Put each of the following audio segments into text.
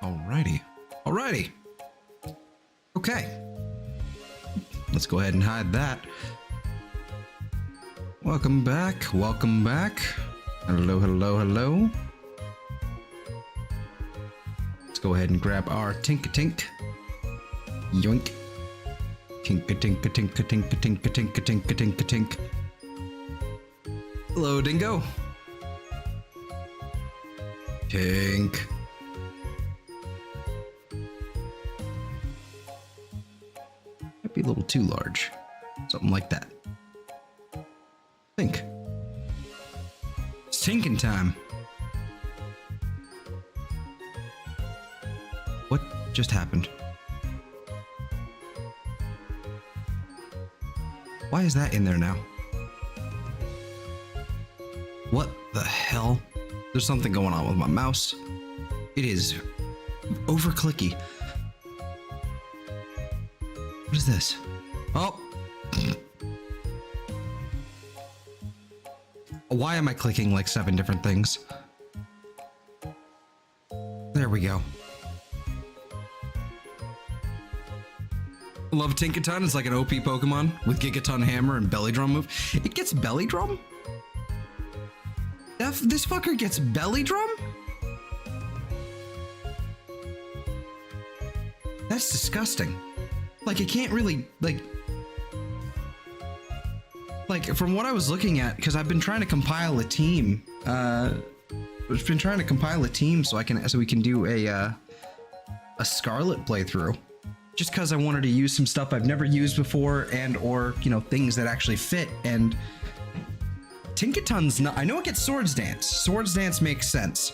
Alrighty. Alrighty. Okay. Let's go ahead and hide that. Welcome back. Welcome back. Hello, hello, hello. Let's go ahead and grab our Tinkatink. Yoink. Tinka-tinka-tinka-tinka-tinka-tinka-tinka-tinka-tink. Hello, Dingo. Tink. Might be a little too large. Something like that. Think. It's tinking time. What just happened? Why is that in there now? What the hell? There's something going on with my mouse. It is over clicky. What is this? Oh. Why am I clicking like 7 different things? There we go. I love Tinkaton. It's like an OP Pokemon with Gigaton Hammer and Belly Drum move. It gets Belly Drum? This fucker gets Belly Drum? That's disgusting. Like, it can't really, like from what I was looking at, because I've been trying to compile a team. I've been trying to compile a team so we can do a Scarlet playthrough. Just because I wanted to use some stuff I've never used before, and or you know, things that actually fit. And Tinkaton's not. I know it gets Swords Dance. Swords Dance makes sense.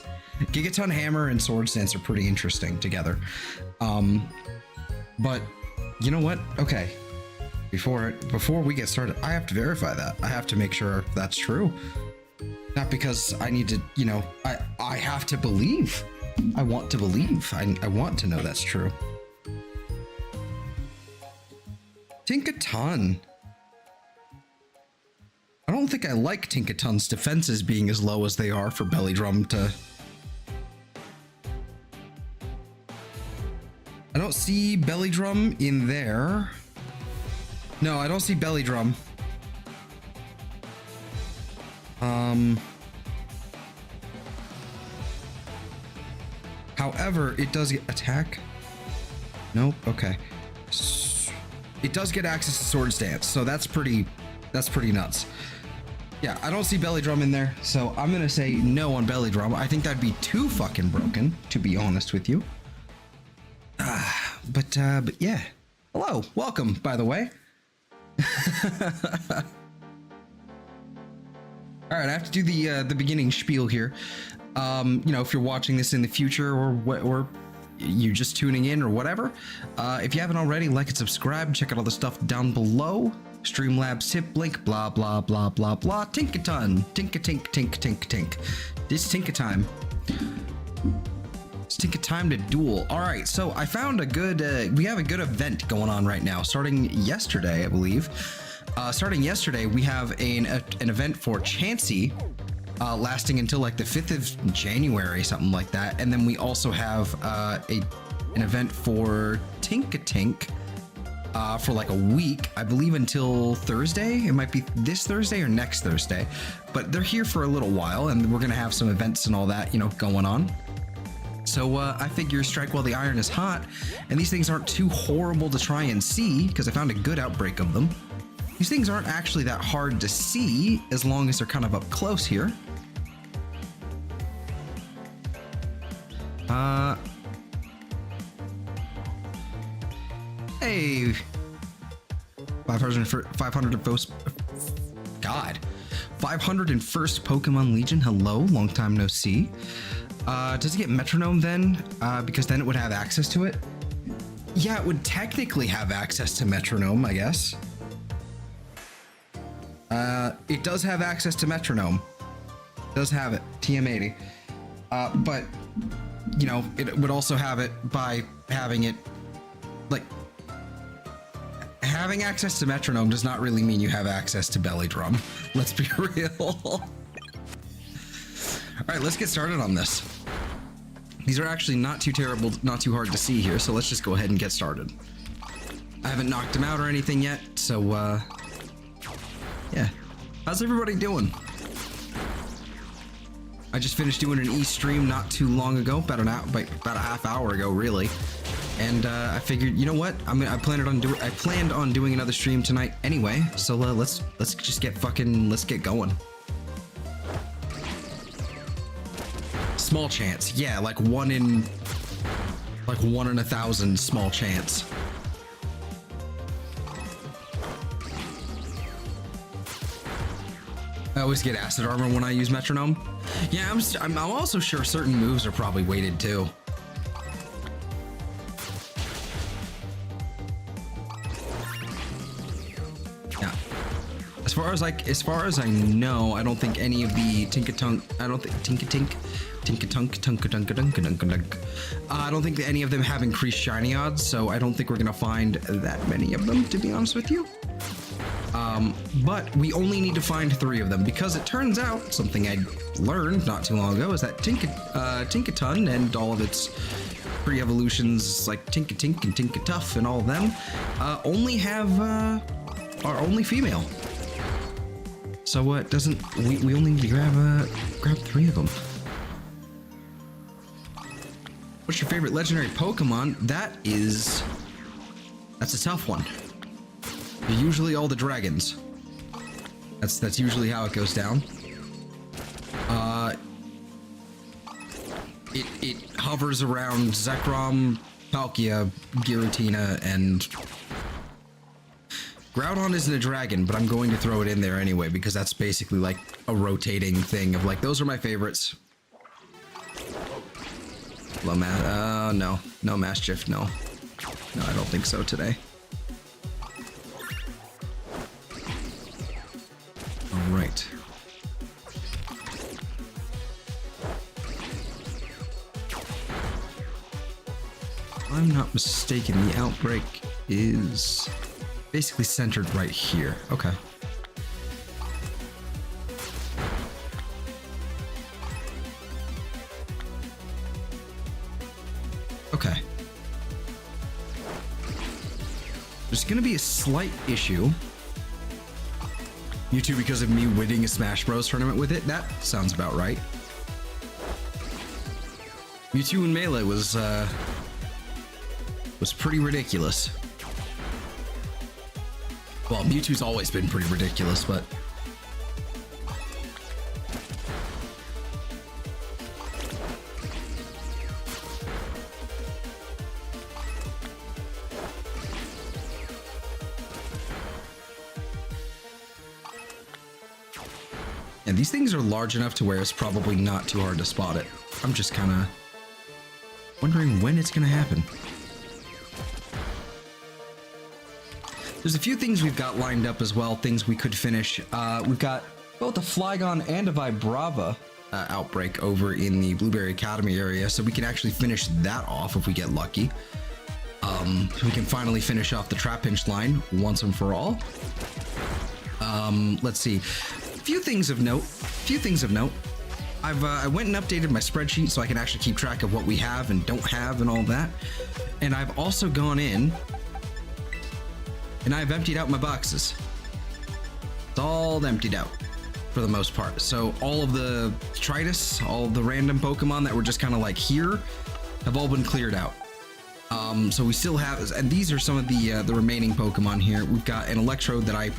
Gigaton Hammer and Swords Dance are pretty interesting together. But you know what? Okay. Before we get started, I have to verify that. I have to make sure that's true. Not because I need to, you know, I have to believe. I want to believe. I want to know that's true. Tinkaton. I don't think I like Tinkaton's defenses being as low as they are for Belly Drum to... I don't see Belly Drum in there. No, I don't see Belly Drum. However, it does get attack. Nope. Okay. It does get access to Swords Dance, so that's pretty nuts. Yeah, I don't see Belly Drum in there, so I'm gonna say no on Belly Drum. I think that'd be too fucking broken, to be honest with you. But yeah. Hello, welcome, by the way. All right, I have to do the beginning spiel here. You know, if you're watching this in the future or you just tuning in or whatever, if you haven't already, like and subscribe. Check out all the stuff down below. Streamlabs tip link, blah blah blah blah blah. Tinkaton, Tinkatink, tink tink tink. This Tinkatime. It's Tinkatime to duel. All right, so I found a good. We have a good event going on right now, starting yesterday, I believe. Starting yesterday, we have an event for Chansey, lasting until like the 5th of January, something like that. And then we also have an event for Tinkatink for like a week, I believe, until Thursday. It might be this Thursday or next Thursday, but they're here for a little while, and we're gonna have some events and all that, you know, going on. So I figure strike while the iron is hot, and these things aren't too horrible to try and see because I found a good outbreak of them. These things aren't actually that hard to see as long as they're kind of up close here. Hey, 500 first, God, 501st Pokemon Legion. Hello, long time no see. Does it get Metronome then? Because then it would have access to it. Yeah, it would technically have access to Metronome, I guess. It does have access to Metronome. It does have it, TM80. But, you know, it would also have it by having it, like, having access to Metronome does not really mean you have access to Belly Drum. Let's be real. All right, let's get started on this. These are actually not too terrible, not too hard to see here, so let's just go ahead and get started. I haven't knocked him out or anything yet, so, yeah. How's everybody doing? I just finished doing an e-stream not too long ago, about a half hour ago, really. And, I figured, you know what? I planned on doing another stream tonight anyway, so, let's just let's get going. Small chance. Yeah, like one in 1,000 small chance. I always get acid armor when I use metronome. Yeah, I'm also sure certain moves are probably weighted too. Yeah. As far as I know, I don't think any of the Tinkatink. I don't think any of them have increased shiny odds, so I don't think we're gonna find that many of them, to be honest with you. But we only need to find 3 of them, because it turns out, something I learned not too long ago, is that Tinkatink and all of its pre-evolutions, like Tinkatink and Tinkatuff and all of them, are only female. So what we only need to grab 3 of them. What's your favorite legendary Pokemon? That's a tough one. They're usually all the dragons. That's usually how it goes down. It hovers around Zekrom, Palkia, Giratina, and Groudon isn't a dragon, but I'm going to throw it in there anyway because that's basically like a rotating thing of like, those are my favorites. Low no Mischief, no, I don't think so today. All right. If I'm not mistaken, the outbreak is basically centered right here. Okay. Okay. There's gonna be a slight issue. Mewtwo because of me winning a Smash Bros tournament with it. That sounds about right. Mewtwo in Melee was pretty ridiculous. Well, Mewtwo's always been pretty ridiculous, but and these things are large enough to where it's probably not too hard to spot it. I'm just kind of wondering when it's going to happen. There's a few things we've got lined up as well, things we could finish. We've got both a Flygon and a Vibrava outbreak over in the Blueberry Academy area, so we can actually finish that off if we get lucky. We can finally finish off the Trapinch line once and for all. Let's see. Few things of note. I went and updated my spreadsheet so I can actually keep track of what we have and don't have and all that. And I've also gone in and I've emptied out my boxes. It's all emptied out for the most part. So all of the Tritus, all of the random Pokemon that were just kind of like here have all been cleared out. So we still have, and these are some of the remaining Pokemon here. We've got an Electrode that I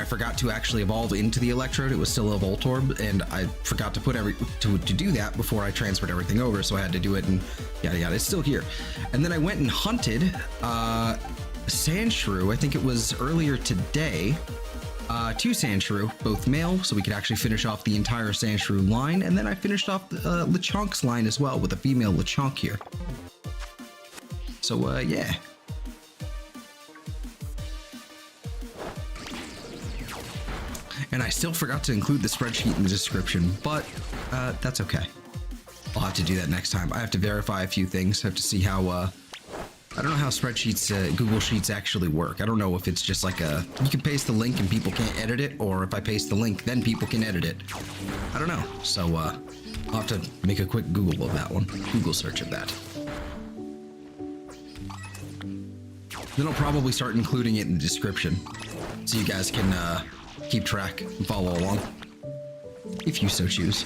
forgot to actually evolve into the Electrode. It was still a Voltorb, and I forgot to put to do that before I transferred everything over. So I had to do it, and yada yada. It's still here. And then I went and hunted Sandshrew. I think it was earlier today. 2 Sandshrew, both male, so we could actually finish off the entire Sandshrew line. And then I finished off Lechonk's line as well with a female Lechonk here. So, yeah. And I still forgot to include the spreadsheet in the description, but that's okay. I'll have to do that next time. I have to verify a few things. I have to see how, I don't know how spreadsheets, Google Sheets actually work. I don't know if it's just like you can paste the link and people can't edit it, or if I paste the link, then people can edit it. I don't know. So, I'll have to make a quick Google of that one. Google search of that. Then I'll probably start including it in the description so you guys can keep track and follow along if you so choose.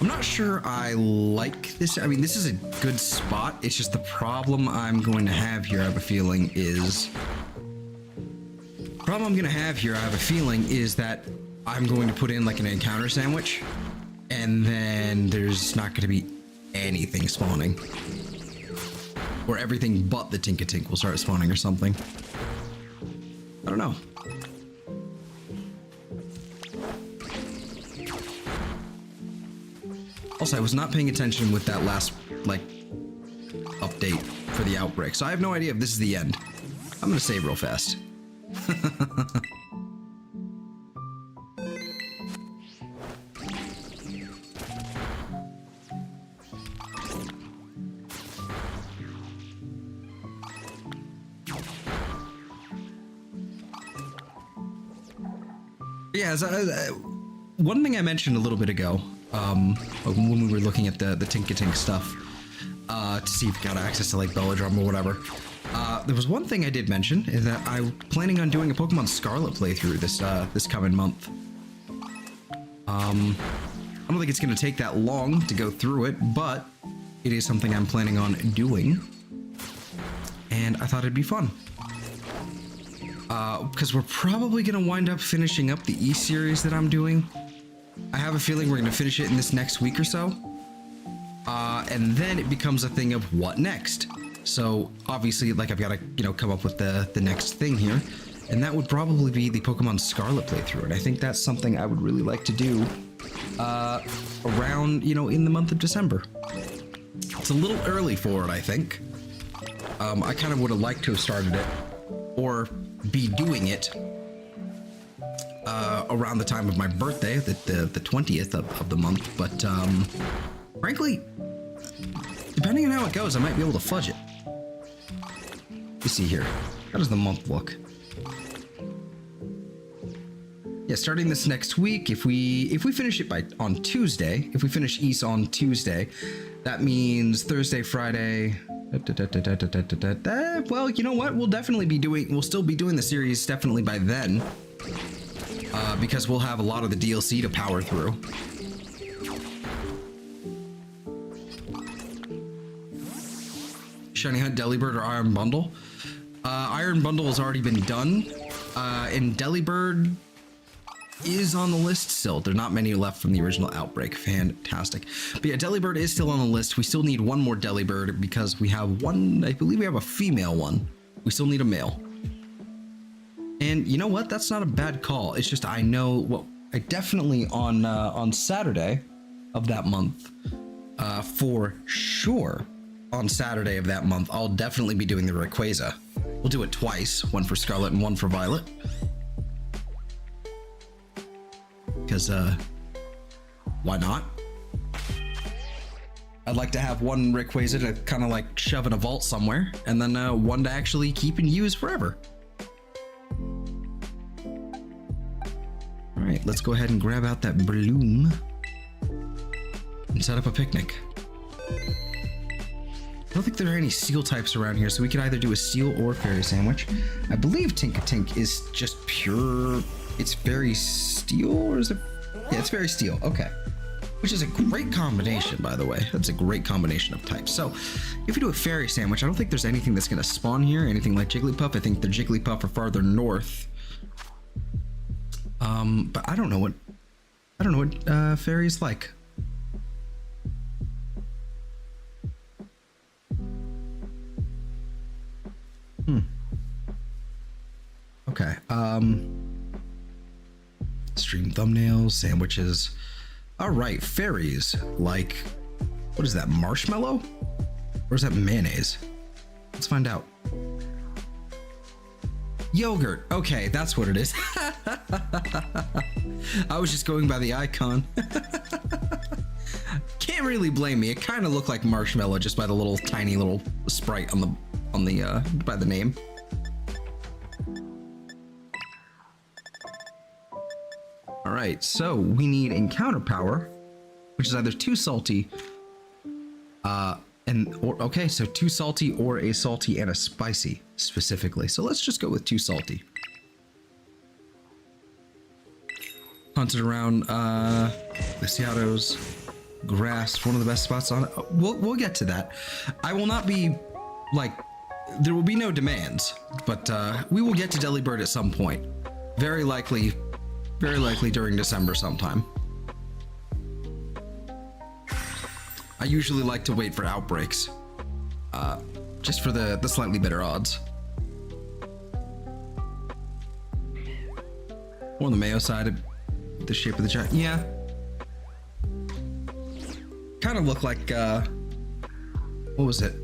I'm not sure I like this. I mean, this is a good spot. It's just the problem I'm going to have here, I have a feeling, is... that I'm going to put in like an encounter sandwich, and then there's not going to be anything spawning. Or everything but the Tinkatink will start spawning or something. I don't know. Also, I was not paying attention with that last, like, update for the outbreak, so I have no idea if this is the end. I'm gonna save real fast. Yeah, one thing I mentioned a little bit ago, when we were looking at the Tinkatink stuff, to see if we got access to like Belladrum or whatever, there was one thing I did mention, is that I'm planning on doing a Pokemon Scarlet playthrough this coming month. I don't think it's going to take that long to go through it, but it is something I'm planning on doing, and I thought it'd be fun. Because we're probably going to wind up finishing up the E-Series that I'm doing. I have a feeling we're going to finish it in this next week or so. And then it becomes a thing of what next. So obviously, like, I've got to, you know, come up with the next thing here. And that would probably be the Pokemon Scarlet playthrough. And I think that's something I would really like to do around, you know, in the month of December. It's a little early for it, I think. I kind of would have liked to have started it, or be doing it around the time of my birthday, the 20th of the month, but frankly, depending on how it goes, I might be able to fudge it. Let's see here. How does the month look? Yeah, starting this next week, if we finish it on Tuesday, if we finish East on Tuesday, that means Thursday, Friday. Well, you know what? We'll still be doing the series definitely by then, because we'll have a lot of the DLC to power through. Shiny Hunt, Delibird, or Iron Bundle? Iron Bundle has already been done, and Delibird is on the list still. There are not many left from the original Outbreak. Fantastic. But yeah, Delibird is still on the list. We still need one more Delibird because we have one, I believe we have a female one. We still need a male. And you know what? That's not a bad call. It's just I know, well, I definitely on Saturday of that month, for sure, on Saturday of that month, I'll definitely be doing the Rayquaza. We'll do it twice, one for Scarlet and one for Violet. Because, why not? I'd like to have one Rayquaza to kind of like shove in a vault somewhere, and then one to actually keep and use forever. All right, let's go ahead and grab out that bloom and set up a picnic. I don't think there are any seal types around here, so we could either do a seal or fairy sandwich. I believe Tinkatink is just pure... It's fairy steel, or is it? Yeah, it's fairy steel. Okay. Which is a great combination, by the way. That's a great combination of types. So, if you do a fairy sandwich, I don't think there's anything that's going to spawn here. Anything like Jigglypuff. I think the Jigglypuff are farther north. But I don't know what fairies like. Okay. Stream thumbnails, sandwiches. All right, fairies. Like, what is that, marshmallow? Or is that mayonnaise? Let's find out. Yogurt. Okay, that's what it is. I was just going by the icon. Can't really blame me. It kind of looked like marshmallow just by the little tiny little sprite on the by the name. All right, so we need encounter power, which is either too salty, okay, so too salty or a salty and a spicy specifically. So let's just go with too salty. Hunted around Lisiado's grass, one of the best spots on it. We'll get to that. I will not be like, there will be no demands, but we will get to Delibird at some point. Very likely during December sometime. I usually like to wait for outbreaks, just for the slightly better odds. Or on the Mayo side, the shape of the giant. Yeah. Kind of look like, what was it?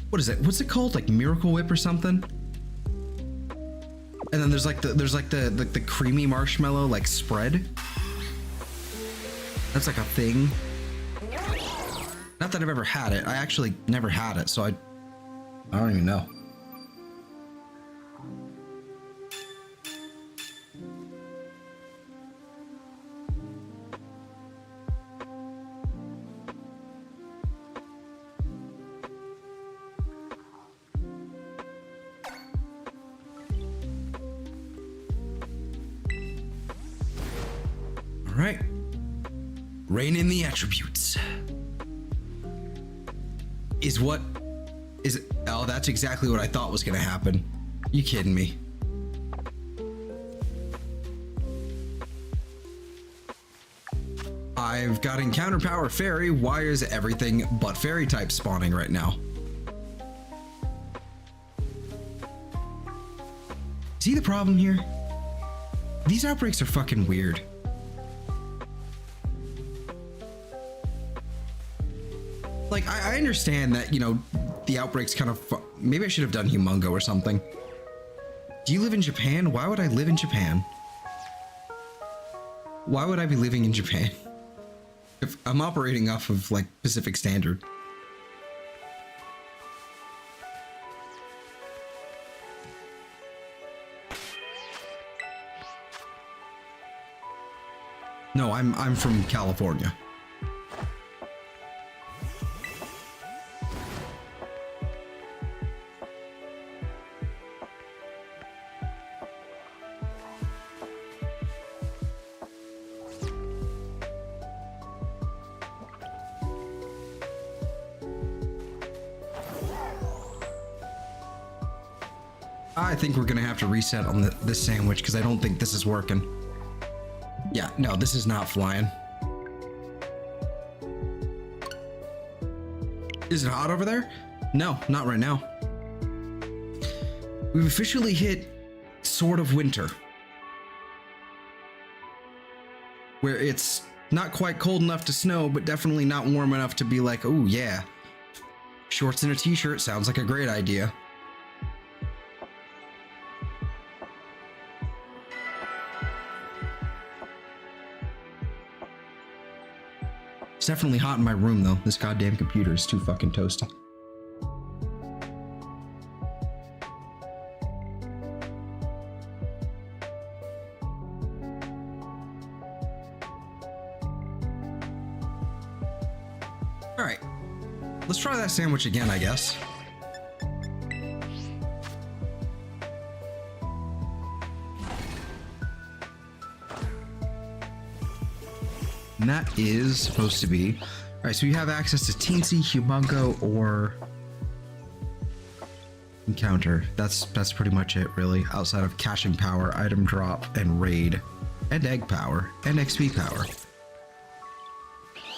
What is it? What's it called? Like Miracle Whip or something? And then there's like the creamy marshmallow like spread. That's like a thing. Not that I've ever had it. I actually never had it, so I don't even know. All right. Rein in the attributes. Oh, that's exactly what I thought was gonna happen. You kidding me? I've got encounter power fairy. Why is everything but fairy type spawning right now? See the problem here? These outbreaks are fucking weird. Like, I understand that, you know, the outbreak's kind of... Maybe I should have done Humongo or something. Do you live in Japan? Why would I live in Japan? Why would I be living in Japan? If I'm operating off of, like, Pacific Standard. No, I'm from California. I think we're gonna have to reset on this sandwich because I don't think this is working. Yeah, no, this is not flying. Is it hot over there? No, not right now. We've officially hit sort of winter, where it's not quite cold enough to snow, but definitely not warm enough to be like, oh yeah, shorts and a t-shirt sounds like a great idea. It's definitely hot in my room though. This goddamn computer is too fucking toasty. All right, let's try that sandwich again, I guess. And that is supposed to be... All right, so you have access to Teensy, Humongo, or Encounter. That's pretty much it, really, outside of Caching Power, Item Drop, and Raid, and Egg Power, and XP Power.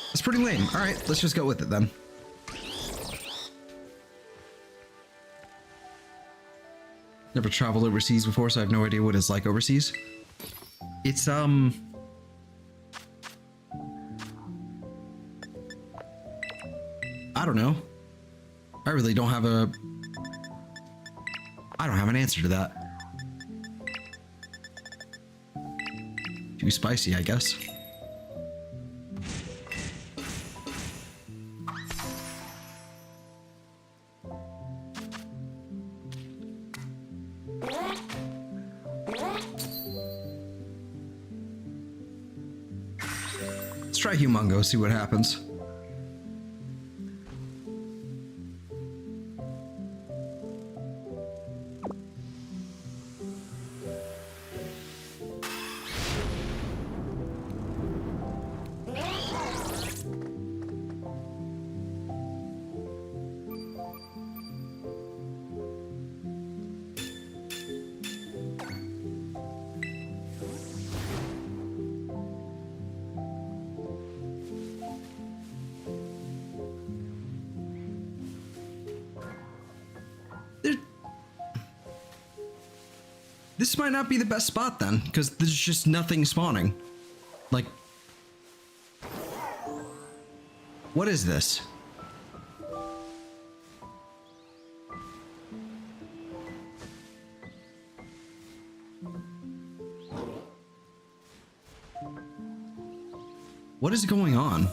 That's pretty lame. All right, let's just go with it then. Never traveled overseas before, so I have no idea what it's like overseas. It's, I don't know. I really don't have a I don't have an answer to that. Too spicy, I guess. Let's try Humongo, see what happens. This might not be the best spot then, because there's just nothing spawning. Like, what is this? What is going on?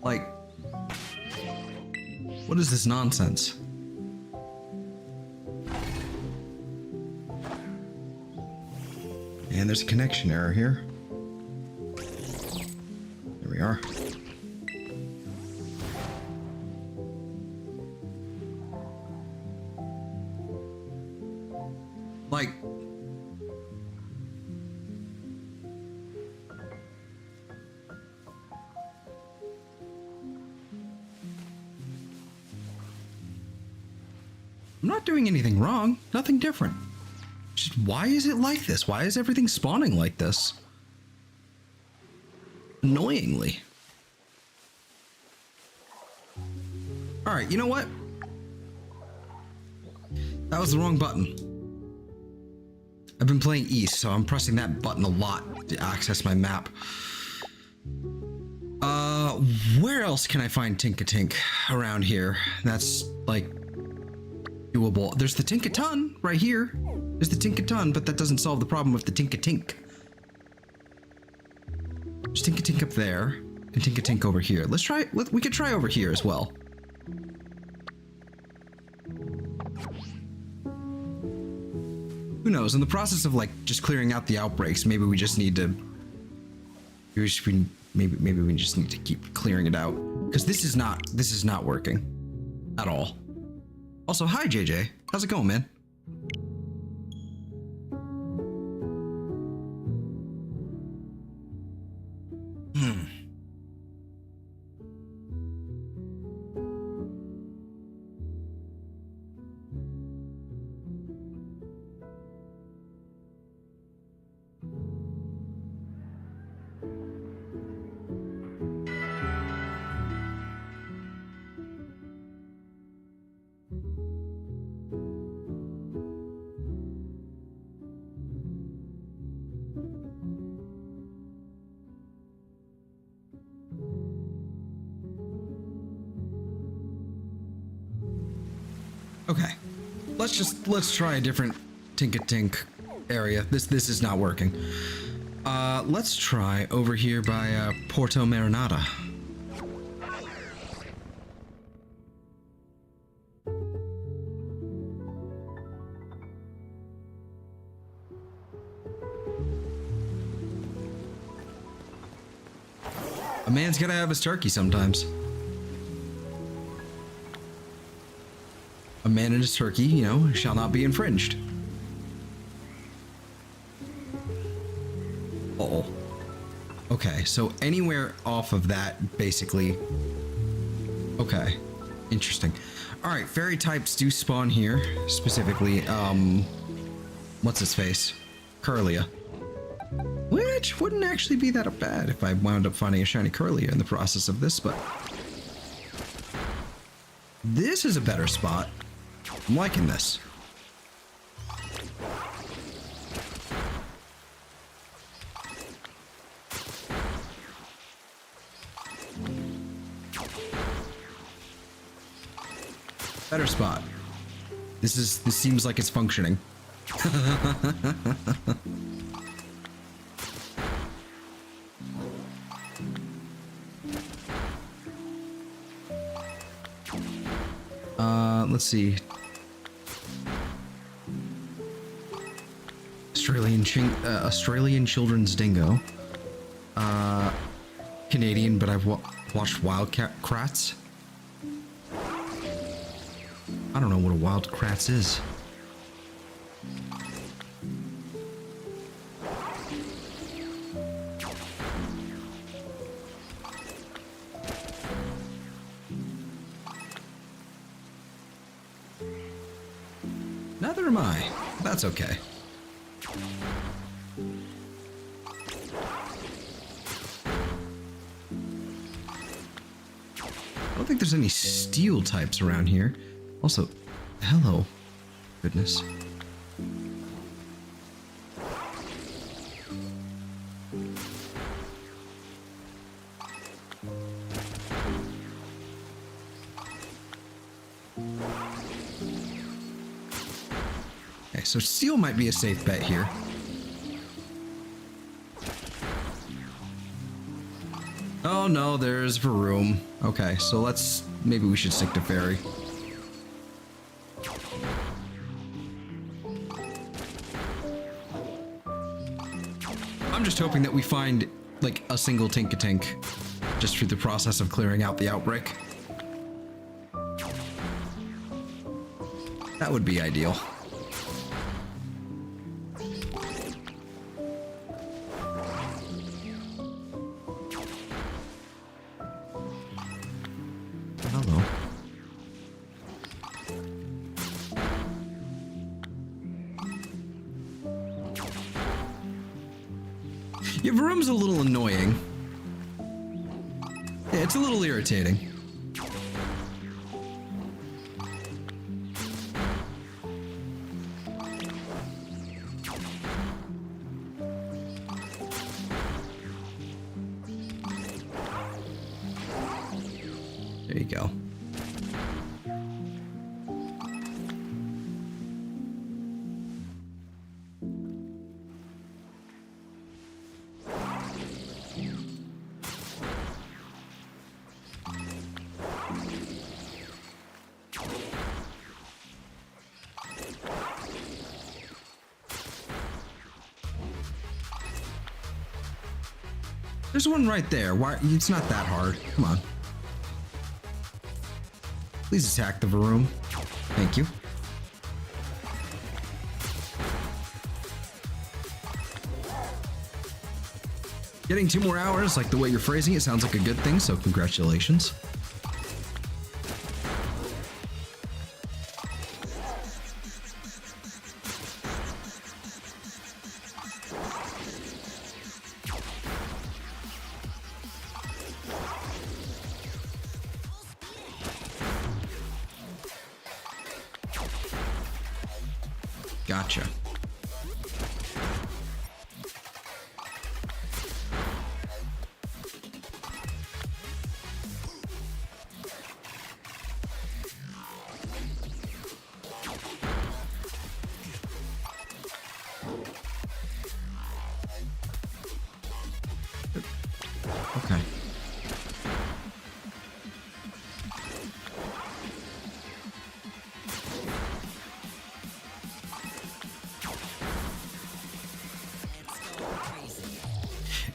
Like, what is this nonsense? And there's a connection error here. There we are. Like, I'm not doing anything wrong, nothing different. Just why is it like this? Why is everything spawning like this? Annoyingly. Alright, you know what? That was the wrong button. I've been playing East, so I'm pressing that button a lot to access my map. Where else can I find Tinkatink around here? That's, like, doable. There's the Tinkaton right here. There's the Tinkaton, but that doesn't solve the problem with the Tinkatink. There's Tinkatink up there, and Tinkatink over here. Let's try, we could try over here as well. Who knows? In the process of, like, just clearing out the outbreaks, maybe we just need to... Maybe we just need to keep clearing it out. Because this is not working. At all. Also, hi JJ. How's it going, man? Okay, let's try a different Tinkatink area. This is not working. Let's try over here by Porto Marinata. A man's gotta have his turkey sometimes. A man and his turkey, you know, shall not be infringed. Uh-oh. Okay, so anywhere off of that, basically. Okay, interesting. All right, fairy types do spawn here, specifically, what's his face? Curlia. Woo! which wouldn't actually be that bad if I wound up finding a shiny Curlier in the process of this, but this is a better spot. I'm liking this. Better spot. This seems like it's functioning. Let's see. Australian children's dingo. Canadian, but I've watched Wildcat Kratts. I don't know what a wild Kratts is. Neither am I. That's okay. I don't think there's any steel types around here. Also, hello. Goodness. Okay, so steel might be a safe bet here. Oh no, there's Varoom. Okay, so maybe we should stick to fairy. I'm just hoping that we find like a single Tinkatink just through the process of clearing out the outbreak. That would be ideal. Hello. Yeah, Varoom's a little annoying. Yeah, it's a little irritating. There you go. There's one right there. Why? It's not that hard. Come on. Please attack the Varoom. Thank you. Getting 2 more hours, like the way you're phrasing it, sounds like a good thing, so congratulations. Gotcha. Okay.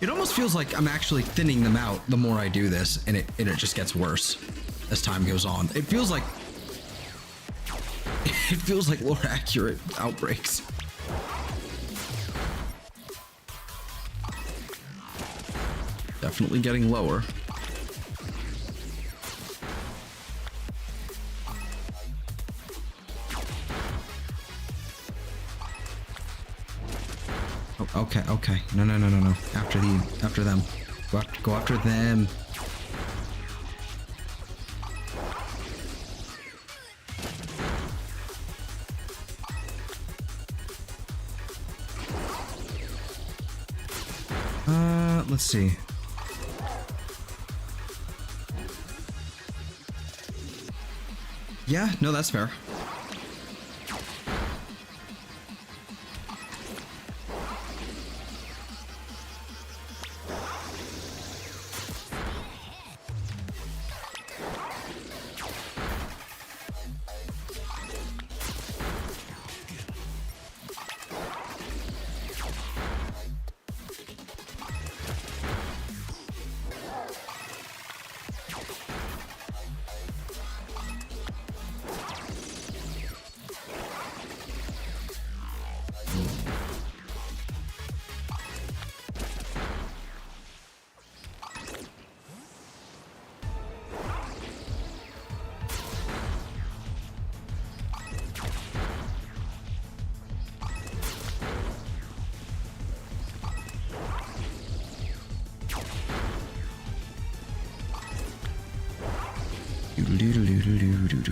It almost feels like I'm actually thinning them out the more I do this, and it just gets worse as time goes on. It feels like more accurate outbreaks. Definitely getting lower. Oh, Okay, okay. No. After them. Go after them. Let's see. Yeah, no, that's fair.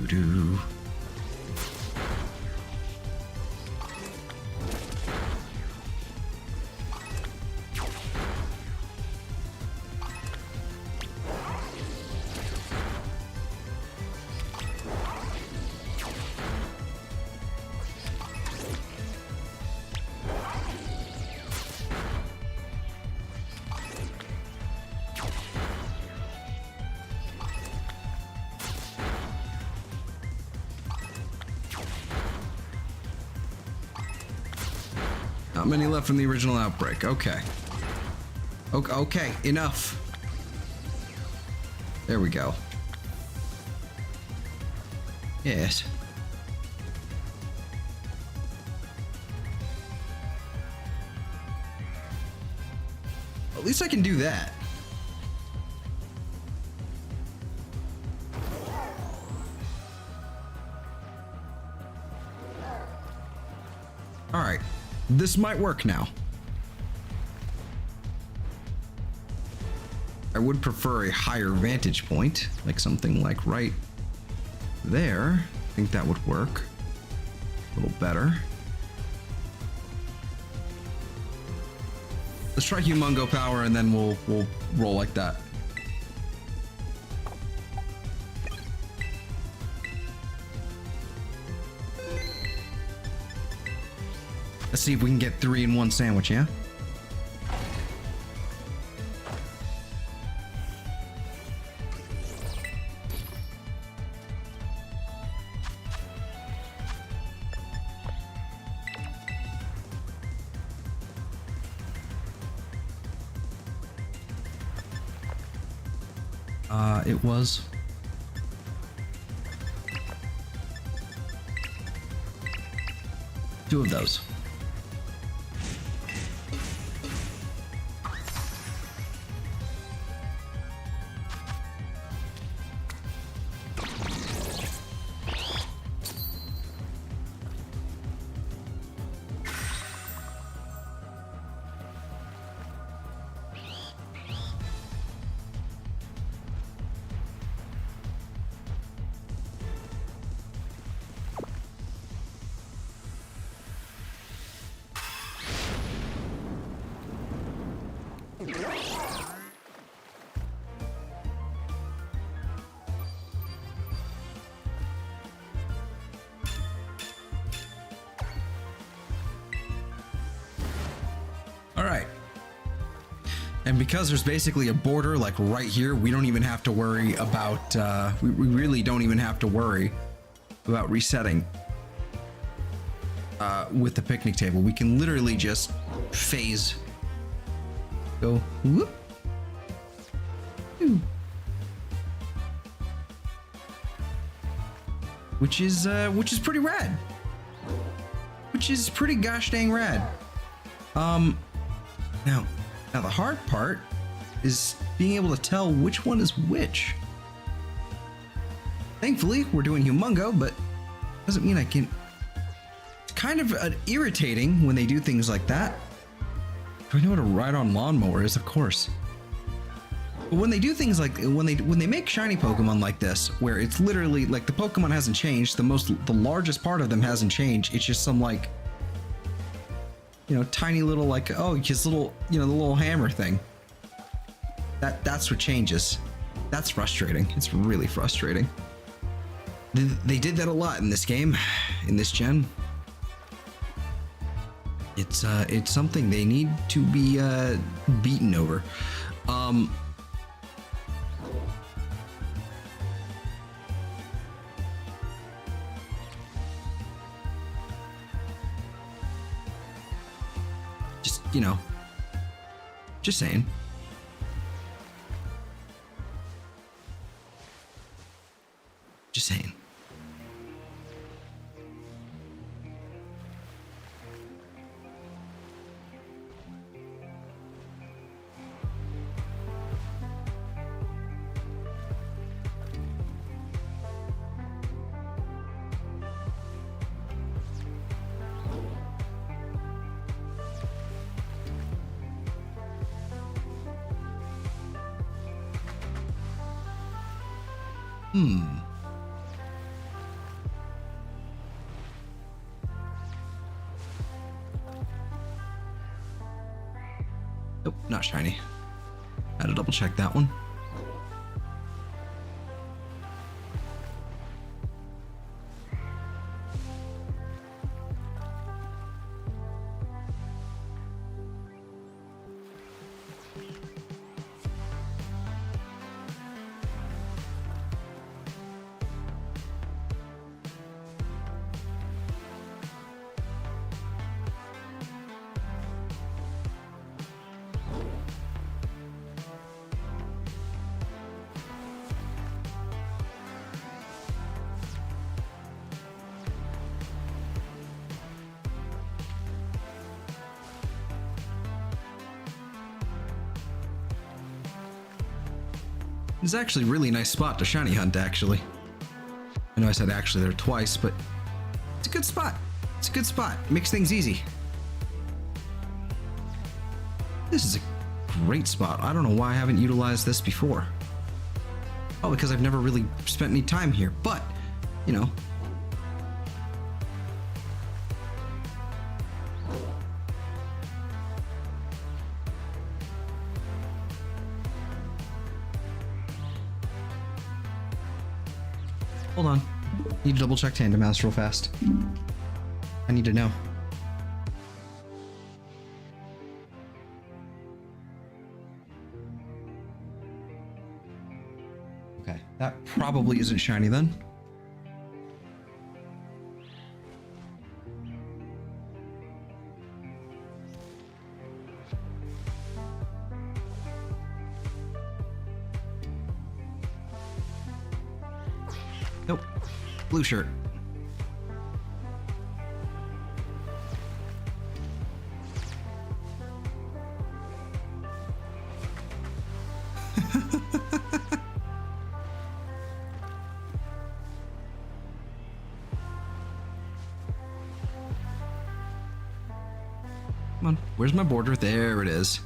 Do. Not many left from the original outbreak. Okay. Okay, enough. There we go. Yes. At least I can do that. All right. This might work now. I would prefer a higher vantage point, like something like right there. I think that would work a little better. Let's try Humongo Power and then we'll roll like that. Let's see if we can get 3 in 1 sandwich, yeah? It was. Two of those. All right. And because there's basically a border like right here, we don't even have to worry about, we really don't even have to worry about resetting with the picnic table. We can literally just phase, go whoop, which is pretty rad. Which is pretty gosh dang rad. Now the hard part is being able to tell which one is which. Thankfully, we're doing Humongo, but doesn't mean I can. It's kind of irritating when they do things like that. Do I know what a ride-on lawnmower is? Of course. But when they do things like when they make shiny Pokemon like this, where it's literally like the Pokemon hasn't changed, the largest part of them hasn't changed. It's just some like, you know, tiny little like, oh, his little, you know, the little hammer thing. That's what changes. That's frustrating. It's really frustrating. They did that a lot in this game, in this gen. It's something they need to be beaten over. Just, you know, just saying. Just saying. Nope, not shiny. I had to double check that one. It's actually a really nice spot to shiny hunt, actually. I know I said actually there twice, but it's a good spot. It's a good spot. It makes things easy. This is a great spot. I don't know why I haven't utilized this before. Oh, because I've never really spent any time here, but, you know. Hold on. Need to double check Tandem Mouse real fast. I need to know. Okay, that probably isn't shiny then. Nope. Blue shirt. Come on, where's my border? There it is.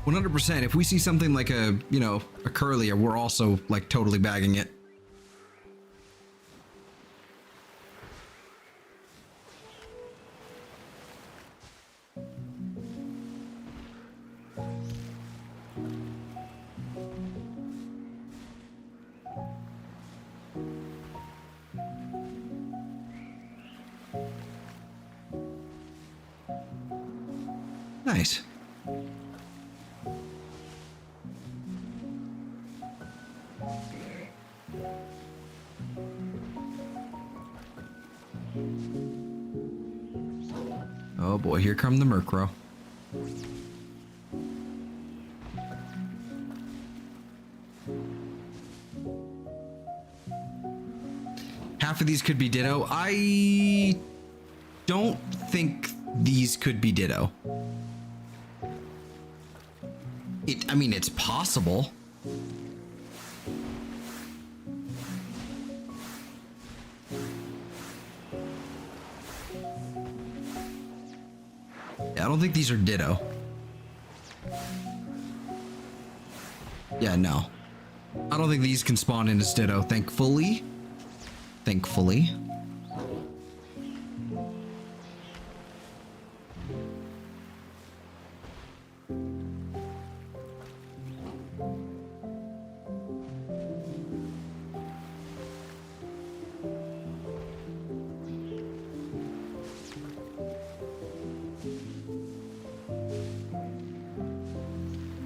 100%. If we see something like a, you know, a Curlier, we're also like totally bagging it. Nice. Oh boy, here come the Murkrow. Half of these could be Ditto. I don't think these could be Ditto. I mean, it's possible. Yeah, I don't think these are Ditto. Yeah, no. I don't think these can spawn in as Ditto, thankfully. Thankfully.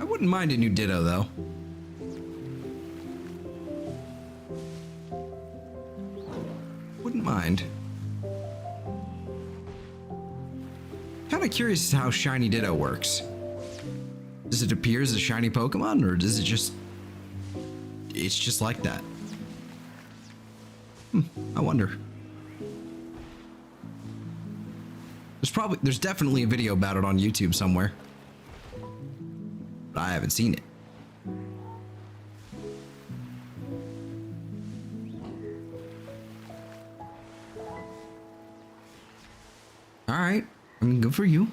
I wouldn't mind a new Ditto, though. Wouldn't mind. Kind of curious how Shiny Ditto works. Does it appear as a shiny Pokemon, or does it just... It's just like that? I wonder. There's definitely a video about it on YouTube somewhere. But I haven't seen it. All right. I mean, good for you.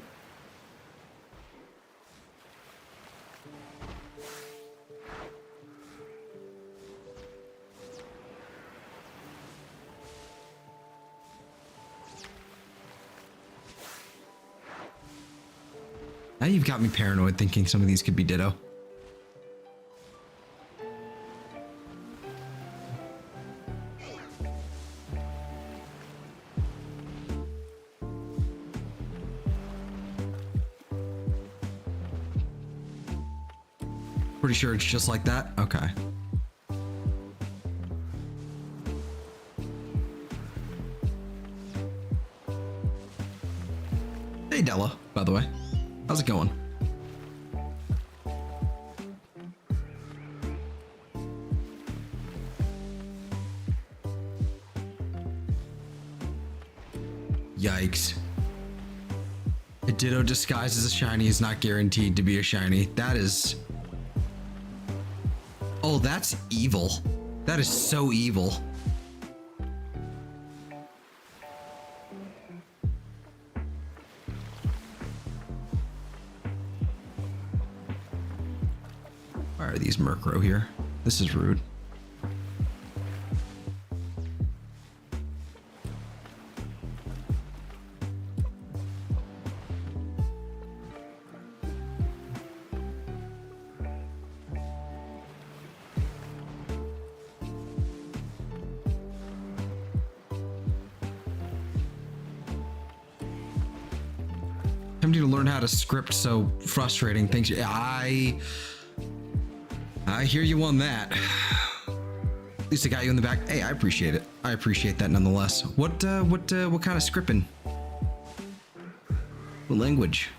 Now you've got me paranoid thinking some of these could be Ditto. Pretty sure it's just like that? Okay. Hey Della, by the way. How's it going? Yikes. A Ditto disguised as a shiny is not guaranteed to be a shiny. That is... Oh, that's evil. That is so evil. Why are these Murkrow here? This is rude. Tempting to learn how to script, so frustrating things. I hear you on that. At least I got you in the back. Hey, I appreciate it. I appreciate that nonetheless. What kind of scripting? What language?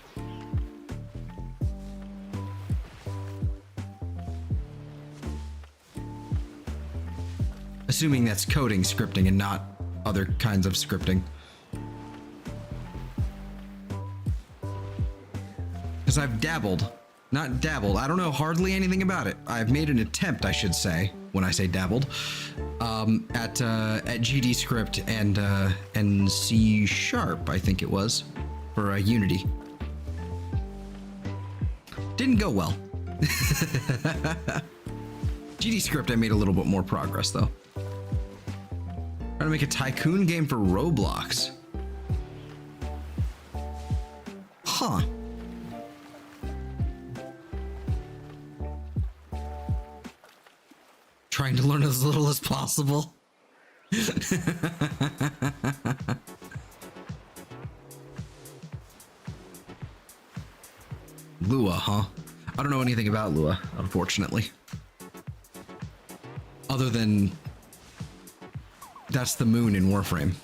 Assuming that's coding scripting and not other kinds of scripting. Because I've dabbled. Not dabbled. I don't know hardly anything about it. I've made an attempt, I should say, when I say dabbled, at GD script and C sharp, I think it was, for Unity. Didn't go well. GD script, I made a little bit more progress though. Trying to make a tycoon game for Roblox. Huh. Trying to learn as little as possible. Lua, huh? I don't know anything about Lua, unfortunately. Other than that's the moon in Warframe.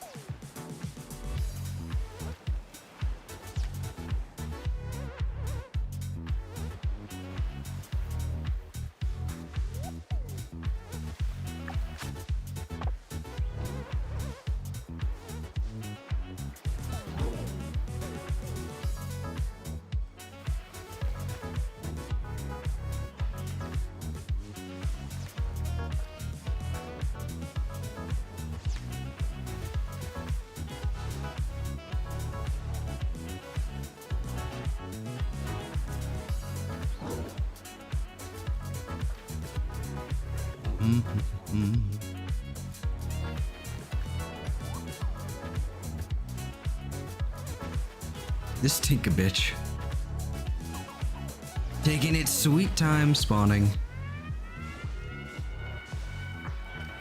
This Tinka bitch. Taking its sweet time spawning.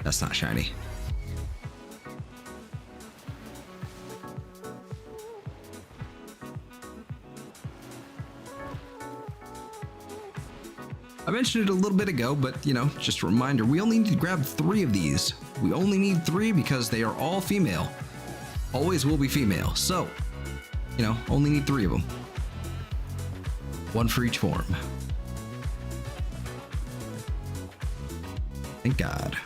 That's not shiny. I mentioned it a little bit ago, but you know, just a reminder, we only need to grab 3 of these. We only need 3 because they are all female. Always will be female. So, you know, only need 3 of them. 1 for each form. Thank God.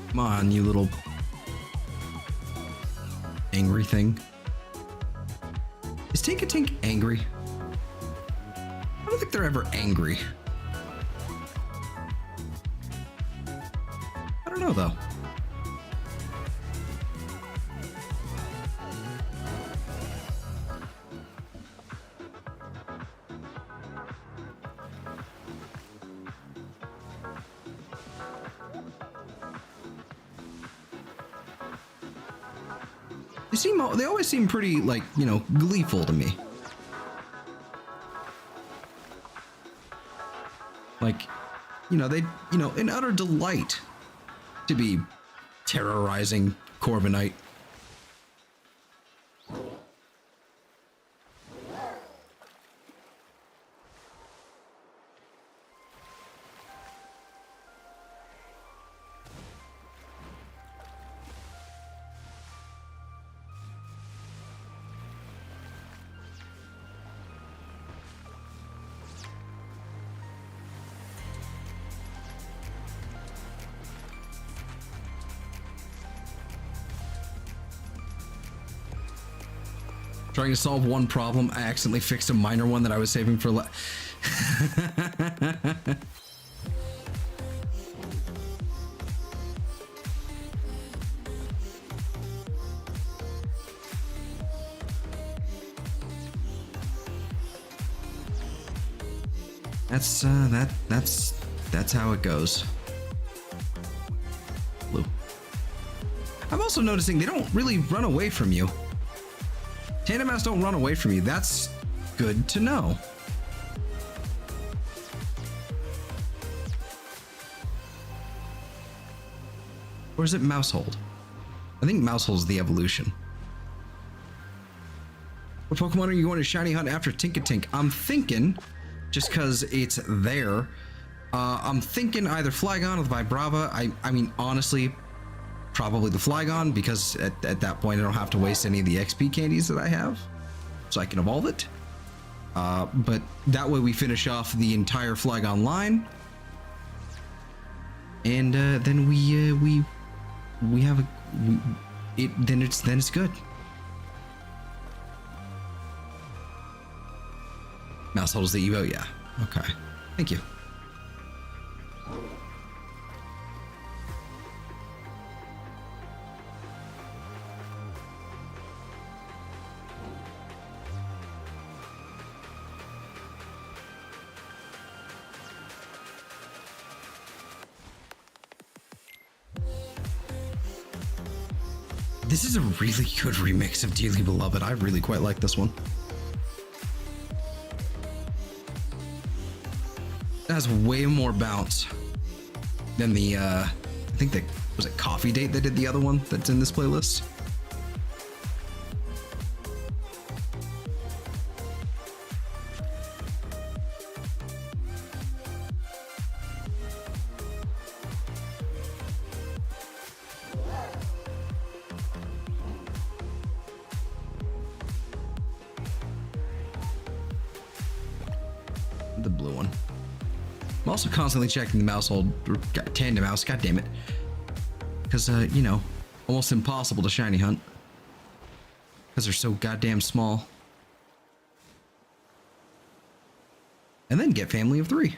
Come on, you little angry thing. Is Tinkatink angry? I don't think they're ever angry. I don't know though. They always seem pretty, like, you know, gleeful to me. Like, you know, in utter delight to be terrorizing Corviknight. Trying to solve one problem, I accidentally fixed a minor one that I was saving for that's how it goes. Blue. I'm also noticing they don't really run away from you. Tandem mouse don't run away from you. That's good to know. Or is it Mousehold? I think Mousehold's the evolution. What Pokemon are you going to shiny hunt after Tinkatink? I'm thinking, just because it's there, I'm thinking either Flygon or the Vibrava. I mean, honestly, probably the Flygon, because at that point I don't have to waste any of the XP candies that I have, so I can evolve it. But that way we finish off the entire Flygon line, and then we have then it's good. Mousehold is the Evo, yeah. Okay, thank you. This is a really good remix of Dearly Beloved. I really quite like this one. It has way more bounce than the, I think that, was it Coffee Date that did the other one that's in this playlist? blue one. I'm also constantly checking the mousehold, tandem mouse, god damn it. Because, you know, almost impossible to shiny hunt. Because they're so goddamn small. And then get family of 3.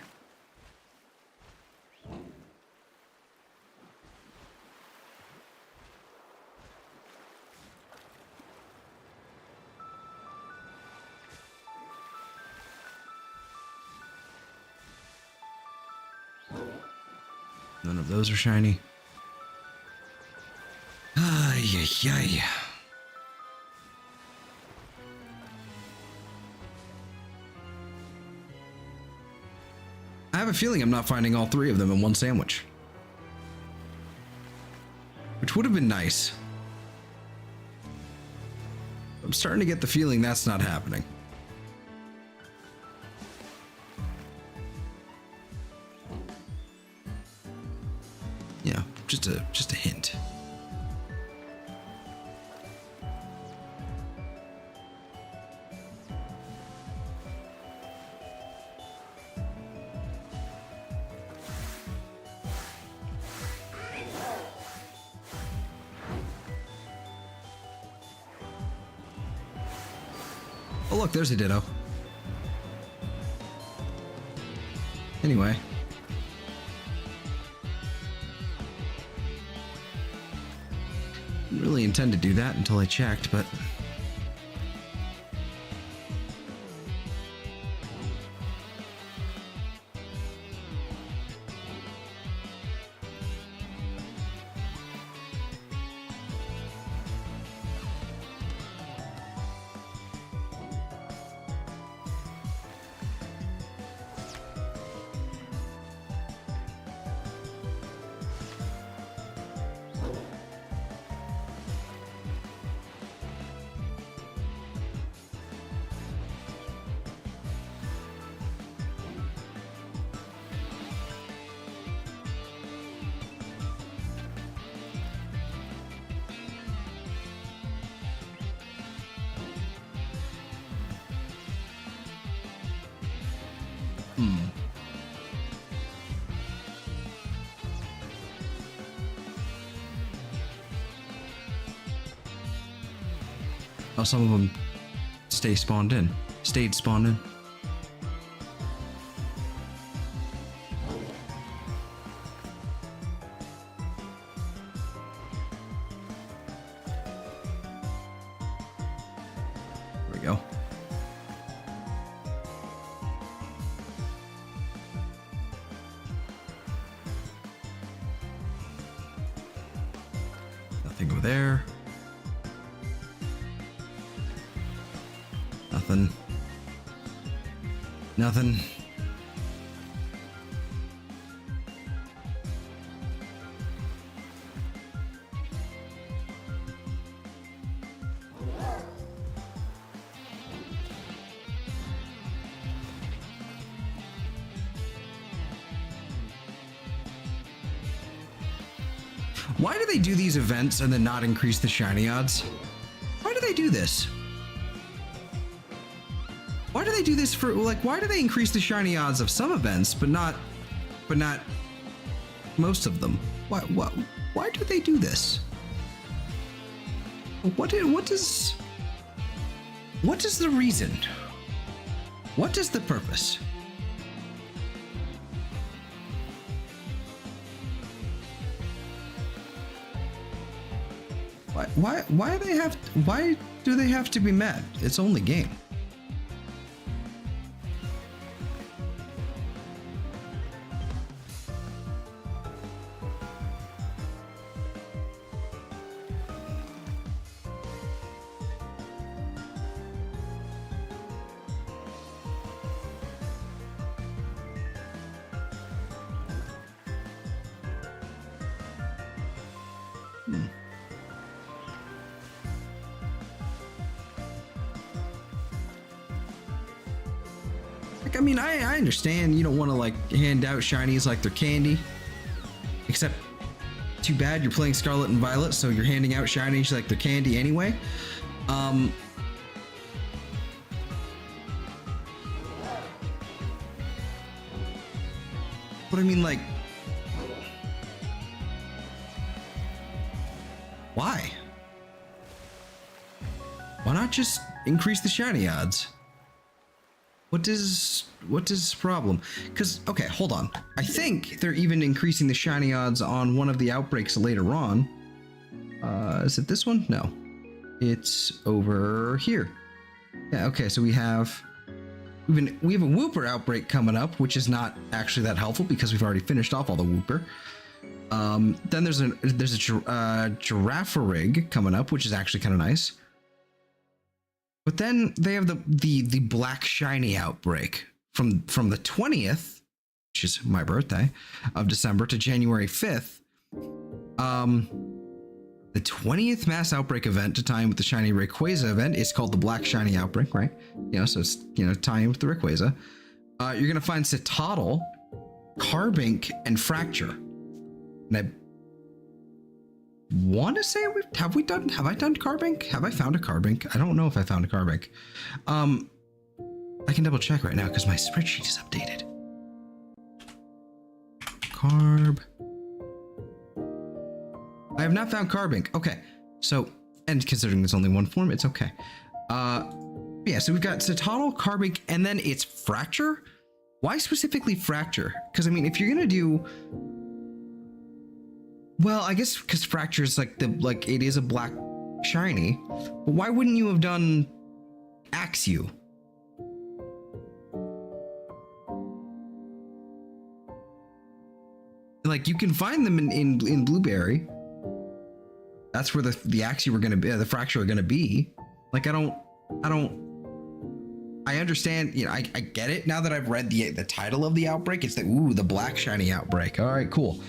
None of those are shiny. Ay, ay, ay. I have a feeling I'm not finding all 3 of them in one sandwich. Which would have been nice. I'm starting to get the feeling that's not happening. Yeah, just a hint. Oh look, there's a Ditto. Anyway. Didn't really intend to do that until I checked, but... Oh, some of them stayed spawned in. There we go. Nothing over there. Nothing. Nothing. Why do they do these events and then not increase the shiny odds? Why do they do this? Why do they do this for, like, why do they increase the shiny odds of some events, but not most of them? Why do they do this? What is the reason? What is the purpose? Why do they have to be mad? It's only game. Like, I mean, I understand you don't want to, like, hand out shinies like they're candy. Except, too bad you're playing Scarlet and Violet, so you're handing out shinies like they're candy anyway. But I mean, like, why? Why not just increase the shiny odds? What is the problem? Because, okay, hold on. I think they're even increasing the shiny odds on one of the outbreaks later on. Is it this one? No. It's over here. Yeah, okay, so we have a Wooper outbreak coming up, which is not actually that helpful because we've already finished off all the Wooper. Then there's a Giraffe rig coming up, which is actually kind of nice. But then they have the black shiny outbreak from the 20th, which is my birthday, of December to January 5th. The 20th mass outbreak event to tie in with the shiny Rayquaza event is called the Black Shiny Outbreak, right? You know, so it's, you know, tying in with the Rayquaza. You're gonna find Citadel, Carbink, and Fracture. And I want to say have I done Carbink? Have I found a Carbink? I don't know if I found a Carbink. I can double check right now because my spreadsheet is updated. Carb. I have not found Carbink. Okay, so, and considering there's only one form, it's okay. Yeah, so we've got Citadel, Carbink, and then it's Fracture. Why specifically Fracture? Because I mean, if you're gonna do, well, I guess because Fracture is like it is a black shiny, but why wouldn't you have done Axew? Like, you can find them in Blueberry. That's where the Axew are gonna be, the Fracture are gonna be. Like, I understand, you know, I get it now that I've read the title of the outbreak. It's the black shiny outbreak. All right, cool.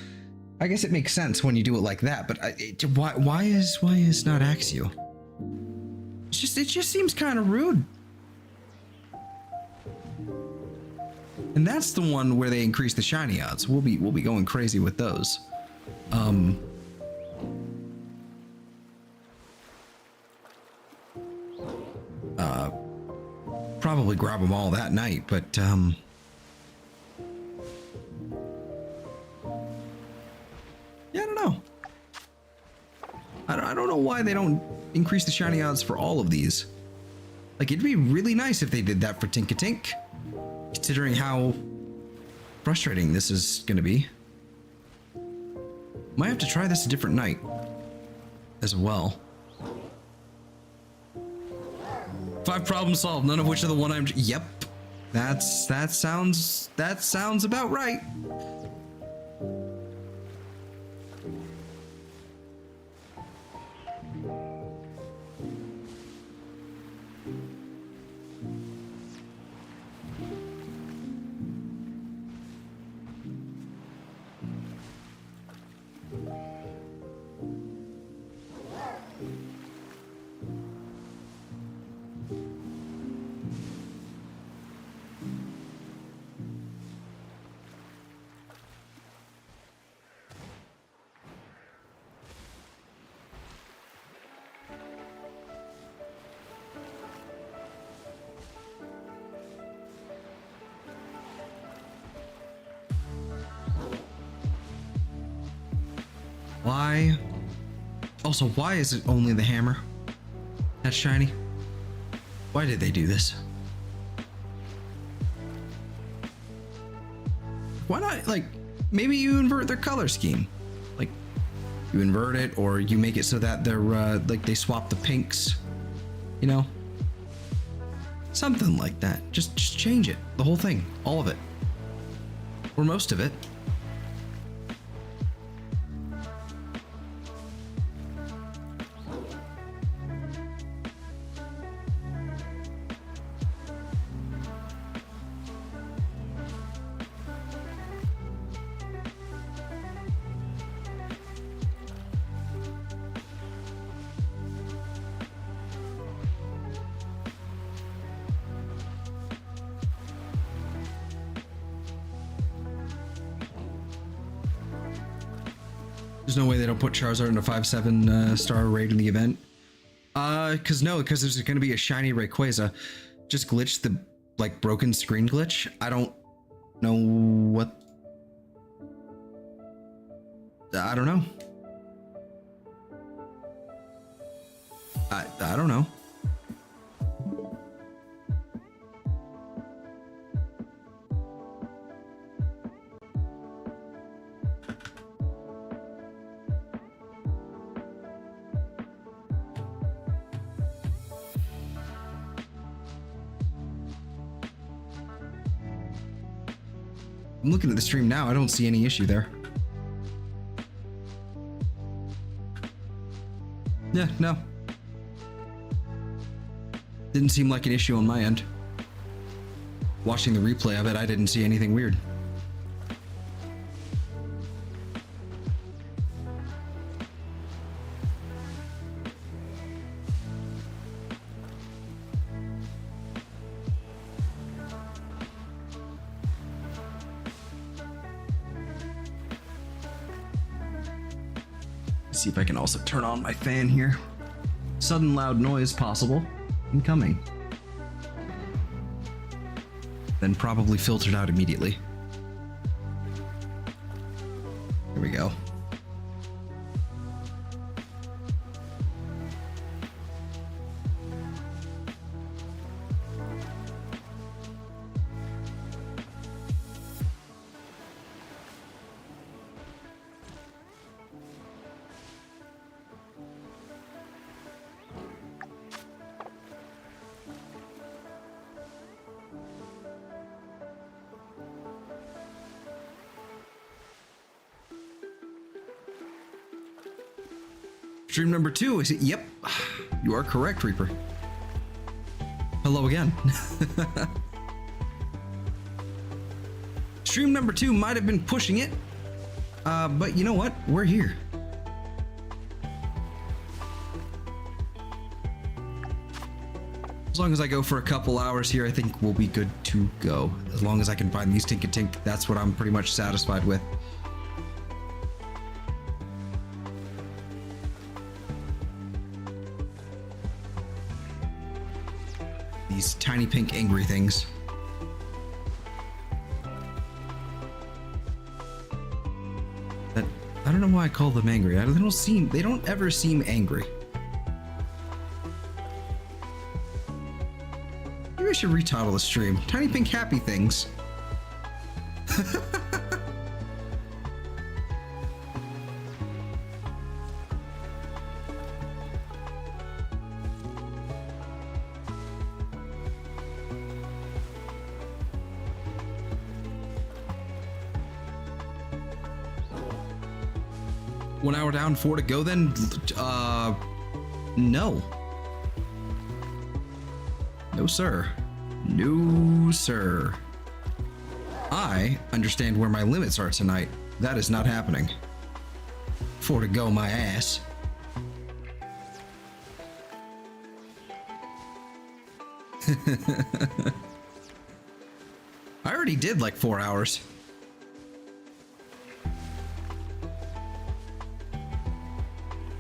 I guess it makes sense when you do it like that, but why is not Axew? It just seems kind of rude. And that's the one where they increase the shiny odds. We'll be going crazy with those. Probably grab them all that night, but yeah, I don't know. I don't know why they don't increase the shiny odds for all of these. Like, it'd be really nice if they did that for Tinkatink, considering how frustrating this is gonna be. Might have to try this a different night as well. 5 problems solved, none of which are the one I'm. Yep, that sounds about right. Why? Also, why is it only the hammer that's shiny? Why did they do this? Why not, like, maybe you invert their color scheme? Like, you invert it, or you make it so that they're, like, they swap the pinks, you know? Something like that. Just change it. The whole thing. All of it. Or most of it. There's no way they don't put Charizard in a 5-7 star raid in the event. Because there's going to be a shiny Rayquaza. Just glitch the, like, broken screen glitch. I don't know what I don't know. I don't know. I'm looking at the stream now. I don't see any issue there. Yeah, no. Didn't seem like an issue on my end. Watching the replay of it, I didn't see anything weird. See if I can also turn on my fan here. Sudden loud noise possible. Incoming. Then probably filtered out immediately. Here we go. Stream number 2, is it? Yep. You are correct, Reaper. Hello again. Stream number 2 might have been pushing it, but you know what? We're here. As long as I go for a couple hours here, I think we'll be good to go. As long as I can find these Tinkatink, that's what I'm pretty much satisfied with. These tiny pink angry things. That I don't know why I call them angry. They don't ever seem angry. Maybe I should retitle the stream. Tiny pink happy things. One hour down, 4 to go then? No. No, sir. No, sir. I understand where my limits are tonight. That is not happening. 4 to go, my ass. I already did like 4 hours.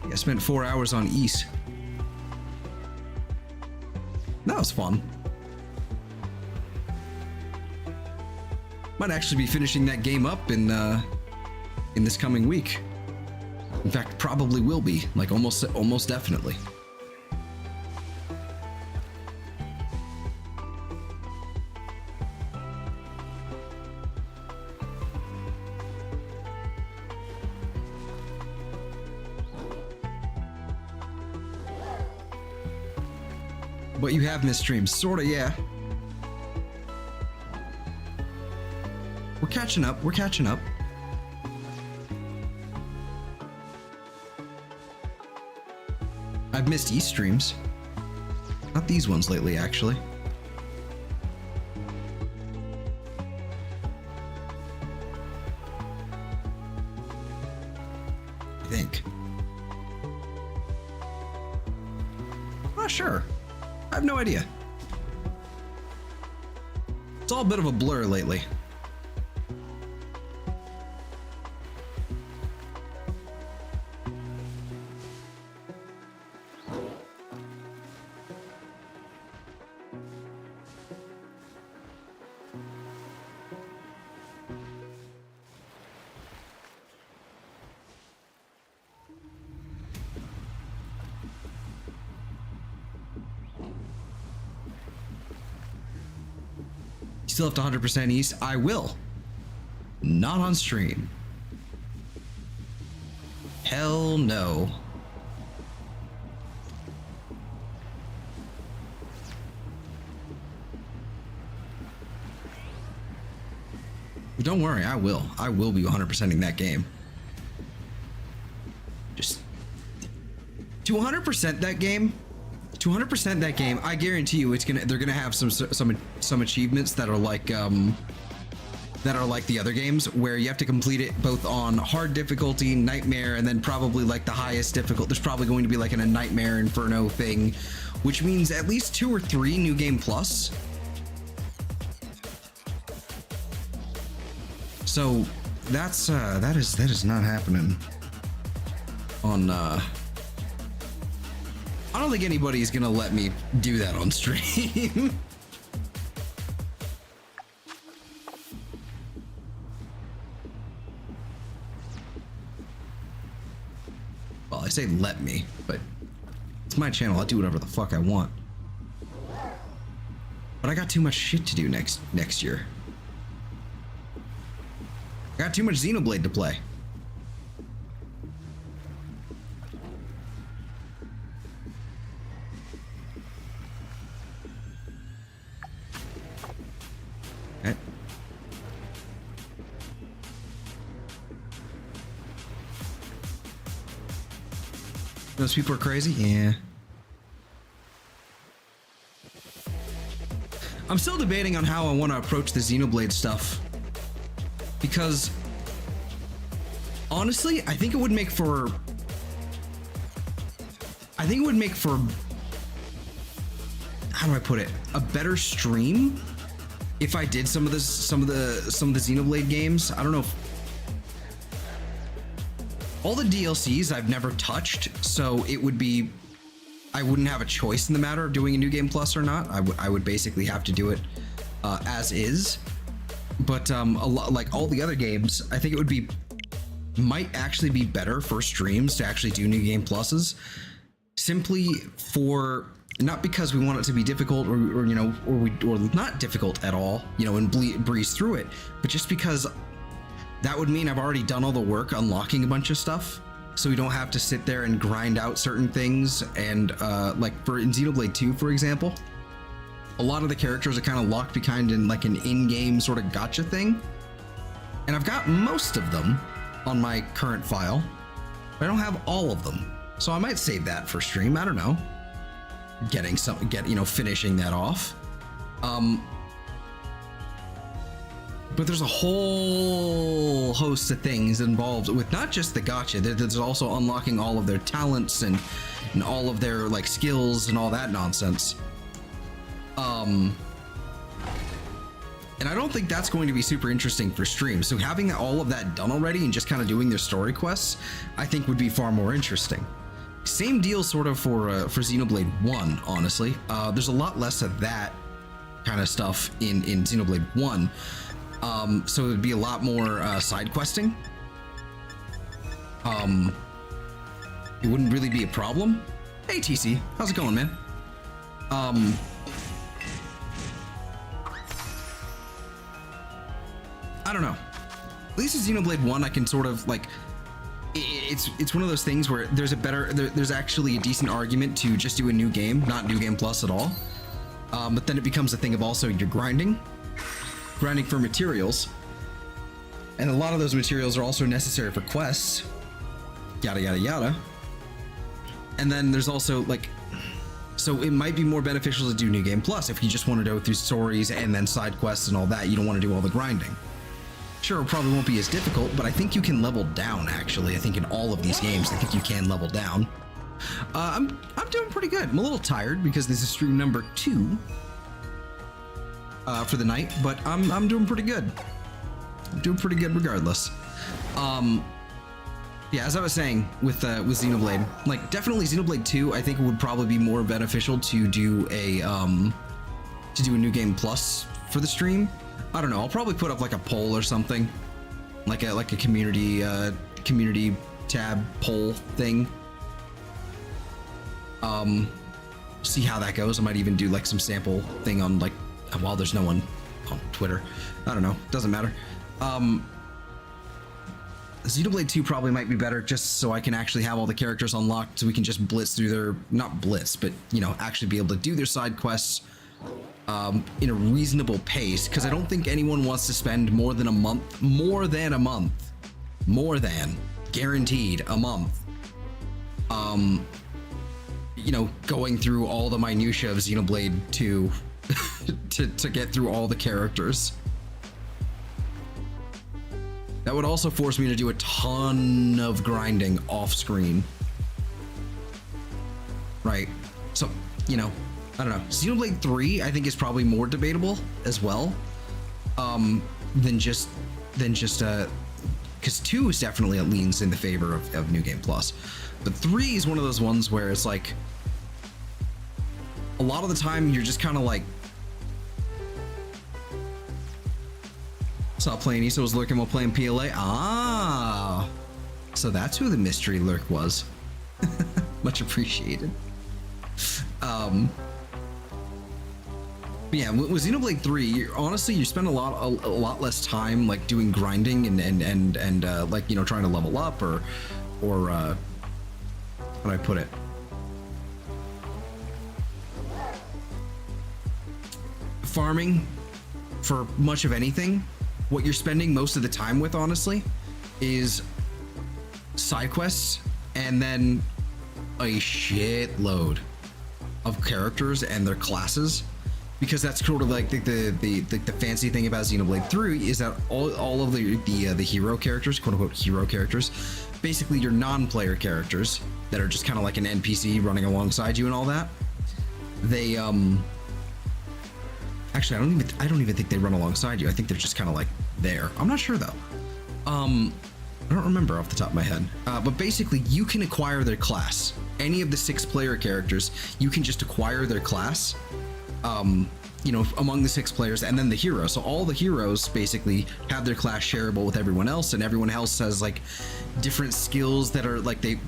I spent 4 hours on East. That was fun. Might actually be finishing that game up in this coming week. In fact, probably will be, like almost definitely. But you have missed streams, sorta, yeah. We're catching up, we're catching up. I've missed East streams. Not these ones lately, actually. I think. Not sure. I have no idea. It's all a bit of a blur lately. still have to 100% East? I will. Not on stream. Hell no. But don't worry, I will. I will be 100%ing that game. Just to 100% that game. To 100% that game, I guarantee you, they're gonna have some achievements that are like the other games, where you have to complete it both on hard difficulty, nightmare, and then probably like the highest difficult. There's probably going to be like a nightmare inferno thing, which means at least 2 or 3 new game plus. So that is not happening on I don't think anybody's gonna let me do that on stream. Well, I say let me, but it's my channel. I'll do whatever the fuck I want. But I got too much shit to do next year. I got too much Xenoblade to play. Okay. Those people are crazy? Yeah. I'm still debating on how I want to approach the Xenoblade stuff. Because honestly, I think it would make for how do I put it? A better stream if I did some of the Xenoblade games. I don't know if all the DLCs I've never touched, so it would be, I wouldn't have a choice in the matter of doing a new game plus or not. I would basically have to do it as is. But a lot like all the other games, I think it might actually be better for streams to actually do new game pluses, simply for, not because we want it to be difficult or not difficult at all, and breeze through it, but just because that would mean I've already done all the work unlocking a bunch of stuff, so we don't have to sit there and grind out certain things. And like in Xenoblade 2, for example, a lot of the characters are kind of locked behind in like an in-game sort of gotcha thing, and I've got most of them on my current file, but I don't have all of them, so I might save that for stream. I don't know, finishing that off. But there's a whole host of things involved with not just the gotcha. There's also unlocking all of their talents and all of their like skills and all that nonsense. And I don't think that's going to be super interesting for stream. So having all of that done already and just kind of doing their story quests, I think would be far more interesting. Same deal sort of for Xenoblade 1, honestly. There's a lot less of that kind of stuff in Xenoblade 1. So it would be a lot more side questing. It wouldn't really be a problem. Hey TC, how's it going, man? I don't know. At least in Xenoblade 1, I can sort of like, it's one of those things where there's actually a decent argument to just do a new game, not new game plus at all. But then it becomes a thing of also you're grinding for materials, and a lot of those materials are also necessary for quests, yada yada yada. And then there's also like, so it might be more beneficial to do new game plus if you just want to go through stories and then side quests and all that. You don't want to do all the grinding. Sure, it probably won't be as difficult, but I think you can level down. Actually, I think in all of these games, I think you can level down. I'm doing pretty good. I'm a little tired because this is stream number 2 for the night, but I'm doing pretty good. I'm doing pretty good regardless. Yeah, as I was saying with Xenoblade, like definitely Xenoblade 2, I think it would probably be more beneficial to do a new game plus for the stream. I don't know. I'll probably put up like a poll or something, like a community tab poll thing. See how that goes. I might even do like some sample thing on like, while there's no one on Twitter. I don't know. Doesn't matter. Xenoblade 2 probably might be better just so I can actually have all the characters unlocked so we can just blitz through their, not blitz, but, you know, actually be able to do their side quests in a reasonable pace, because I don't think anyone wants to spend more than a month, guaranteed a month, you know, going through all the minutia of Xenoblade 2 to get through all the characters. That would also force me to do a ton of grinding off screen. Right. So, you know, I don't know. Xenoblade 3, I think, is probably more debatable as well. Than just, because 2 is definitely, it leans in the favor of New Game Plus. But 3 is one of those ones where it's like, a lot of the time you're just kind of like, saw playing Issa was lurking while playing PLA. Ah, so that's who the mystery lurk was. Much appreciated. Yeah, with Xenoblade 3, honestly, you spend a lot less time like doing grinding and like, you know, trying to level up or how do I put it? Farming for much of anything. What you're spending most of the time with, honestly, is side quests and then a shitload of characters and their classes, because that's sort of like the fancy thing about Xenoblade 3 is that all of the hero characters, quote unquote hero characters, basically your non-player characters that are just kind of like an NPC running alongside you and all that. They actually, I don't even think they run alongside you. I think they're just kind of like there. I'm not sure though. I don't remember off the top of my head. But basically, you can acquire their class. Any of the 6 player characters, you can just acquire their class. You know, among the 6 players, and then the hero. So all the heroes basically have their class shareable with everyone else, and everyone else has like different skills that are like you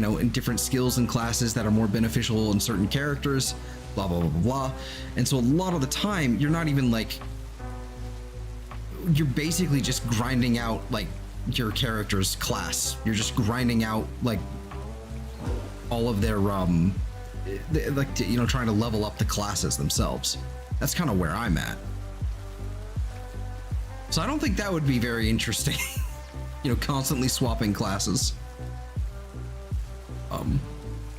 know, in different skills and classes that are more beneficial in certain characters. Blah blah blah blah blah. And so a lot of the time, you're not even like, you're basically just grinding out like your character's class. You're just grinding out like all of their like, you know, trying to level up the classes themselves. That's kind of where I'm at. So I don't think that would be very interesting. You know, constantly swapping classes.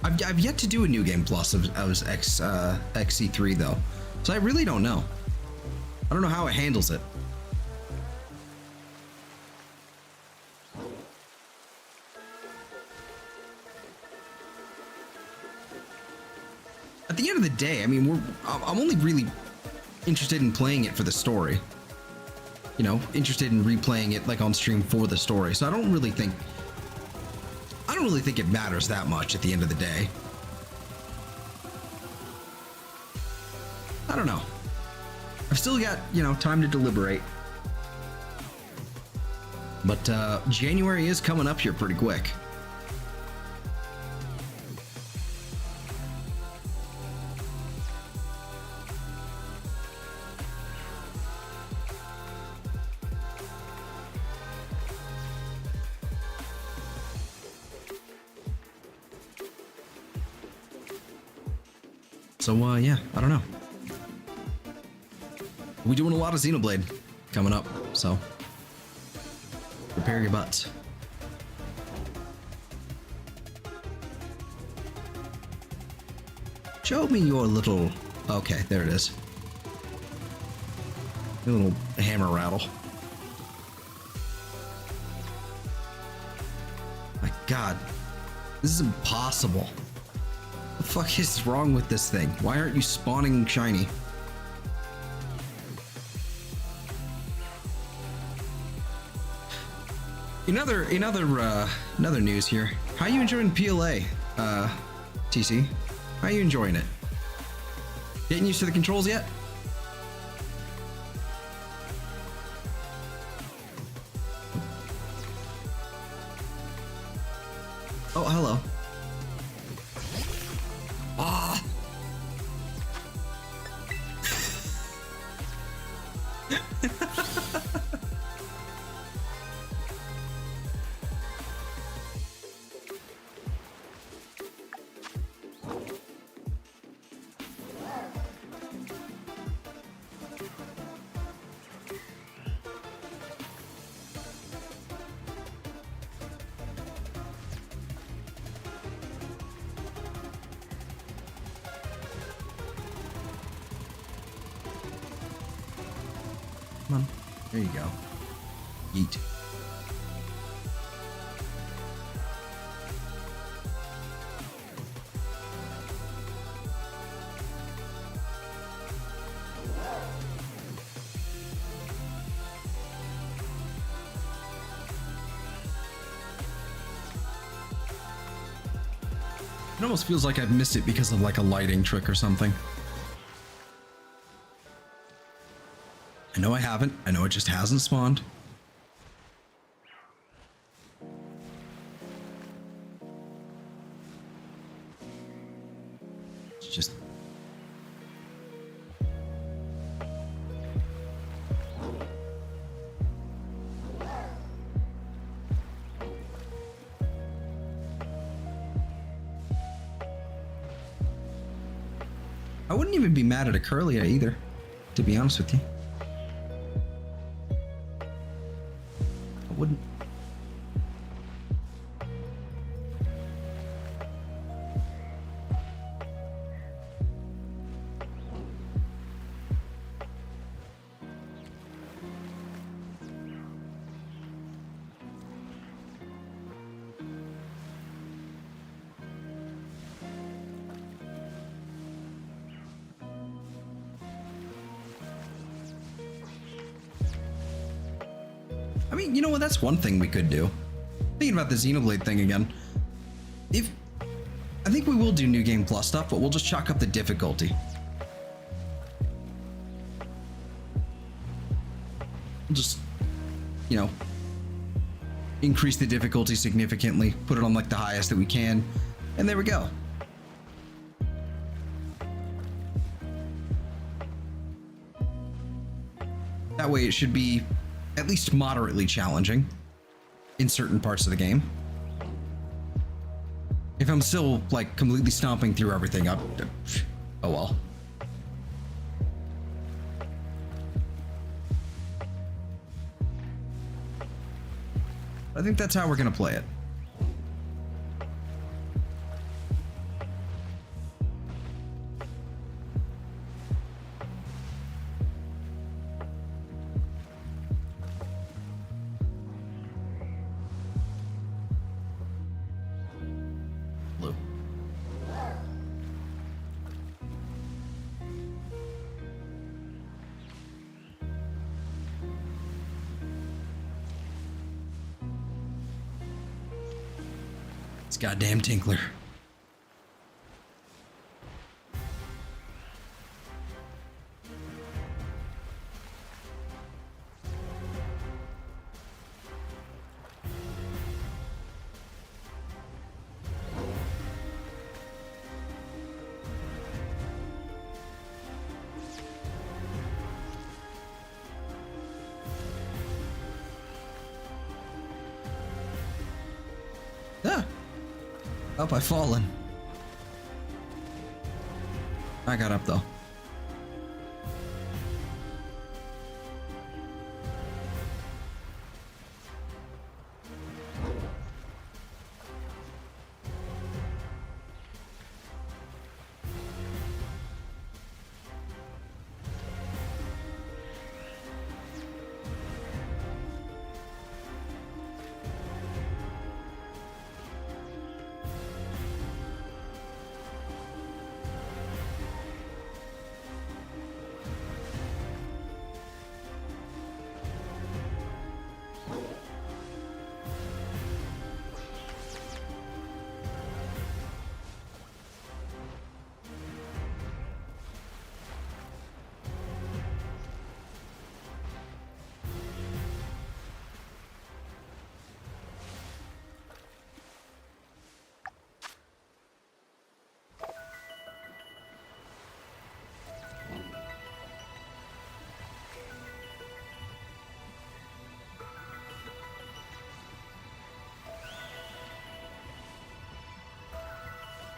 I've yet to do a New Game Plus of XC3 though, so I really don't know. I don't know how it handles it. At the end of the day, I mean, I'm only really interested in playing it for the story. You know, interested in replaying it like on stream for the story. So I don't really think it matters that much at the end of the day. I don't know. I've still got, you know, time to deliberate. But January is coming up here pretty quick. So yeah, I don't know. We're doing a lot of Xenoblade coming up, so prepare your butts. Show me your little... Okay, there it is. Your little hammer rattle. My God, this is impossible. What the fuck is wrong with this thing? Why aren't you spawning shiny? In other news here, how are you enjoying PLA, TC? How are you enjoying it? Getting used to the controls yet? Oh, hello. Ah! Come on. There you go. Yeet. It almost feels like I've missed it because of like a lighting trick or something. I know I haven't. I know it just hasn't spawned. It's just... I wouldn't even be mad at a Curlia either, to be honest with you. I wouldn't. I mean, you know what? That's one thing we could do. Thinking about the Xenoblade thing again. I think we will do New Game Plus stuff, but we'll just chalk up the difficulty. We'll just, you know, increase the difficulty significantly, put it on like the highest that we can, and there we go. That way it should be at least moderately challenging in certain parts of the game. If I'm still like completely stomping through everything up, oh well. I think that's how we're gonna play it. Blue. It's goddamn Tinkler. Ah! Up, I've fallen. I got up though.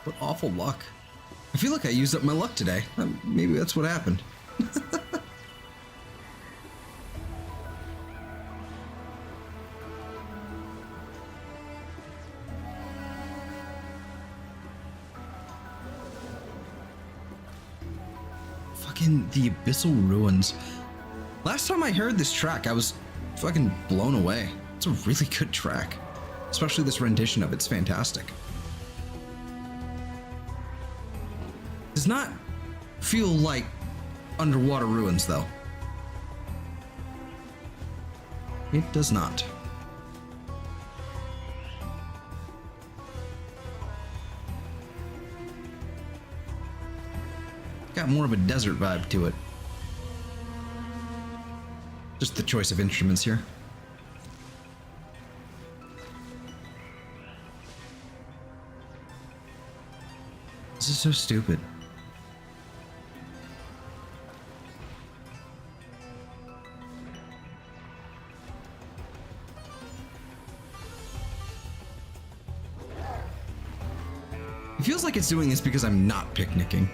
What awful luck. I feel like I used up my luck today. Maybe that's what happened. Fucking the Abyssal Ruins. Last time I heard this track, I was fucking blown away. It's a really good track. Especially this rendition of it's fantastic. Does not feel like underwater ruins, though. It does not. Got more of a desert vibe to it. Just the choice of instruments here. This is so stupid. It feels like it's doing this because I'm not picnicking.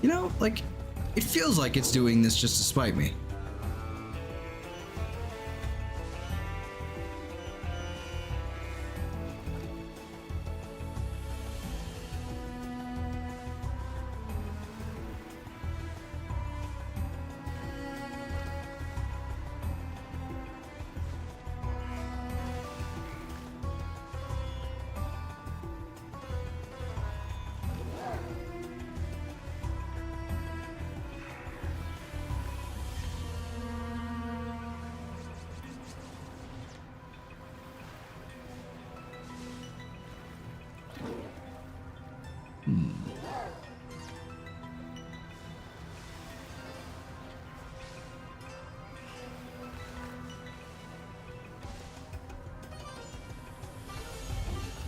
You know, like, it feels like it's doing this just to spite me.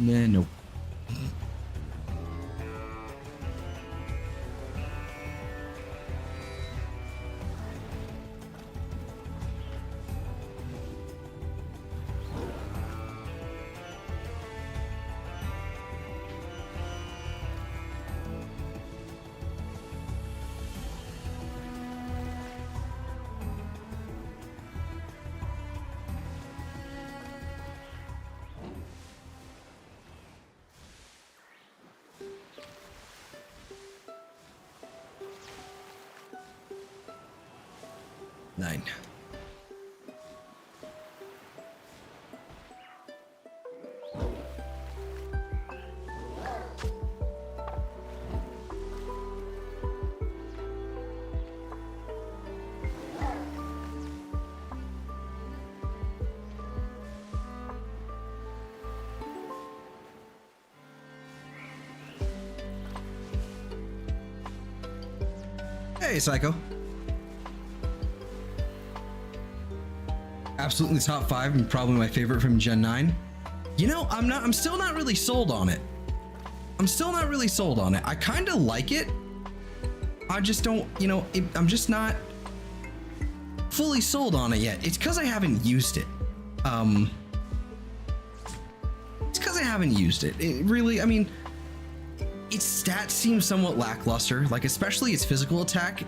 Nah, nope. Nine. Hey, Psycho. Absolutely top 5 and probably my favorite from Gen 9. You know, I'm still not really sold on it. I'm still not really sold on it. I kind of like it. I just don't, you know, I'm just not fully sold on it yet. It's because I haven't used it. It's because I haven't used it. It really, I mean, its stats seem somewhat lackluster, like especially its physical attack.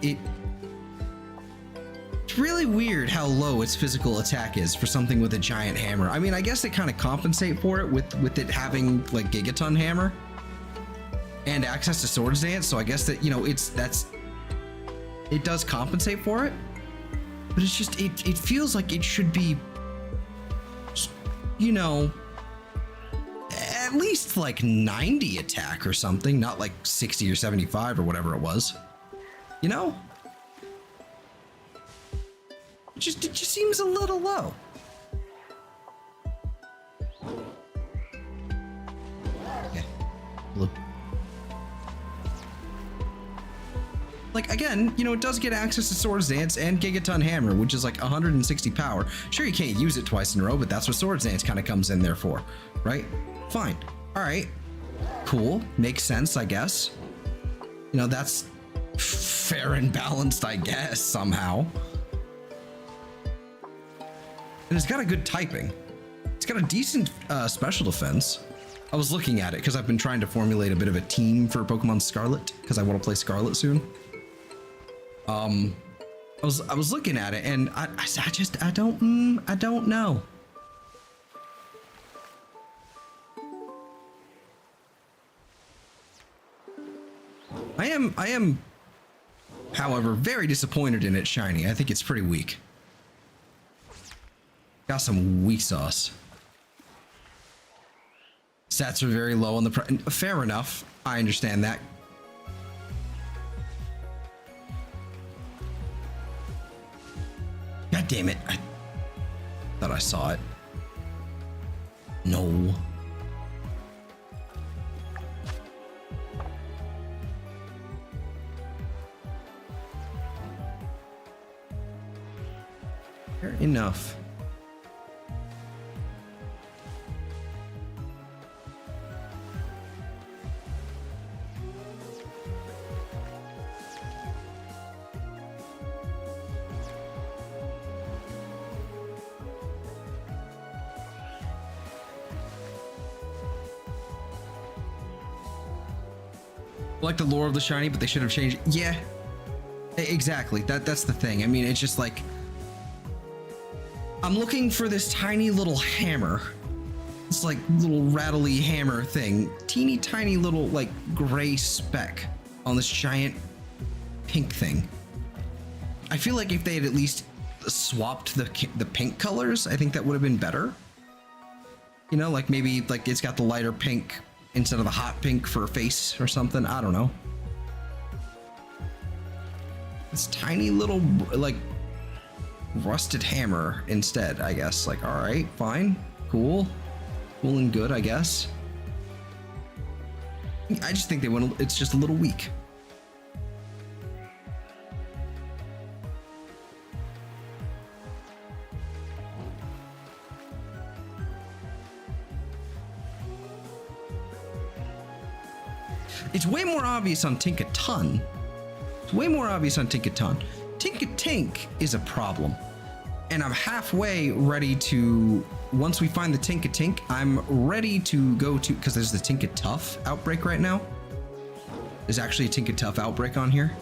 It's really weird how low its physical attack is for something with a giant hammer. I mean, I guess they kind of compensate for it with it having like Gigaton hammer and access to Swords Dance. So I guess that, you know, it does compensate for it, but it's just, it feels like it should be, you know, at least like 90 attack or something, not like 60 or 75 or whatever it was, you know? It just seems a little low. Okay, blue. Like, again, you know, it does get access to Swords Dance and Gigaton Hammer, which is like 160 power. Sure, you can't use it twice in a row, but that's what Swords Dance kind of comes in there for, right? Fine. All right. Cool. Makes sense, I guess. You know, that's fair and balanced, I guess, somehow. And it's got a good typing. It's got a decent special defense. I was looking at it because I've been trying to formulate a bit of a team for Pokemon Scarlet because I want to play Scarlet soon. I was looking at it and I don't know. I am, however, very disappointed in its shiny. I think it's pretty weak. Got some weak sauce. Stats are very low on the fair enough. I understand that. God damn it. I thought I saw it. No. Fair enough. Like the lore of the shiny, but they should have changed. Yeah, exactly. That's the thing. I mean, it's just like I'm looking for this tiny little hammer. It's like little rattly hammer thing. Teeny tiny little like gray speck on this giant pink thing. I feel like if they had at least swapped the pink colors, I think that would have been better. You know, like maybe like it's got the lighter pink instead of the hot pink for a face or something. I don't know. This tiny little like rusted hammer instead, I guess. Like, all right, fine, cool and good, I guess. I just think it's just a little weak. It's way more obvious on Tinkatink. It's way more obvious on Tinkatink. Tinkatink is a problem. And I'm halfway ready to, once we find the Tinkatink, I'm ready to go to, because there's the Tinkatuff outbreak right now. There's actually a Tinkatuff outbreak on here.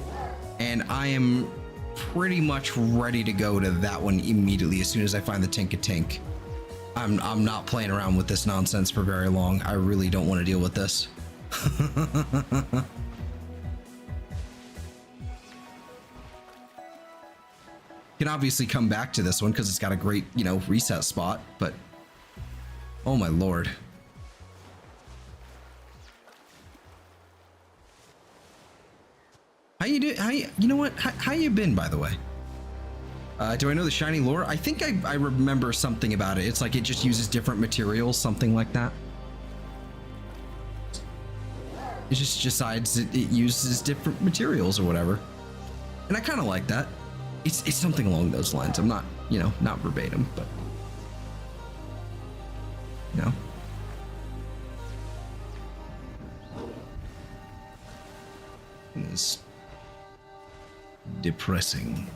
And I am pretty much ready to go to that one immediately as soon as I find the Tinkatink. I'm not playing around with this nonsense for very long. I really don't want to deal with this. Can obviously come back to this one because it's got a great, you know, reset spot, but oh my lord. How you do? You know what? How you been, by the way? Do I know the shiny lore? I think I remember something about it. It's like it just uses different materials, something like that. It just decides it uses different materials or whatever. And I kind of like that. It's something along those lines. I'm not, you know, not verbatim, but you know. It's depressing.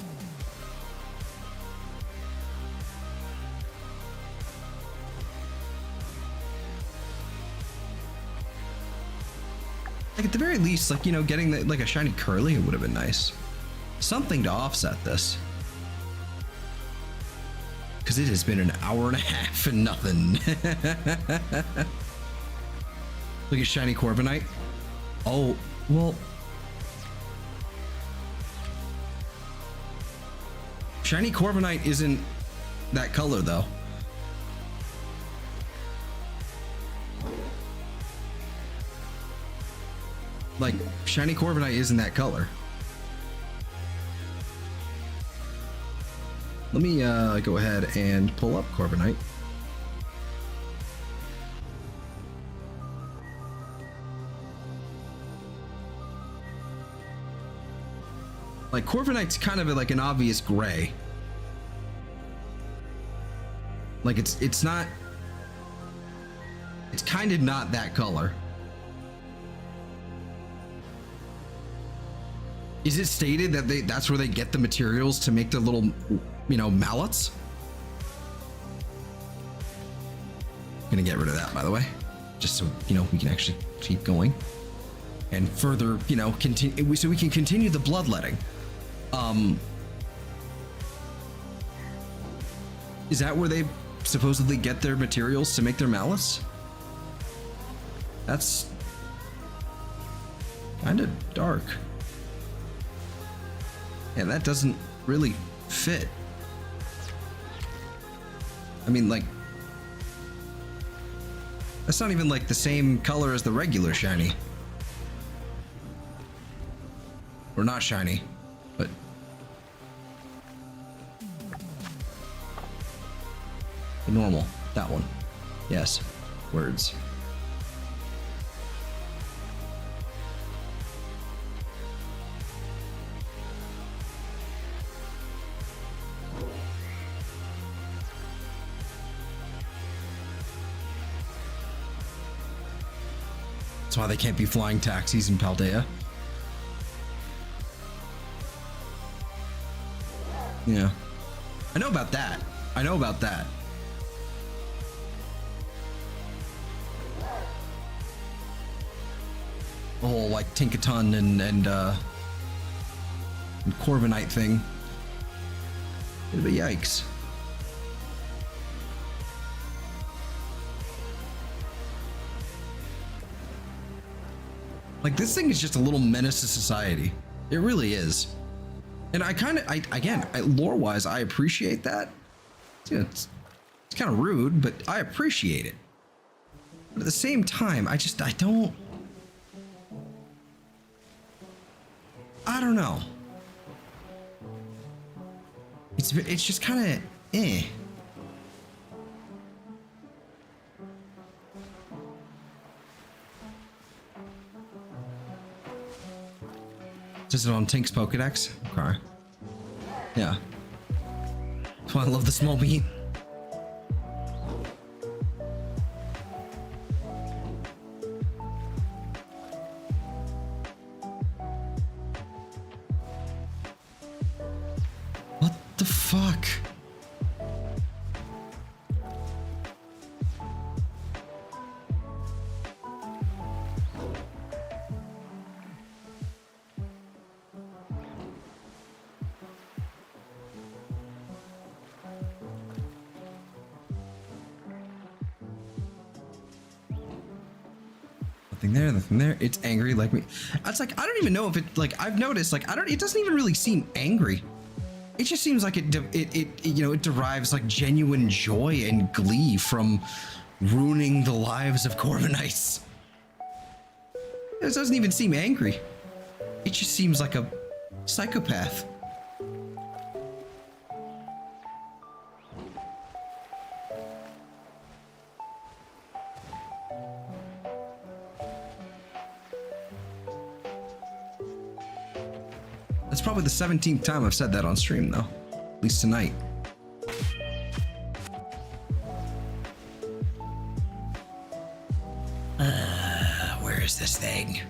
Like at the very least, like, you know, getting the, like a shiny curly would have been nice. Something to offset this. Because it has been an hour and a half and nothing. Look at shiny Corviknight. Oh, well. Shiny Corviknight isn't that color though. Like, shiny Corviknight isn't that color. Let me go ahead and pull up Corviknight. Like, Corviknight's kind of like an obvious gray. Like, it's not... It's kind of not that color. Is it stated that that's where they get the materials to make the little, you know, mallets? gonna get rid of that, by the way, just so you know we can actually keep going and further, you know, continue, so we can continue the bloodletting. Is that where they supposedly get their materials to make their mallets? That's kind of dark. Yeah, that doesn't really fit. I mean, like, that's not even like the same color as the regular shiny. Or not shiny, but the normal, that one. Yes, words. That's why they can't be flying taxis in Paldea. Yeah. I know about that. I know about that. The whole like Tinkatink and Corviknight thing. But yikes. Like, this thing is just a little menace to society. It really is. And I kind of, again, lore-wise, I appreciate that. You know, it's kind of rude, but I appreciate it. But at the same time, I don't know. It's just kind of eh. Is it on Tink's Pokedex? Okay. Yeah. That's why I love the small bean. What the fuck? Nothing there. It's angry like me. It's like, I don't even know if it, like, I've noticed, like, it doesn't even really seem angry. It just seems like it you know, it derives like genuine joy and glee from ruining the lives of Corviknights. It doesn't even seem angry. It just seems like a psychopath. That's probably the 17th time I've said that on stream, though. At least tonight. Where is this thing?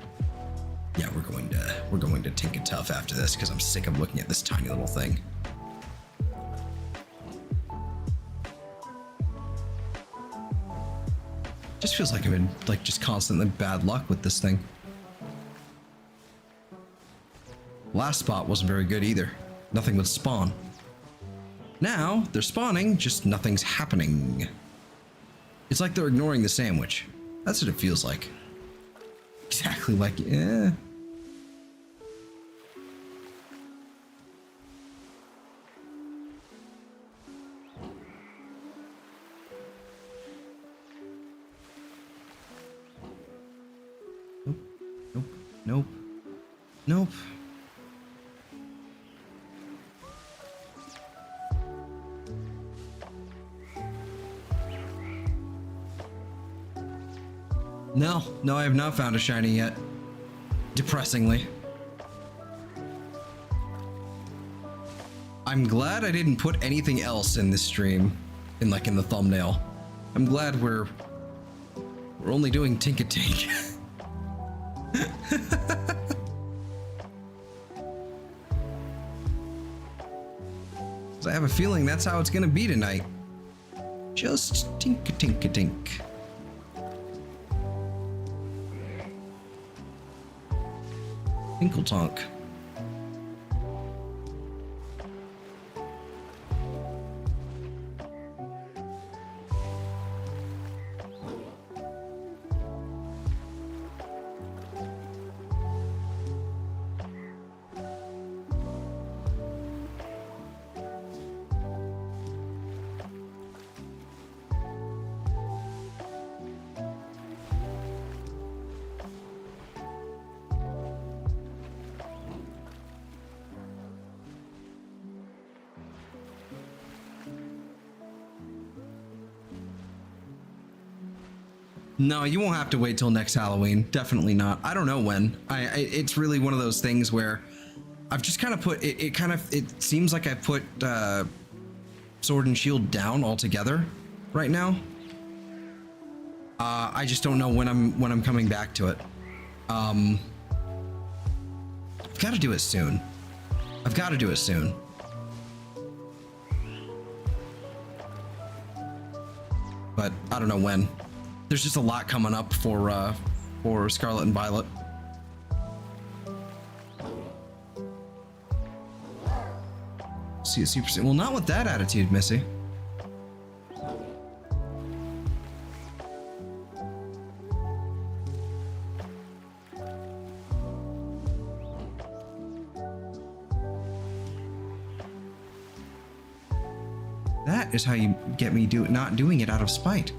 Yeah, we're going to Tinkatink after this because I'm sick of looking at this tiny little thing. Just feels like I'm in like just constantly bad luck with this thing. Last spot wasn't very good either. Nothing would spawn. Now, they're spawning, just nothing's happening. It's like they're ignoring the sandwich. That's what it feels like. Exactly like, eh. Nope, nope, nope, nope. No, I have not found a shiny yet. Depressingly. I'm glad I didn't put anything else in this stream, in the thumbnail. I'm glad we're only doing Tinkatink. I have a feeling that's how it's gonna be tonight. Just Tinkatink. Tinkatink. No, you won't have to wait till next Halloween. Definitely not. I don't know when. It's really one of those things where I've just kind of put it. It seems like I put Sword and Shield down altogether right now. I just don't know when I'm coming back to it. I've got to do it soon. I've got to do it soon. But I don't know when. There's just a lot coming up for Scarlet and Violet. See a Super Saiyan. Well, not with that attitude, Missy. That is how you get me not doing it out of spite.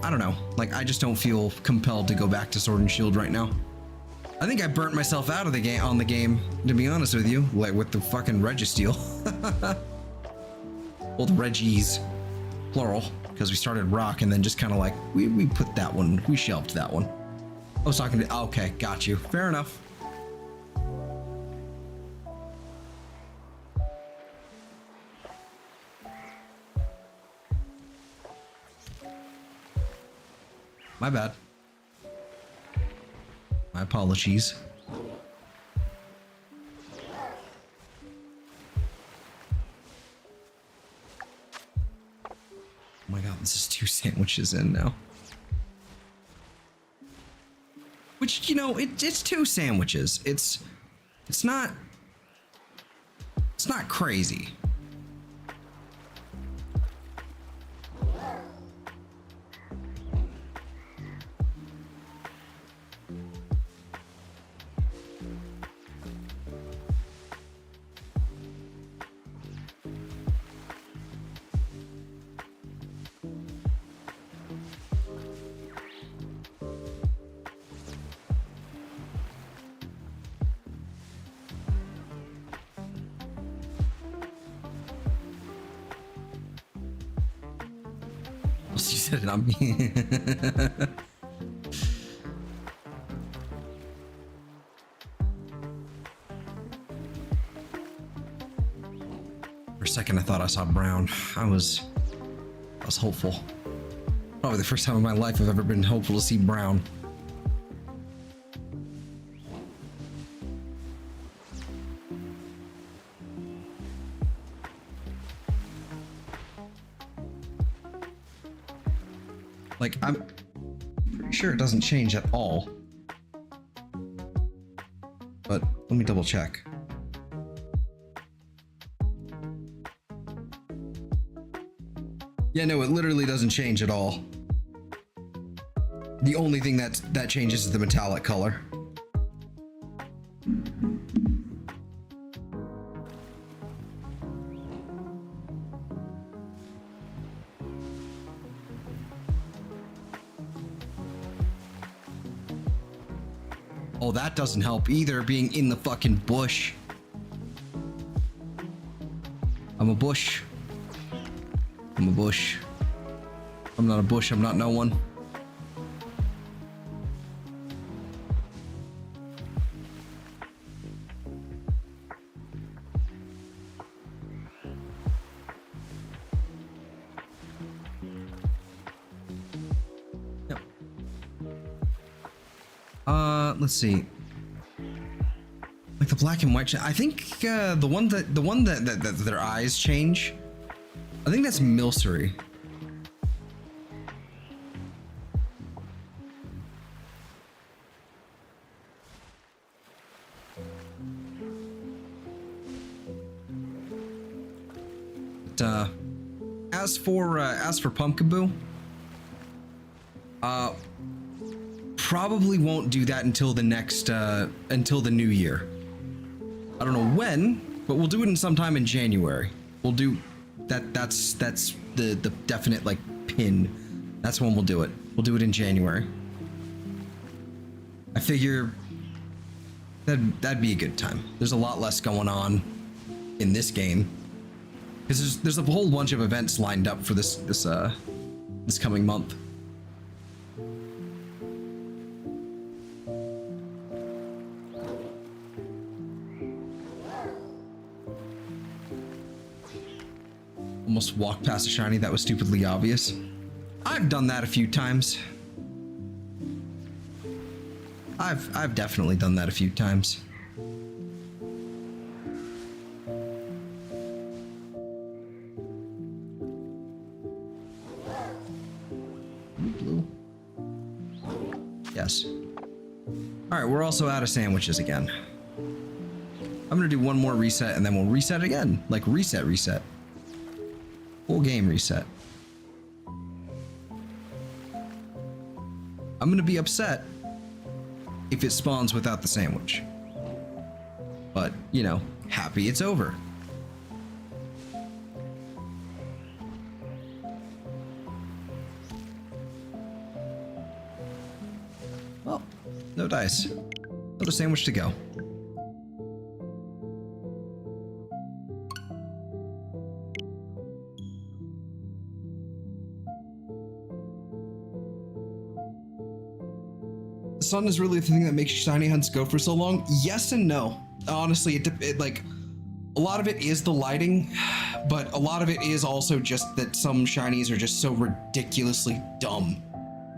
I don't know. Like, I just don't feel compelled to go back to Sword and Shield right now. I think I burnt myself out of the game to be honest with you, like with the fucking Registeel. Well, the Reggies, plural, because we started Rock and then just kind of like we put that one, we shelved that one. I was talking to, okay, got you. Fair enough. My bad. My apologies. Oh my god, this is 2 sandwiches in now. Which, you know, it's 2 sandwiches. It's not crazy. You said it on me. For a second, I thought I saw brown. I was hopeful. Probably the first time in my life I've ever been hopeful to see brown. Like, I'm pretty sure it doesn't change at all. But let me double check. Yeah, no, it literally doesn't change at all. The only thing that changes is the metallic color. Oh, that doesn't help either, being in the fucking bush. I'm a bush. I'm a bush. I'm not a bush, I'm not no one. Yep. Let's see. Like the black and white, I think the one that their eyes change. I think that's Milcery. as for Pumpkaboo, probably won't do that until the next until the new year. I don't know when, but we'll do it in sometime in January. We'll do that. That's the definite like pin. That's when we'll do it. We'll do it in January. I figure that'd be a good time. There's a lot less going on in this game because there's a whole bunch of events lined up for this coming month. Almost walked past a shiny that was stupidly obvious. I've done that a few times. I've definitely done that a few times. Blue. Yes. All right, we're also out of sandwiches again. I'm gonna do one more reset and then we'll reset again. Like reset. Full game reset. I'm gonna be upset if it spawns without the sandwich. But, you know, happy it's over. Well, no dice. Not a sandwich to go. Sun is really the thing that makes shiny hunts go for so long. Yes and no. Honestly, it like a lot of it is the lighting, but a lot of it is also just that some shinies are just so ridiculously dumb,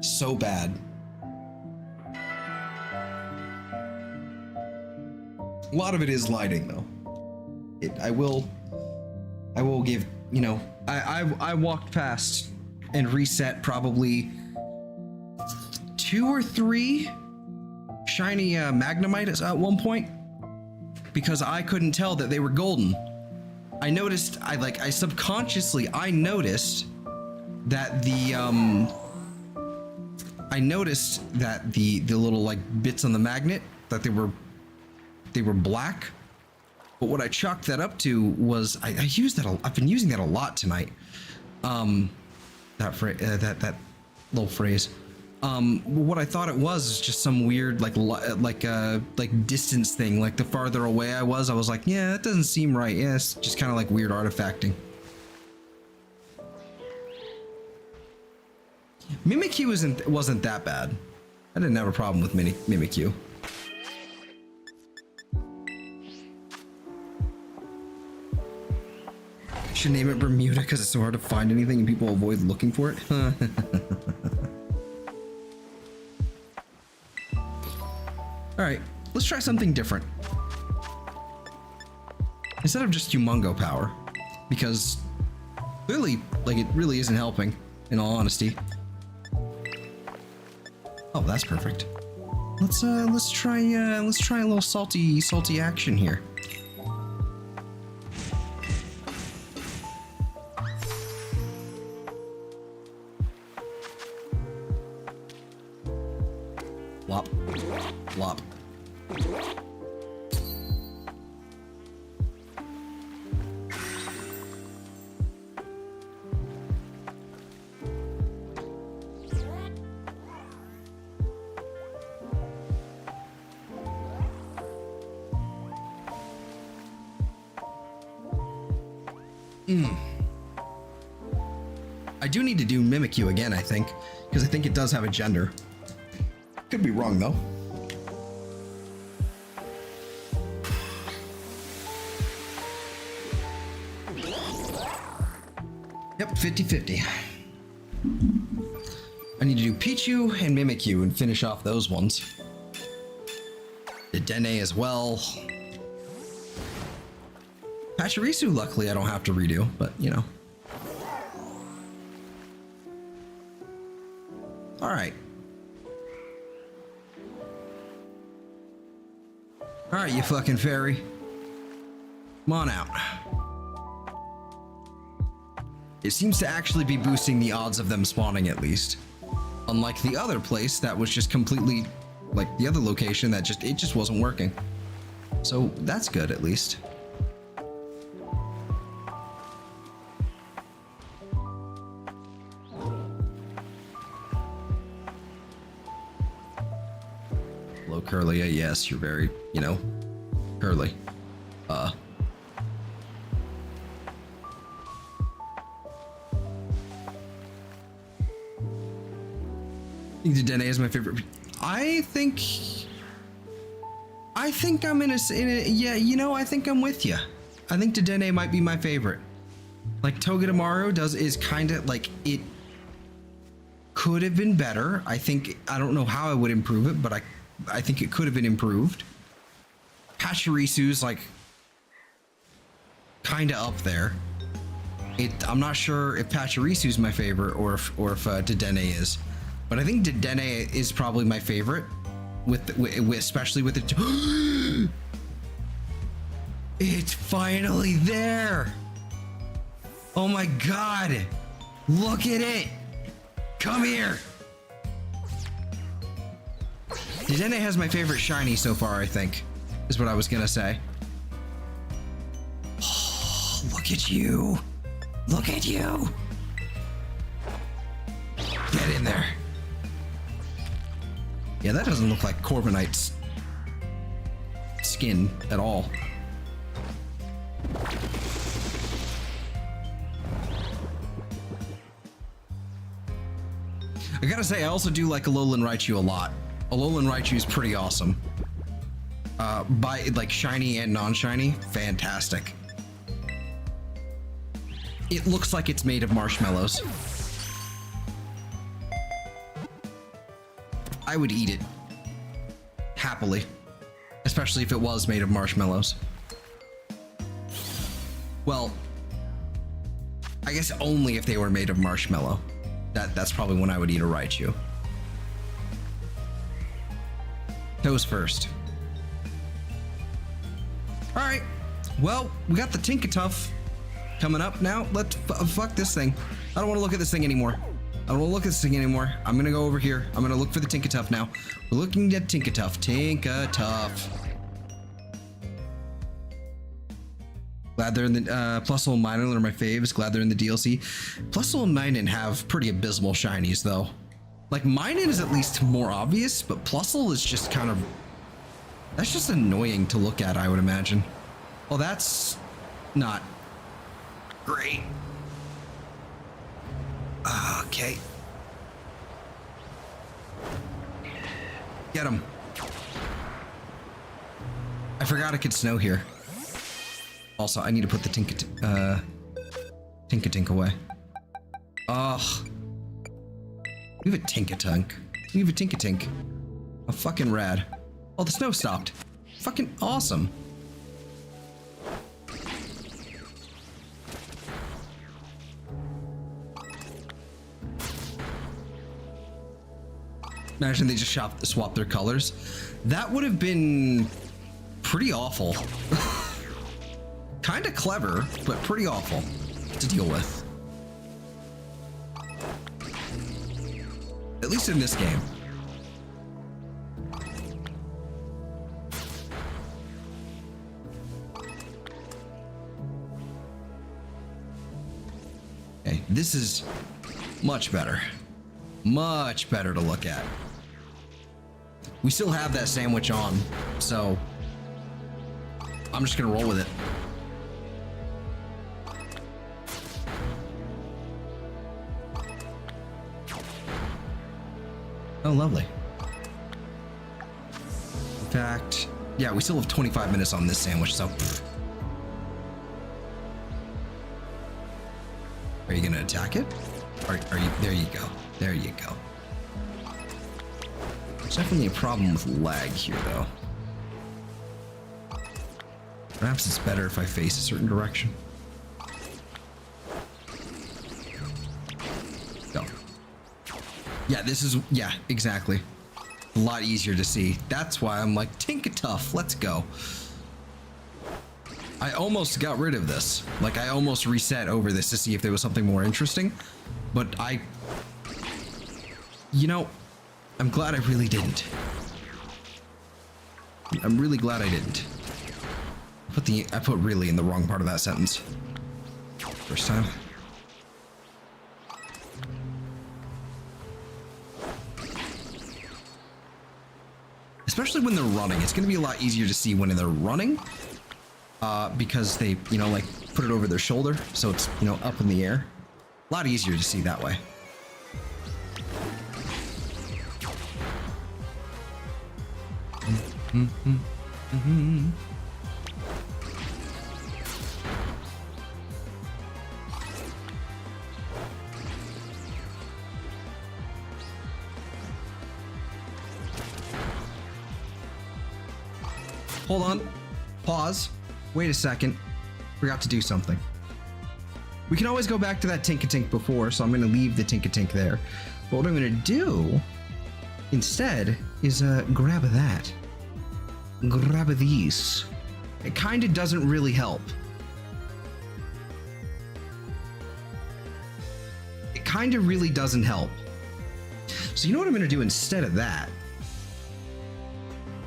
so bad. A lot of it is lighting, though. I will give, you know, I walked past and reset probably 2 or 3 shiny Magnemite at one point because I couldn't tell that they were golden. I noticed, I subconsciously noticed that the little like bits on the magnet, that they were black. But what I chalked that up to was I used that. I've been using that a lot tonight. That little phrase. What I thought it was is just some weird like distance thing. Like the farther away I was like, yeah, that doesn't seem right. Yeah, it's just kind of like weird artifacting. Mimikyu wasn't that bad. I didn't have a problem with Mimikyu. Should name it Bermuda because it's so hard to find anything and people avoid looking for it. All right, let's try something different. Instead of just Humongo power, because clearly, like, it really isn't helping, in all honesty. Oh, that's perfect. Let's try a little salty action here. Flop. Flop. I do need to do Mimikyu again, I think, because I think it does have a gender. Could be wrong, though. Yep, 50-50. I need to do Pichu and Mimikyu and finish off those ones. The Dene as well. Pachirisu, luckily, I don't have to redo, but, you know. All right. All right, you fucking fairy. Come on out. It seems to actually be boosting the odds of them spawning at least. Unlike the other place that was just completely, like the other location that it just wasn't working. So that's good at least. Hello, Curly. Yes, you're very, you know, Curly. I think Dedenne is my favorite. I think I'm in a yeah, you know, I think I'm with you. I think Dedenne might be my favorite. Like Togedemaru is kind of like, it could have been better. I don't know how I would improve it, but I think it could have been improved. Pachirisu's like kind of up there. I'm not sure if Pachirisu's my favorite or if Dedenne is, but I think Dedenne is probably my favorite, especially with the. It's finally there! Oh my god! Look at it! Come here! Dedenne has my favorite shiny so far, I think, is what I was gonna say. Oh, look at you! Look at you! Get in there! Yeah, that doesn't look like Corviknight's skin at all. I gotta say, I also do like Alolan Raichu a lot. Alolan Raichu is pretty awesome. By like shiny and non-shiny, fantastic. It looks like it's made of marshmallows. I would eat it happily, especially if it was made of marshmallows. Well, I guess only if they were made of marshmallow. That's probably when I would eat a Raichu. Toes first. All right. Well, we got the Tinkatink coming up now. Let's fuck this thing. I don't want to look at this thing anymore. I don't want to look at this thing anymore. I'm gonna go over here. I'm gonna look for the Tinkatink now. We're looking at Tinkatink. Glad they're in the Plusle and Minun are my faves. Glad they're in the DLC. Plusle and Minun have pretty abysmal shinies though. Like Minun is at least more obvious, but Plusle is just kind of, that's just annoying to look at, I would imagine. Well, that's not great. Okay. Get him. I forgot it could snow here. Also, I need to put the Tinkatink away. Ugh. We have a Tinkatink. We have a Tinkatink. Oh, fucking rad. Oh, the snow stopped. Fucking awesome. Imagine they just swapped their colors. That would have been pretty awful. Kind of clever, but pretty awful to deal with. At least in this game. Okay, this is much better. Much better to look at. We still have that sandwich on, so I'm just gonna roll with it. Oh, lovely. In fact, yeah, we still have 25 minutes on this sandwich, so. Are you gonna attack it? Are you? There you go. There you go. There's definitely a problem with lag here, though. Perhaps it's better if I face a certain direction. Go. Yeah, this is, yeah, exactly. A lot easier to see. That's why I'm like, Tinkatink, let's go. I almost got rid of this. Like, I almost reset over this to see if there was something more interesting. But you know, I'm glad I really didn't. I'm really glad I didn't. I put really in the wrong part of that sentence. First time. Especially when they're running. It's going to be a lot easier to see when they're running. Because they, you know, like put it over their shoulder. So it's, you know, up in the air. A lot easier to see that way. Hold on. Pause. Wait a second. Forgot to do something. We can always go back to that Tinkatink before, so I'm going to leave the Tinkatink there. But what I'm going to do instead is grab that. Grab these. It kind of doesn't really help. It kind of really doesn't help. So you know what I'm going to do instead of that?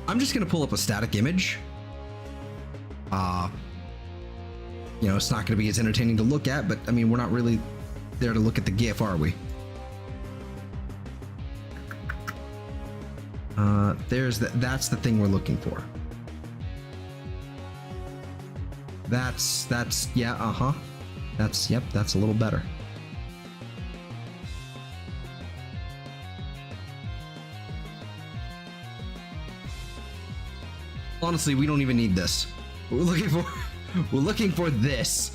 I'm just going to pull up a static image. You know, it's not going to be as entertaining to look at, but I mean, we're not really there to look at the GIF, are we? That's the thing we're looking for. Yeah, that's a little better. Honestly, we don't even need this. What we're looking for this.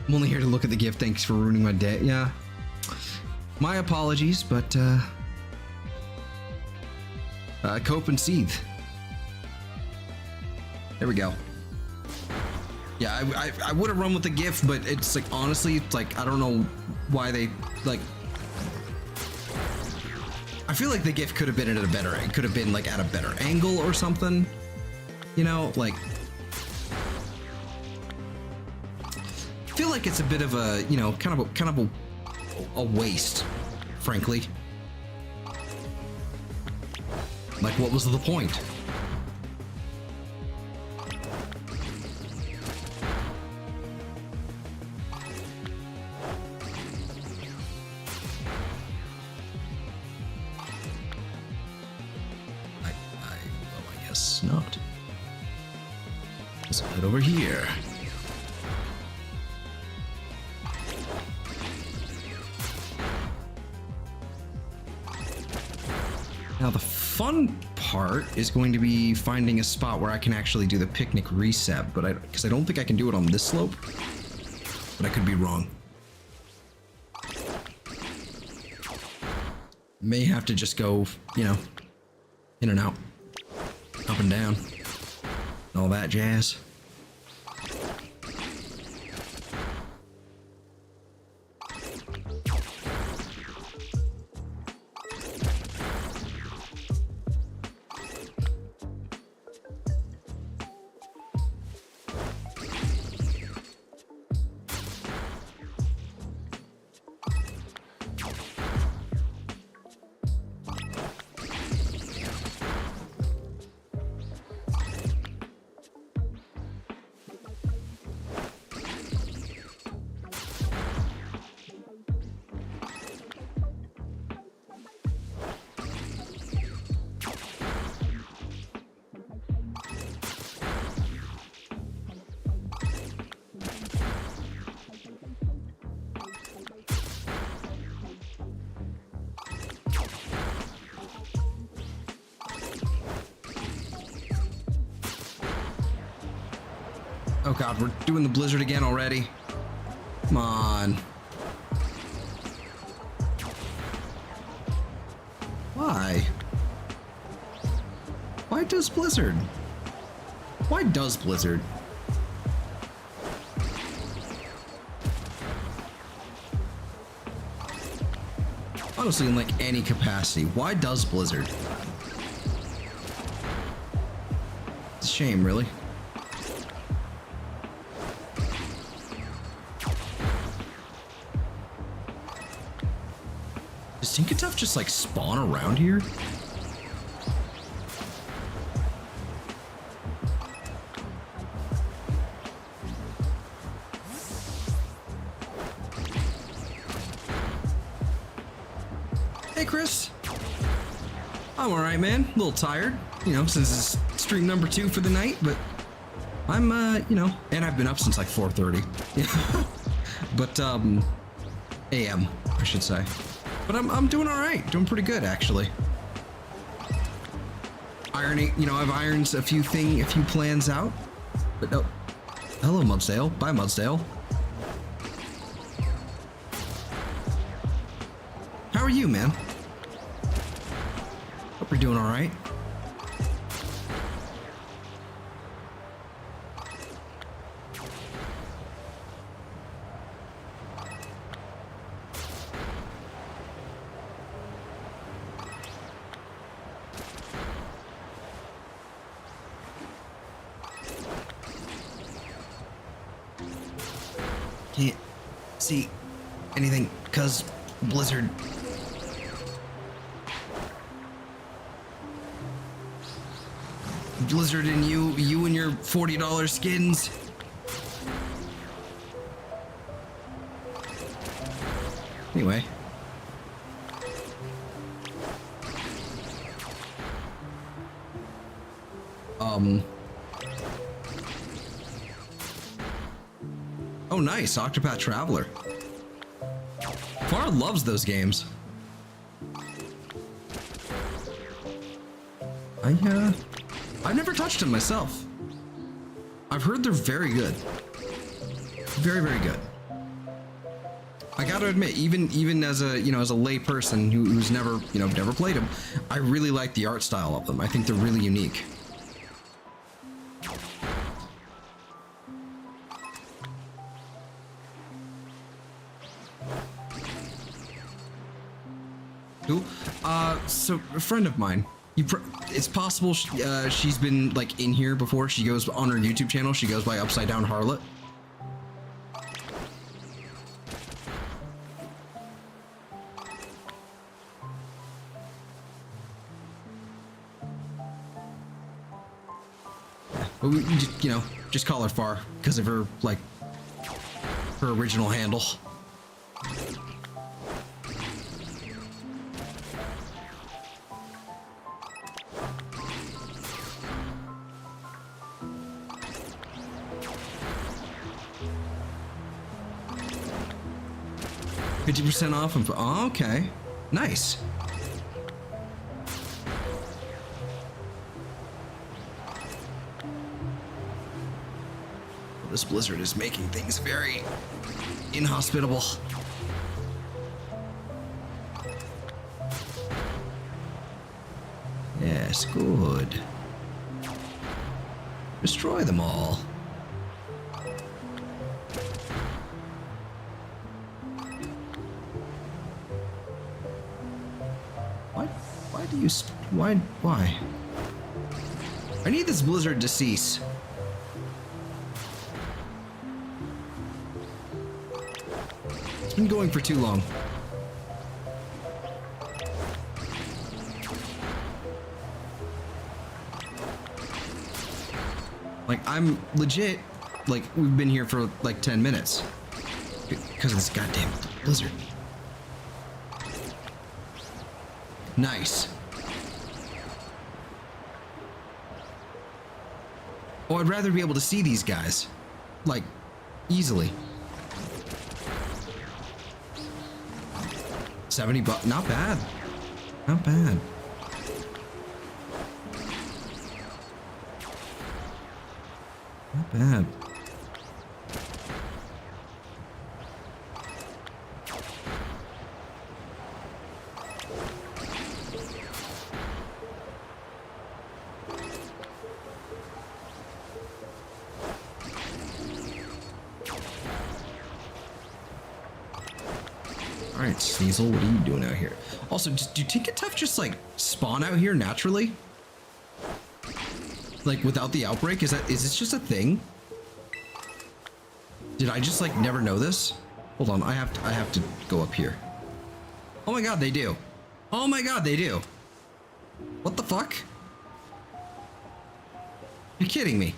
I'm only here to look at the gift. Thanks for ruining my day. Yeah. My apologies, but cope and seethe. There we go. Yeah, I would have run with the GIF, but it's like, honestly, it's like, I don't know why they, like, I feel like the GIF could have been at a better, it could have been like at a better angle or something, you know, like, I feel like it's a bit of a, you know, kind of a waste, frankly. Like, what was the point? I guess not. Let's head over here. Now the fun part is going to be finding a spot where I can actually do the picnic reset, but because I don't think I can do it on this slope, but I could be wrong. May have to just go, you know, in and out, up and down, all that jazz. Oh god, we're doing the blizzard again already. Come on. Why? Why Why does Blizzard? Why does Blizzard? Honestly, in like any capacity, why does Blizzard? It's a shame, really. Does Tinkatink just like spawn around here? Hey Chris, I'm all right, man. A little tired, you know, since it's stream number 2 for the night, but I'm, you know, and I've been up since like 4:30. But AM, I should say. But I'm doing all right, doing pretty good actually. Ironing, you know, I've ironed a few plans out. But oh, hello Mudsdale. Bye Mudsdale. How are you, man? Hope you're doing all right. Can't see anything because Blizzard. Blizzard and you and your $40 skins. Anyway. Oh, nice. Octopath Traveler. Far loves those games. I've never touched them myself. I've heard they're very good. Very, very good. I gotta admit, even as a, you know, as a lay person who's never, you know, never played them, I really like the art style of them. I think they're really unique. Cool. So a friend of mine, it's possible she's been like in here before. She goes on her YouTube channel. She goes by Upside Down Harlot. But we just, you know, just call her Far because of her, like, her original handle. $50% off of, oh, okay. Nice. This Blizzard is making things very inhospitable. Yes, good. Destroy them all. Why do you, why? I need this Blizzard to cease. It's been going for too long. Like, I'm legit, like, we've been here for like 10 minutes. Because of this goddamn Blizzard. Nice. Oh, I'd rather be able to see these guys. Like, easily. 70 bucks, not bad. Not bad. Not bad. All right, Sneasel, what are you doing out here? Also, do Tinkatink just like spawn out here naturally? Like without the outbreak? Is this just a thing? Did I just like never know this? Hold on, I have to go up here. Oh my god, they do. Oh my god, they do. What the fuck? You're kidding me.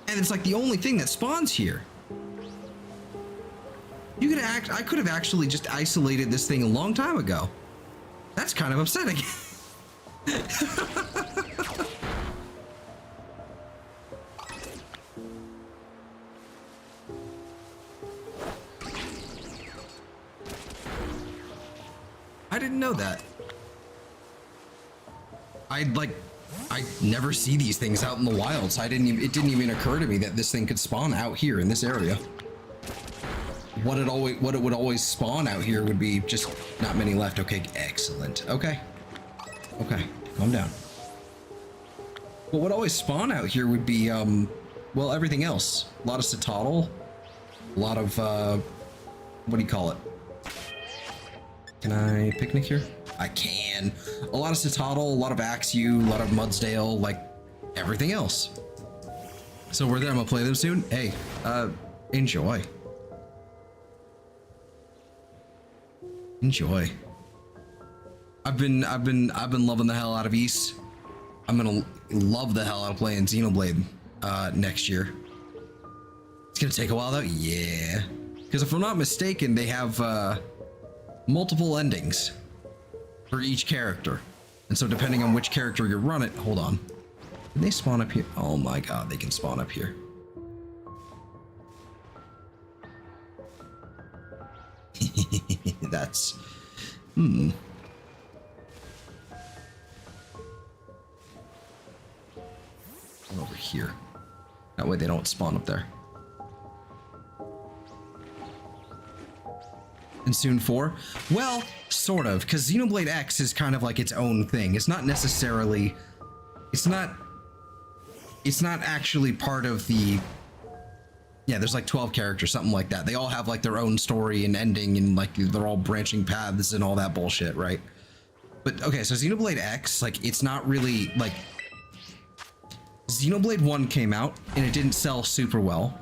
And it's like the only thing that spawns here. I could have actually just isolated this thing a long time ago. That's kind of upsetting. I didn't know that. I never see these things out in the wild, so it didn't even occur to me that this thing could spawn out here in this area. What it would always spawn out here would be just not many left. Okay, excellent. Okay, calm down. What would always spawn out here would be well, everything else. A lot of Citadel, a lot of what do you call it? Can I picnic here? I can. A lot of Citadel, a lot of Axew, a lot of Mudsdale, like everything else. So we're there. I'm gonna play them soon. Hey, enjoy. Enjoy. I've been loving the hell out of East. I'm gonna love the hell out of playing Xenoblade next year. It's gonna take a while though. Yeah, because if I'm not mistaken, they have multiple endings for each character, and so depending on which character you're running, hold on. Can they spawn up here? Oh my god, they can spawn up here. That's over here. That way they don't spawn up there. And soon 4? Well, sort of, because Xenoblade X is kind of like its own thing. It's not necessarily, it's not actually part of the, yeah, there's like 12 characters, something like that. They all have like their own story and ending, and like they're all branching paths and all that bullshit, right? But okay, so Xenoblade X, like it's not really like, Xenoblade 1 came out and it didn't sell super well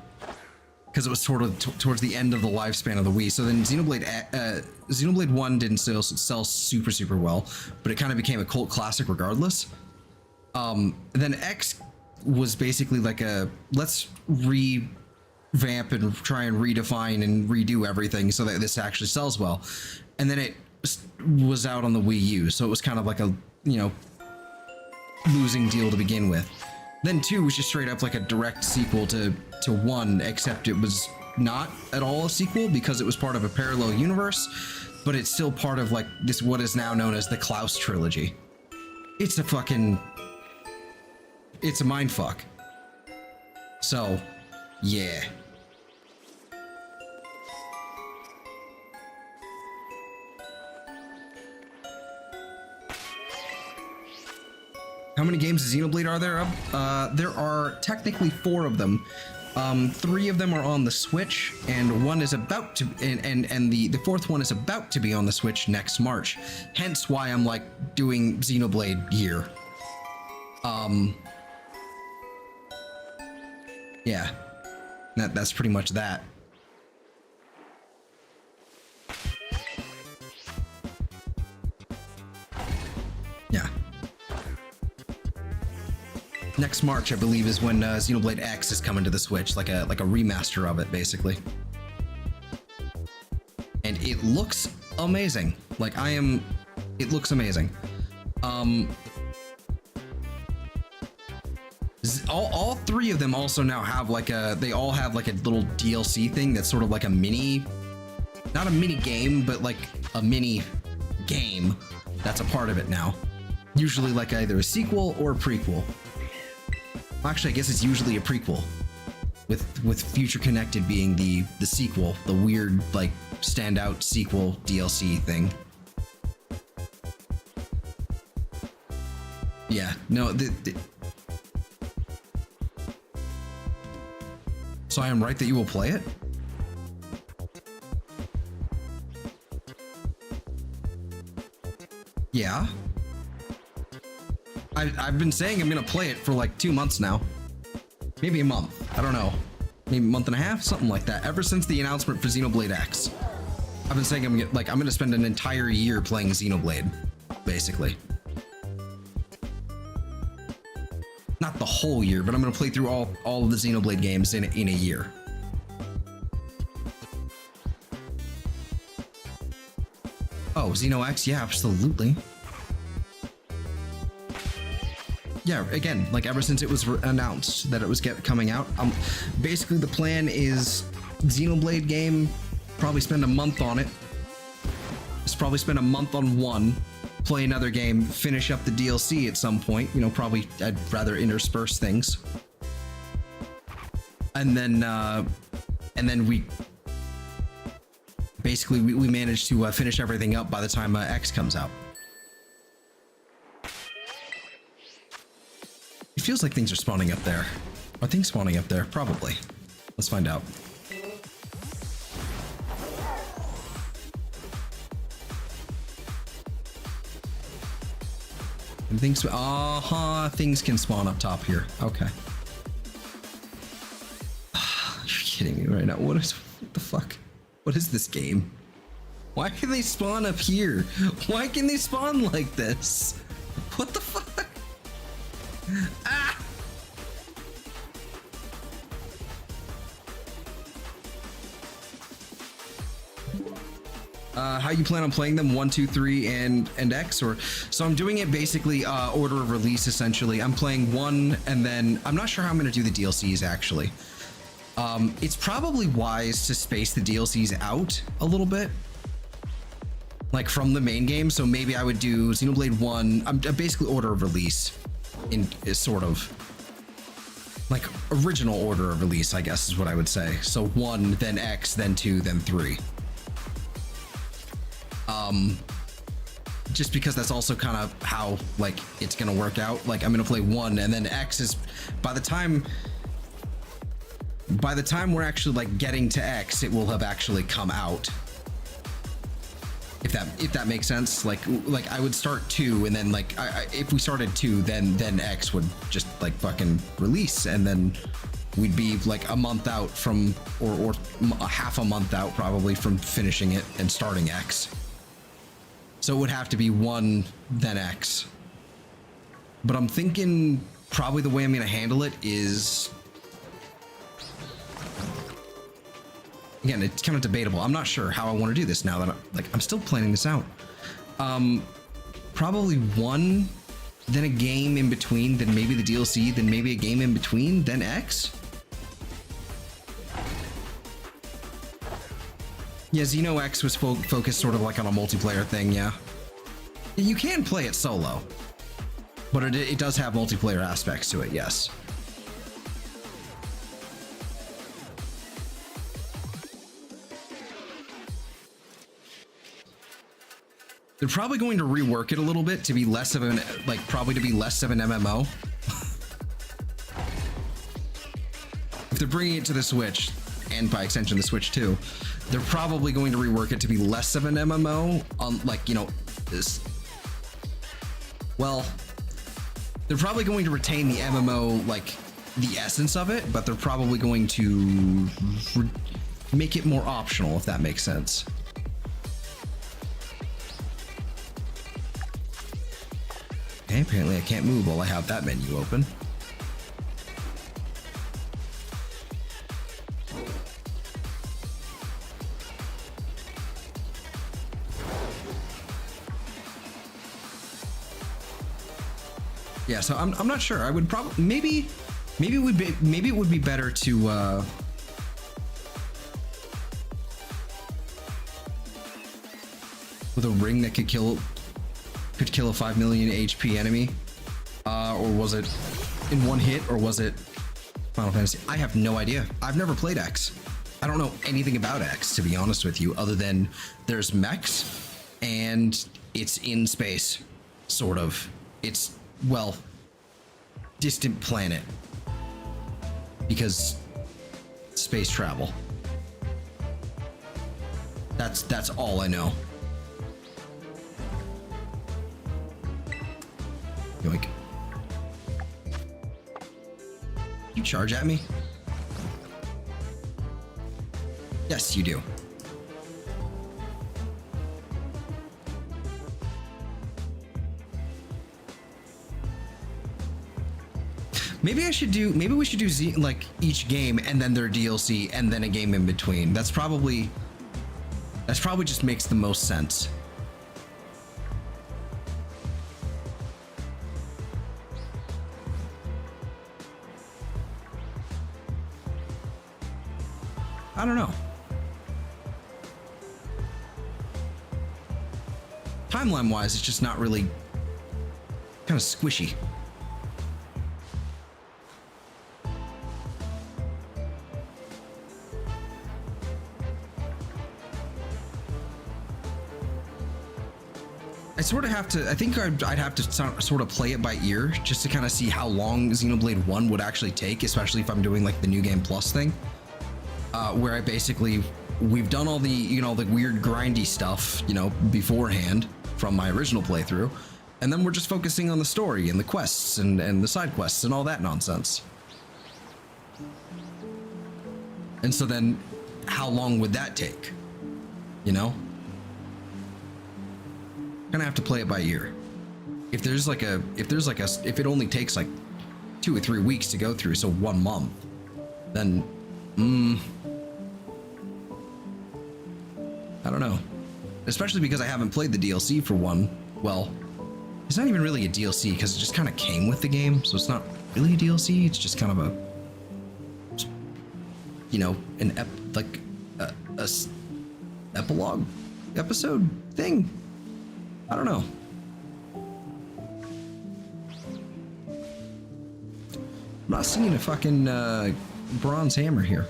because it was sort of towards the end of the lifespan of the Wii. So then Xenoblade 1 didn't sell super well, but it kind of became a cult classic regardless. Then X was basically like a, let's revamp and try and redefine and redo everything so that this actually sells well. And then it was out on the Wii U, so it was kind of like a, you know, losing deal to begin with. Then 2 was just straight up like a direct sequel to 1, except it was not at all a sequel because it was part of a parallel universe, but it's still part of like this, what is now known as the Klaus trilogy. It's a mindfuck. So, yeah. How many games of Xenoblade are there? There are technically 4 of them. 3 of them are on the Switch, and one is about to, and the 4th one is about to be on the Switch next March. Hence why I'm like doing Xenoblade year. Yeah, that's pretty much that. Yeah. Next March, I believe, is when Xenoblade X is coming to the Switch, like a remaster of it, basically. And it looks amazing. Like it looks amazing. All 3 of them also now have they all have like a little DLC thing that's sort of like a mini, not a mini game, but like a mini game that's a part of it now. Usually like either a sequel or a prequel. Actually, I guess it's usually a prequel, with Future Connected being the sequel, the weird like standout sequel DLC thing. Yeah, no, so I am right that you will play it? Yeah. I've been saying I'm gonna play it for like 2 months now. Maybe a month. I don't know. Maybe a month and a half, something like that. Ever since the announcement for Xenoblade X. I've been saying I'm gonna spend an entire year playing Xenoblade, basically. Not the whole year, but I'm gonna play through all of the Xenoblade games in a year. Oh, Xeno X? Yeah, absolutely. Yeah, again, like ever since it was announced that it was coming out, basically the plan is Xenoblade game, probably spend a month on it. Just probably spend a month on one, play another game, finish up the DLC at some point. You know, probably I'd rather intersperse things. And then we basically we managed to finish everything up by the time X comes out. It feels like things are spawning up there. Are things spawning up there? Probably. Let's find out. And things, things can spawn up top here. Okay. You're kidding me right now. What the fuck? What is this game? Why can they spawn up here? Why can they spawn like this? What the fuck? Ah! How you plan on playing them? 1, 2, 3, and X? Or so I'm doing it basically order of release essentially. I'm playing 1 and then I'm not sure how I'm gonna do the DLCs actually. It's probably wise to space the DLCs out a little bit, like from the main game. So maybe I would do Xenoblade 1. I'm basically order of release. Is sort of like original order of release, I guess is what I would say. So 1, then X, then 2, then 3. Just because that's also kind of how like it's gonna work out. Like I'm gonna play 1 and then X is by the time we're actually like getting to X, it will have actually come out. If that makes sense. Like I would start 2 and then like if we started 2, then X would just like fucking release and then we'd be like a month out from or a half a month out probably from finishing it and starting X. So it would have to be 1 then X. But I'm thinking probably the way I'm gonna handle it is, again, it's kind of debatable. I'm not sure how I want to do this now that I'm still planning this out. Probably 1, then a game in between, then maybe the DLC, then maybe a game in between, then X. Yeah, Xeno X was focused sort of like on a multiplayer thing, yeah. You can play it solo, but it does have multiplayer aspects to it, yes. They're probably going to rework it a little bit to be less of an, like, probably to be less of an MMO. If they're bringing it to the Switch, and by extension the Switch 2, they're probably going to rework it to be less of an MMO, like, you know, this. Well, they're probably going to retain the MMO, like, the essence of it, but they're probably going to make it more optional, if that makes sense. Okay, apparently I can't move while I have that menu open. Yeah, so I'm not sure. I would probably maybe it would be better to with a ring that could kill a 5 million HP enemy, or was it in one hit, or was it Final Fantasy? I have no idea. I've never played X. I don't know anything about X, to be honest with you, other than there's mechs and it's in space, sort of. It's, well, distant planet, because space travel. That's all I know. charge at me? Yes, you do. Maybe we should do like each game and then their DLC and then a game in between. That's probably just makes the most sense. I don't know. Timeline wise, it's just not really kind of squishy. I sort of have to, I think I'd have to sort of play it by ear just to kind of see how long Xenoblade 1 would actually take, especially if I'm doing like the New Game Plus thing, where I basically, we've done all the, you know, the weird grindy stuff, you know, beforehand from my original playthrough, and then we're just focusing on the story and the quests and the side quests and all that nonsense. And so then how long would that take, you know? Gonna have to play it by ear. If it only takes like 2 or 3 weeks to go through, so 1 month, then I don't know. Especially because I haven't played the DLC for one. Well, it's not even really a DLC because it just kind of came with the game, so it's not really a DLC. It's just kind of a, you know, an epilogue episode thing. I don't know. I'm not seeing a fucking bronze hammer here.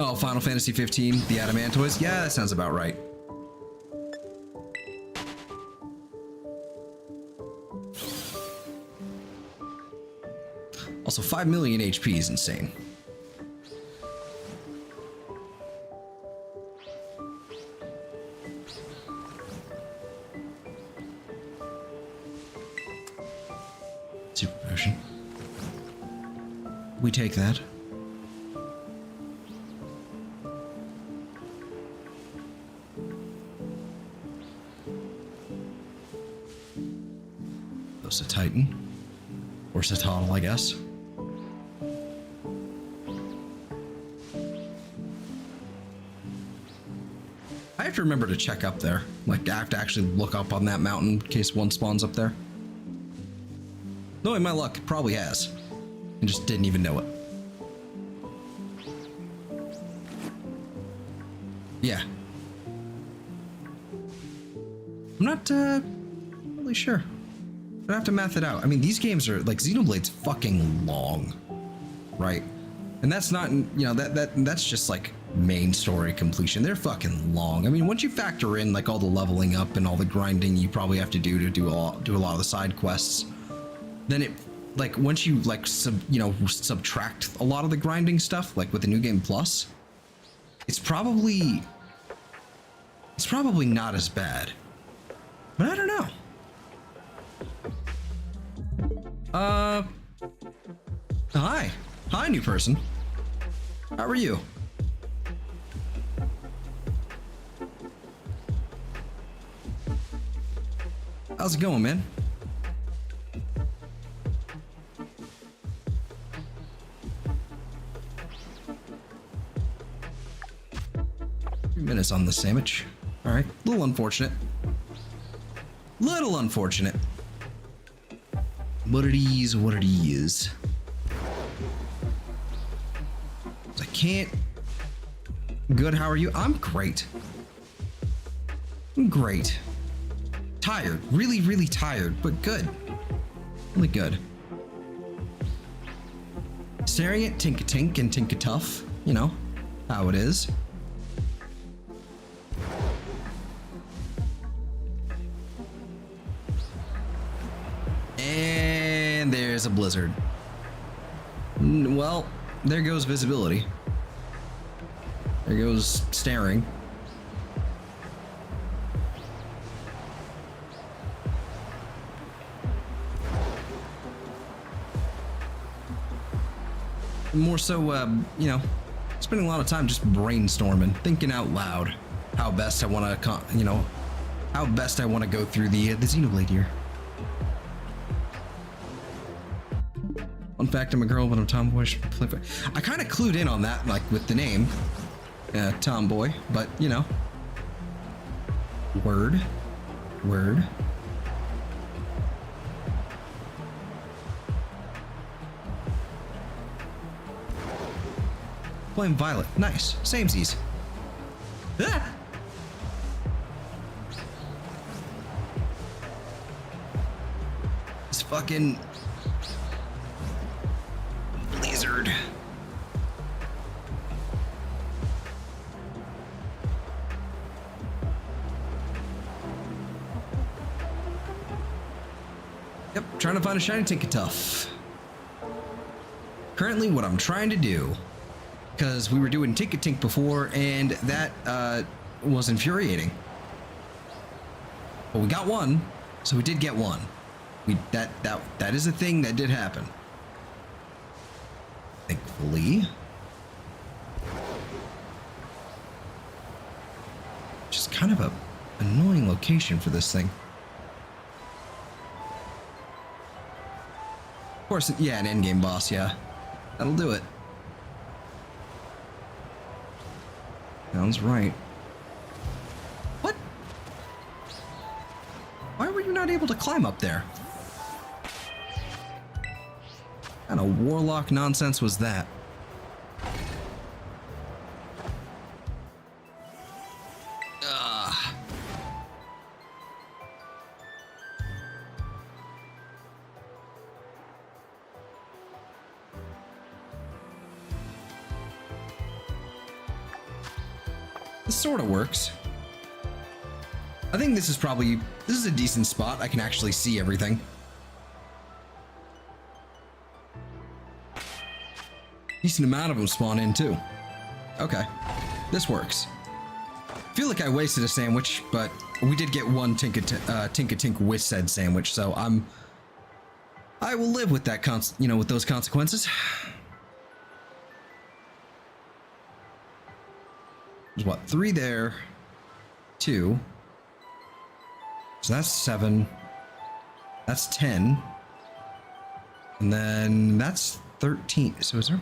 Oh, Final Fantasy 15, the Adamantoids? Yeah, that sounds about right. Also, 5 million HP is insane. Super potion. We take that. Those a Titan. Or Satotl, I guess. I have to remember to check up there. Like, I have to actually look up on that mountain in case one spawns up there. Knowing my luck, it probably has. I just didn't even know it. Yeah. I'm not really sure. I'd have to math it out. I mean, these games are, like, Xenoblade's fucking long, right? And that's not, you know, that's just like main story completion. They're fucking long. I mean, once you factor in like all the leveling up and all the grinding you probably have to do a lot of the side quests, then it, like, once you like subtract a lot of the grinding stuff, like with the New Game Plus, it's probably not as bad. But I don't know. Hi, new person. How are you? How's it going, man? Minutes on the sandwich. All right, a little unfortunate. Little unfortunate. What it is, what it is. I can't. Good, how are you? I'm great. I'm great. Tired, really, really tired, but good. Really good. Staring at Tinkatink and Tinkatuff, you know, how it is. And there's a blizzard. Well, there goes visibility. There goes staring. more so, you know, spending a lot of time just brainstorming, thinking out loud how best I want to, you know, how best I want to go through the Xenoblade here. Fun fact, I'm a girl, but I'm tomboyish. I kind of clued in on that, like with the name, tomboy, but you know, word. Playing Violet, nice, samesies. Ah! This fucking blizzard. Yep, trying to find a shiny Tinkatink. Currently, what I'm trying to do, because we were doing Tinkatink before, and that was infuriating. But we got one, so we did get one. That is a thing that did happen. Thankfully. Just kind of a annoying location for this thing. Of course, yeah, an endgame boss, yeah. That'll do it. Sounds right. What? Why were you not able to climb up there? What kind of warlock nonsense was that? Ugh. This sort of works. I think this is a decent spot. I can actually see everything. Decent amount of them spawn in too. Okay, this works. I feel like I wasted a sandwich, but we did get one Tinkatink with said sandwich, so I will live with that with those consequences. There's what, 3 there, 2. So that's 7. That's 10. And then that's 13. So is there?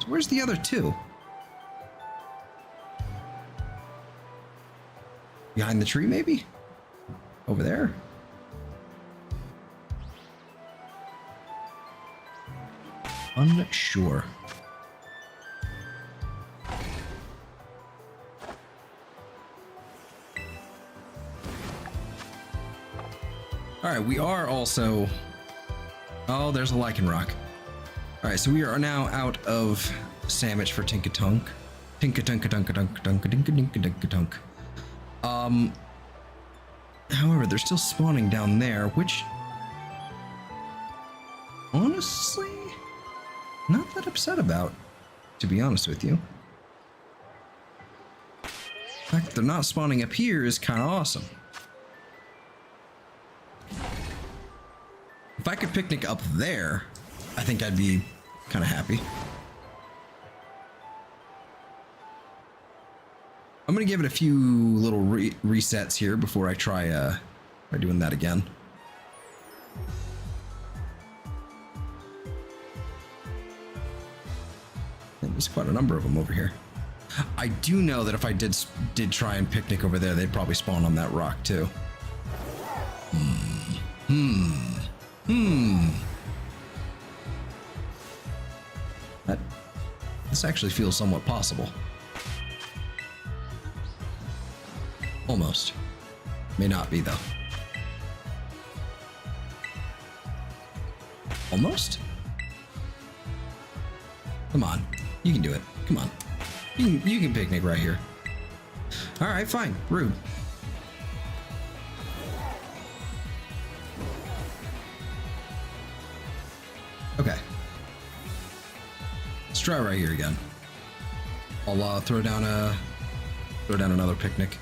So where's the other 2? Behind the tree, maybe? Over there? Unsure. Alright, we are also... Oh, there's a lichen rock. Alright, so we are now out of sandwich for Tinkatink. Tinkatink. However, they're still spawning down there, which... honestly... not that upset about, to be honest with you. The fact that they're not spawning up here is kind of awesome. If I could picnic up there, I think I'd be kind of happy. I'm gonna give it a few little resets here before I try doing that again. There's quite a number of them over here. I do know that if I did try and picnic over there, they'd probably spawn on that rock too. This actually feels somewhat possible. Almost. May not be though. Almost? Come on. You can do it. Come on. You can picnic right here. Alright, fine. Rude. Okay. Let's try right here again. I'll throw down another picnic.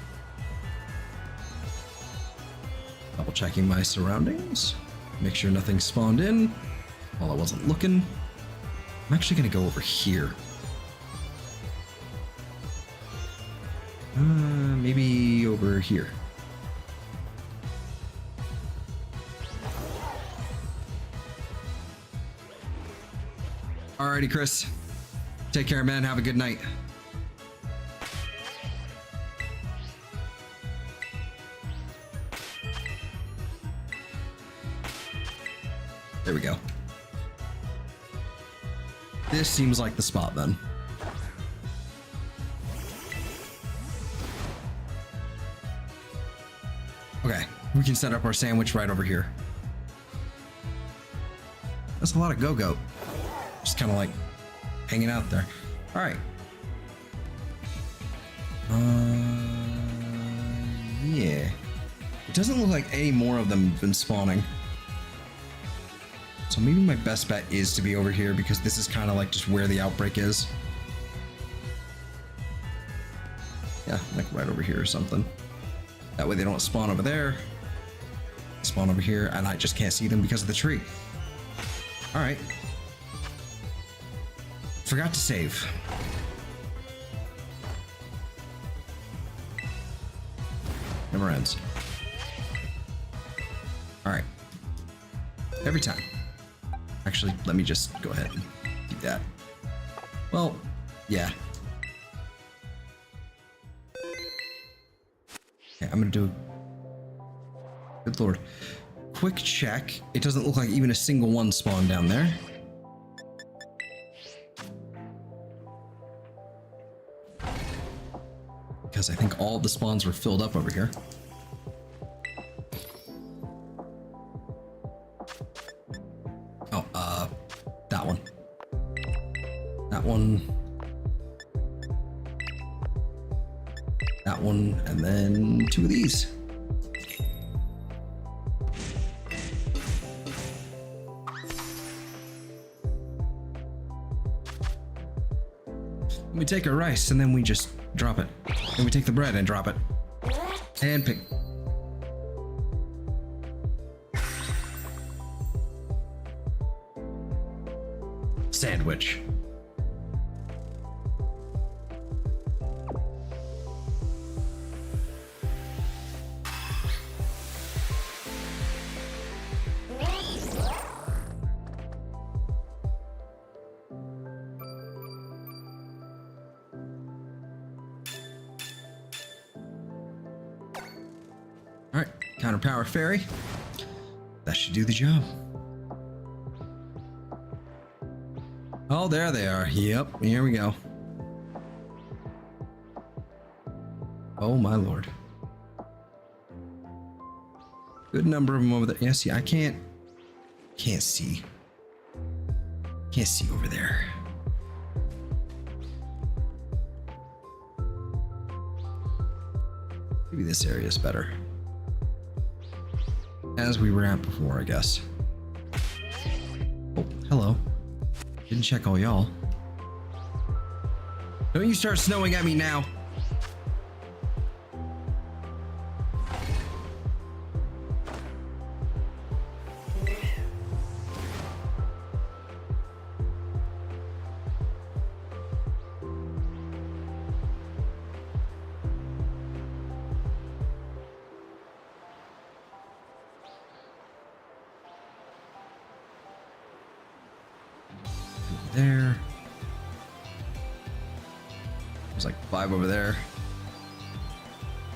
Double checking my surroundings. Make sure nothing spawned in while I wasn't looking. I'm actually gonna go over here. Maybe over here. Alrighty, Chris. Take care, man. Have a good night. There we go. This seems like the spot then. Okay, we can set up our sandwich right over here. That's a lot of go-go. Just kind of like hanging out there. All right. Yeah. It doesn't look like any more of them have been spawning. So maybe my best bet is to be over here because this is kind of like just where the outbreak is. Yeah, like right over here or something. That way they don't spawn over there. Spawn over here, and I just can't see them because of the tree. All right. Forgot to save. Never ends. All right. Every time. Actually, let me just go ahead and do that. Well, yeah. Okay, I'm gonna do. Good lord. Quick check. It doesn't look like even a single one spawned down there. Because I think all the spawns were filled up over here. Oh, that one. That one. That one, and then 2 of these. We take our rice and then we just drop it. Then we take the bread and drop it. And pick. Sandwich. All right, counter power fairy. That should do the job. Oh, there they are. Yep, here we go. Oh my lord. Good number of them over there. Yeah, see, I can't see. Can't see over there. Maybe this area is better. As we were at before, I guess. Oh, hello. Didn't check all y'all. Don't you start snowing at me now. There. There's like 5 over there.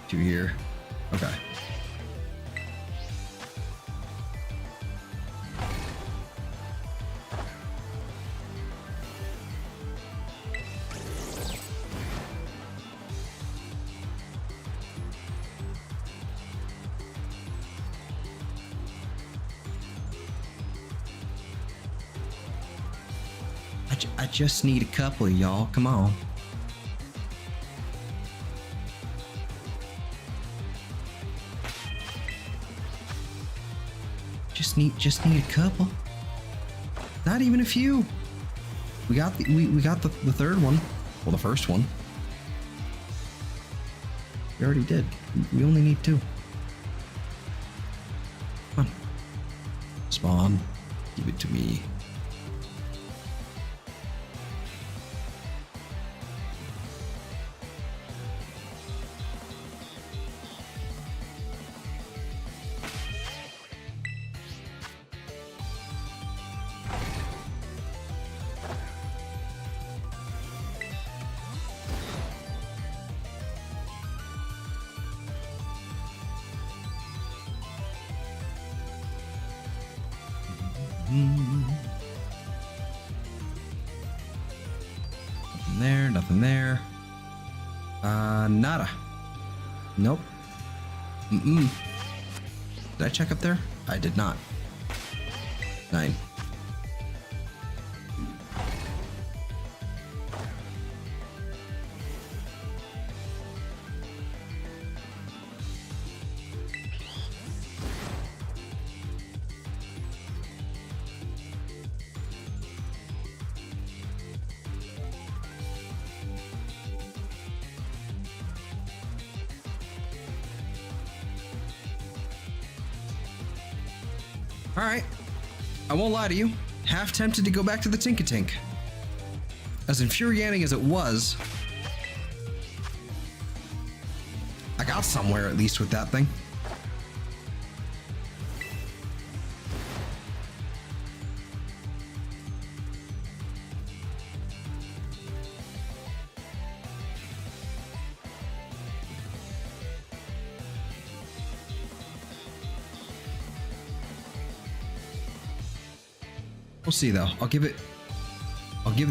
2 here. Okay. I just need a couple of y'all. Come on. Just need a couple. Not even a few. We got the third one. Well, the first one. We already did. We only need 2. spawn. Give it to me. Nothing there, nothing there. Nada. Nope. Did I check up there? I did not. 9. All right, I won't lie to you. Half tempted to go back to the Tinkatink. As infuriating as it was, I got somewhere at least with that thing. We'll see though. I'll give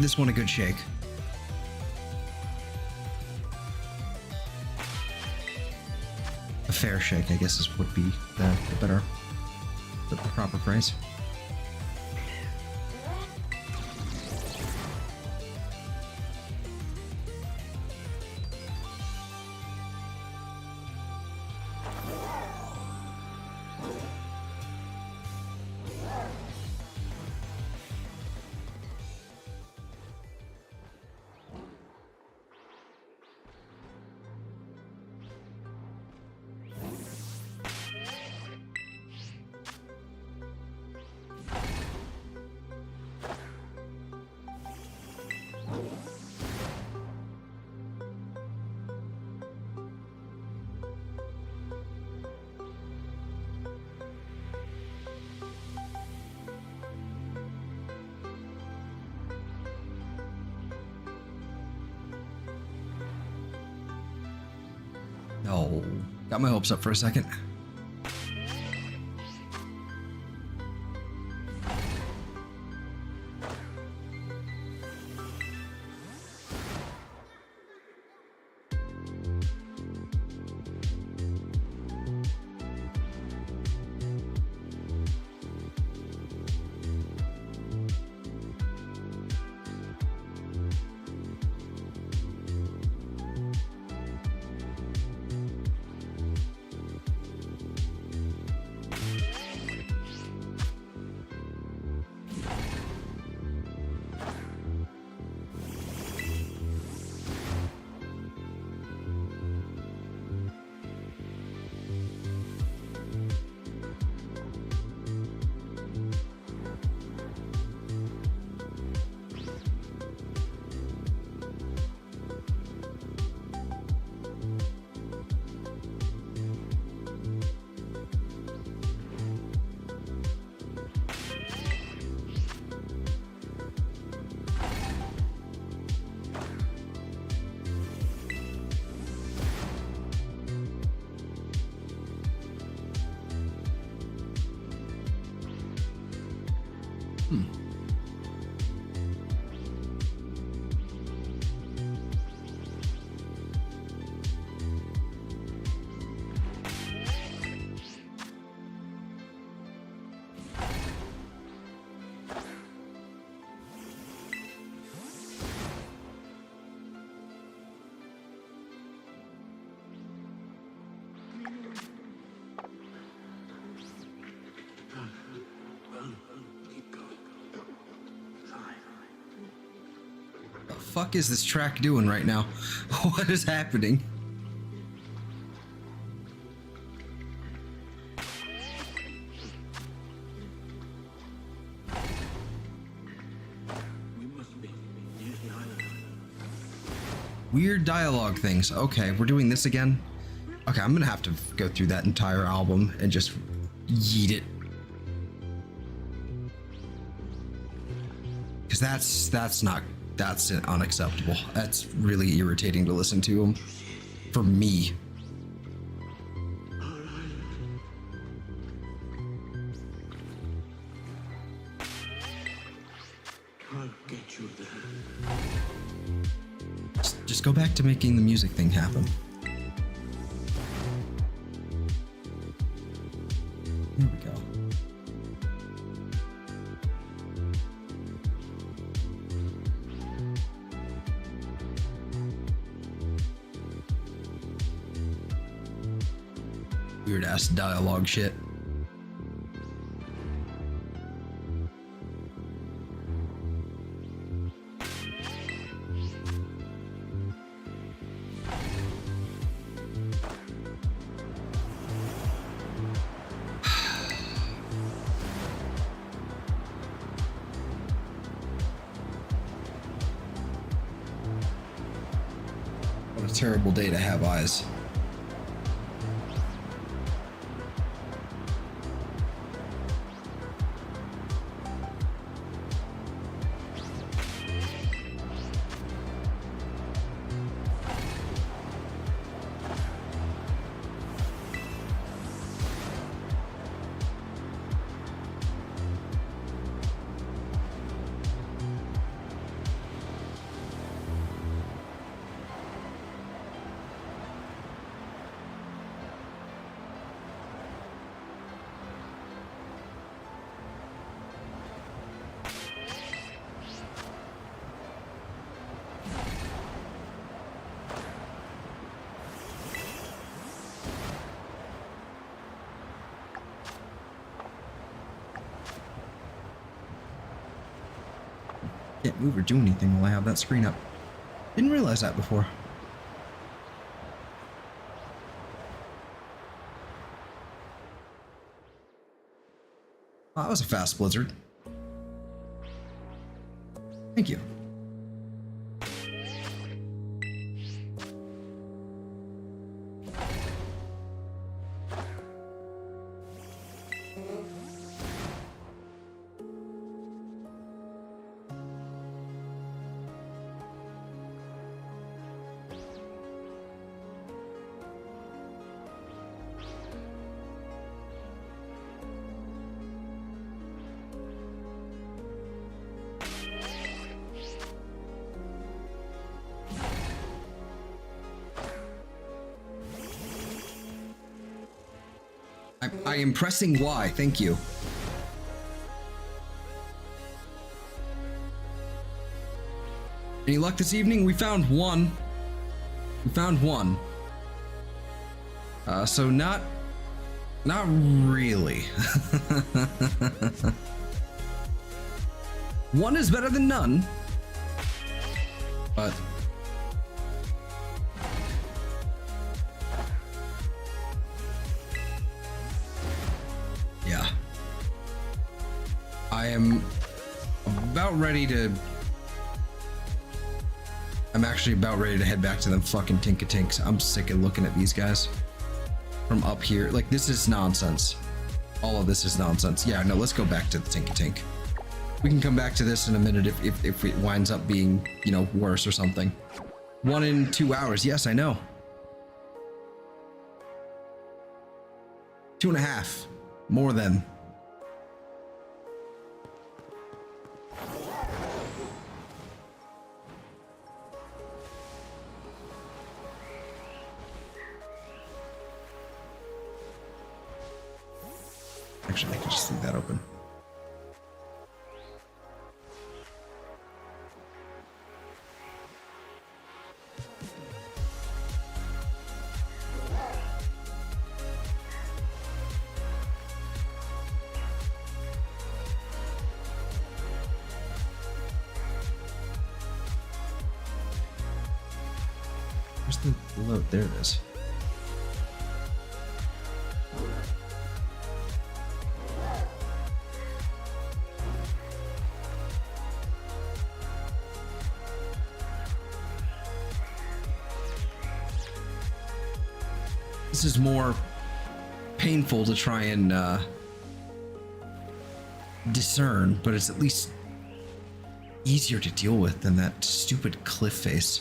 this one a good shake. A fair shake, I guess, would be the proper phrase. No, got my hopes up for a second. Fuck is this track doing right now? What is happening? Weird dialogue things. Okay, we're doing this again. Okay, I'm gonna have to go through that entire album and just yeet it. Because that's unacceptable. That's really irritating to listen to him. For me. I'll get you there. Just go back to making the music thing happen. Here we go. Weird ass dialogue shit. What a terrible day to have eyes. Can't move or do anything while I have that screen up. Didn't realize that before. Oh, that was a fast blizzard. Thank you. I am pressing Y, thank you. Any luck this evening? We found one. We found one. So not really. One is better than none. But yeah. I am about ready to... I'm actually about ready to head back to them fucking Tinkatinks. I'm sick of looking at these guys from up here. Like, this is nonsense. All of this is nonsense. Yeah, no, let's go back to the Tinkatink. We can come back to this in a minute if it winds up being, you know, worse or something. 1 in 2 hours. Yes, I know. 2.5. More than. Actually, I can just leave that open. Where's the load? There it is. This is more painful to try and discern, but it's at least easier to deal with than that stupid cliff face.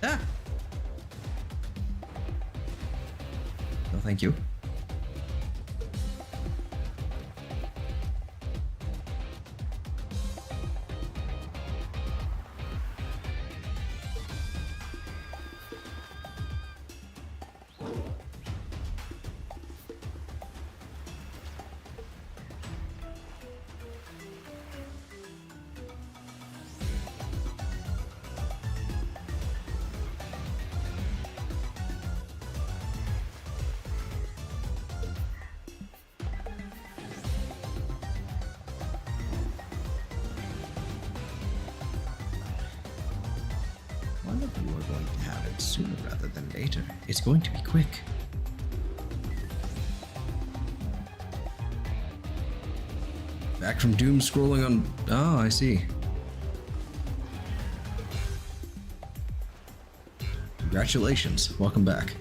Ah! No, thank you. One of you are going to have it sooner rather than later. It's going to be quick. Back from doom scrolling on... Oh, I see. Congratulations. Welcome back.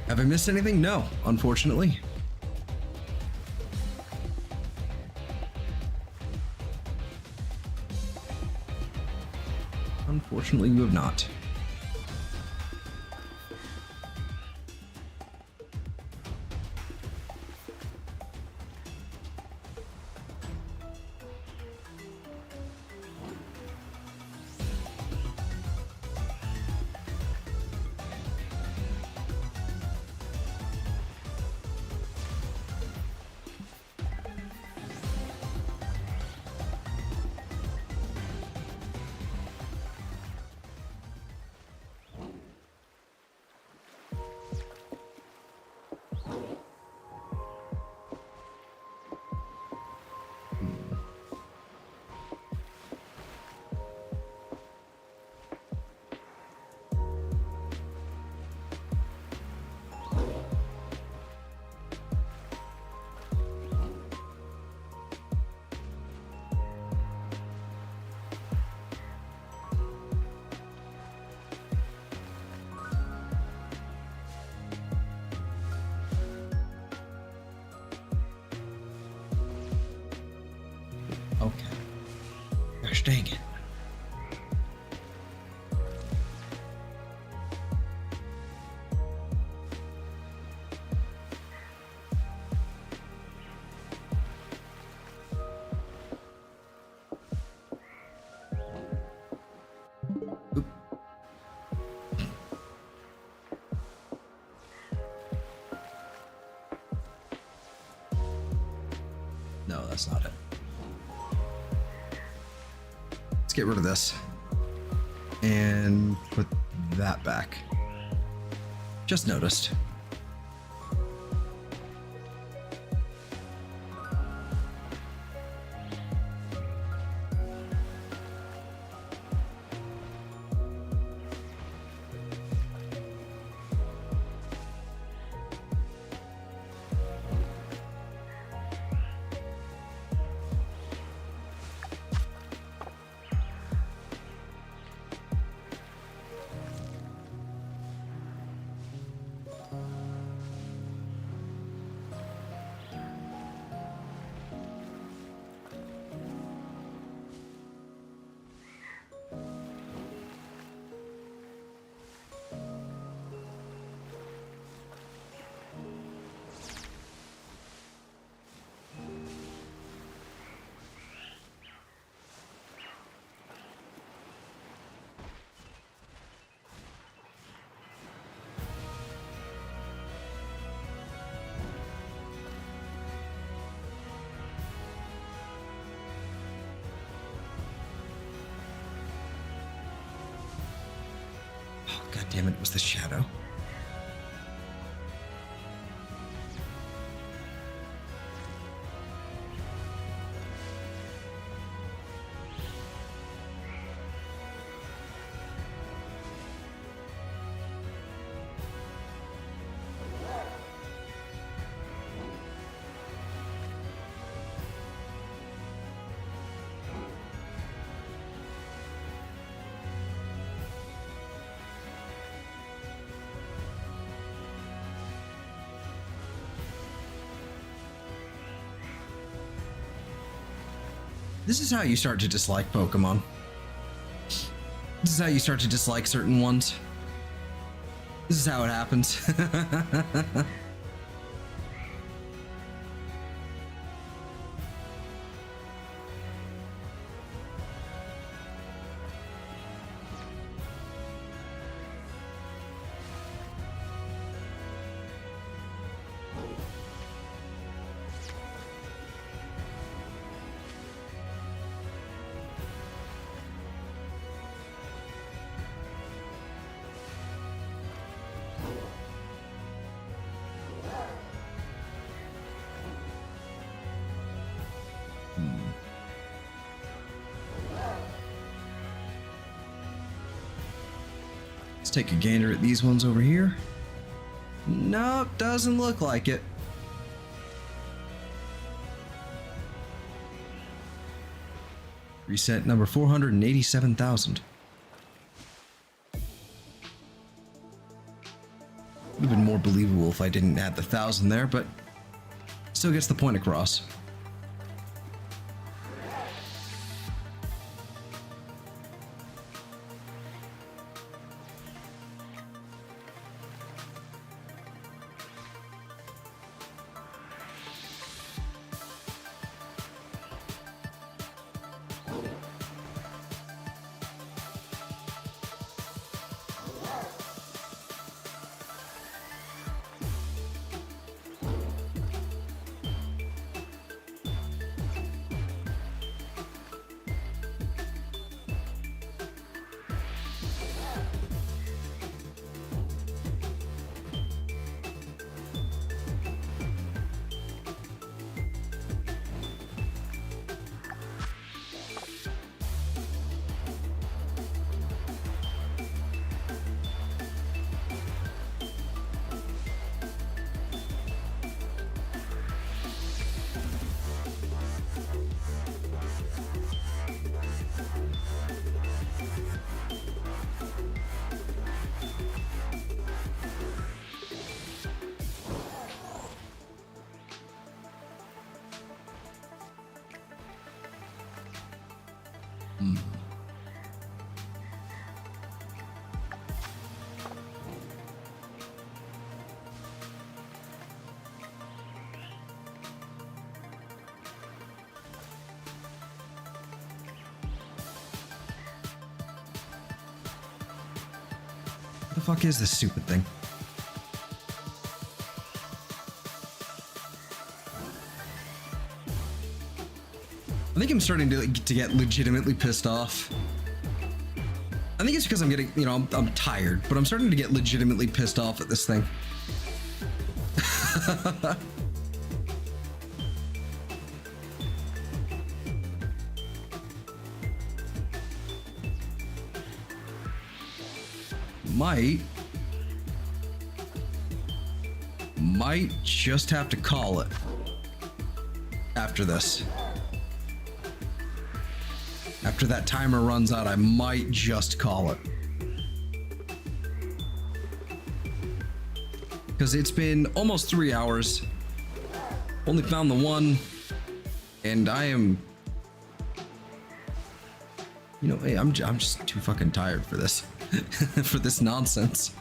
Have I missed anything? No, unfortunately. Unfortunately, you have not. Okay. Gosh dang it. Oop. No, that's not it. Let's get rid of this and put that back. Just noticed. God damn it, it was the shadow. This is how you start to dislike Pokemon. This is how you start to dislike certain ones. This is how it happens. Let's take a gander at these ones over here. Nope, doesn't look like it. Reset number 487,000. Would have been more believable if I didn't add the 1,000 there, but still gets the point across. What the fuck is this stupid thing? I think I'm starting to get legitimately pissed off. I think it's because I'm getting, I'm tired, but I'm starting to get legitimately pissed off at this thing. Might just have to call it after this. After that timer runs out, I might just call it. Because it's been almost 3 hours. Only found the one. And I am... hey, I'm just too fucking tired for this. For this nonsense.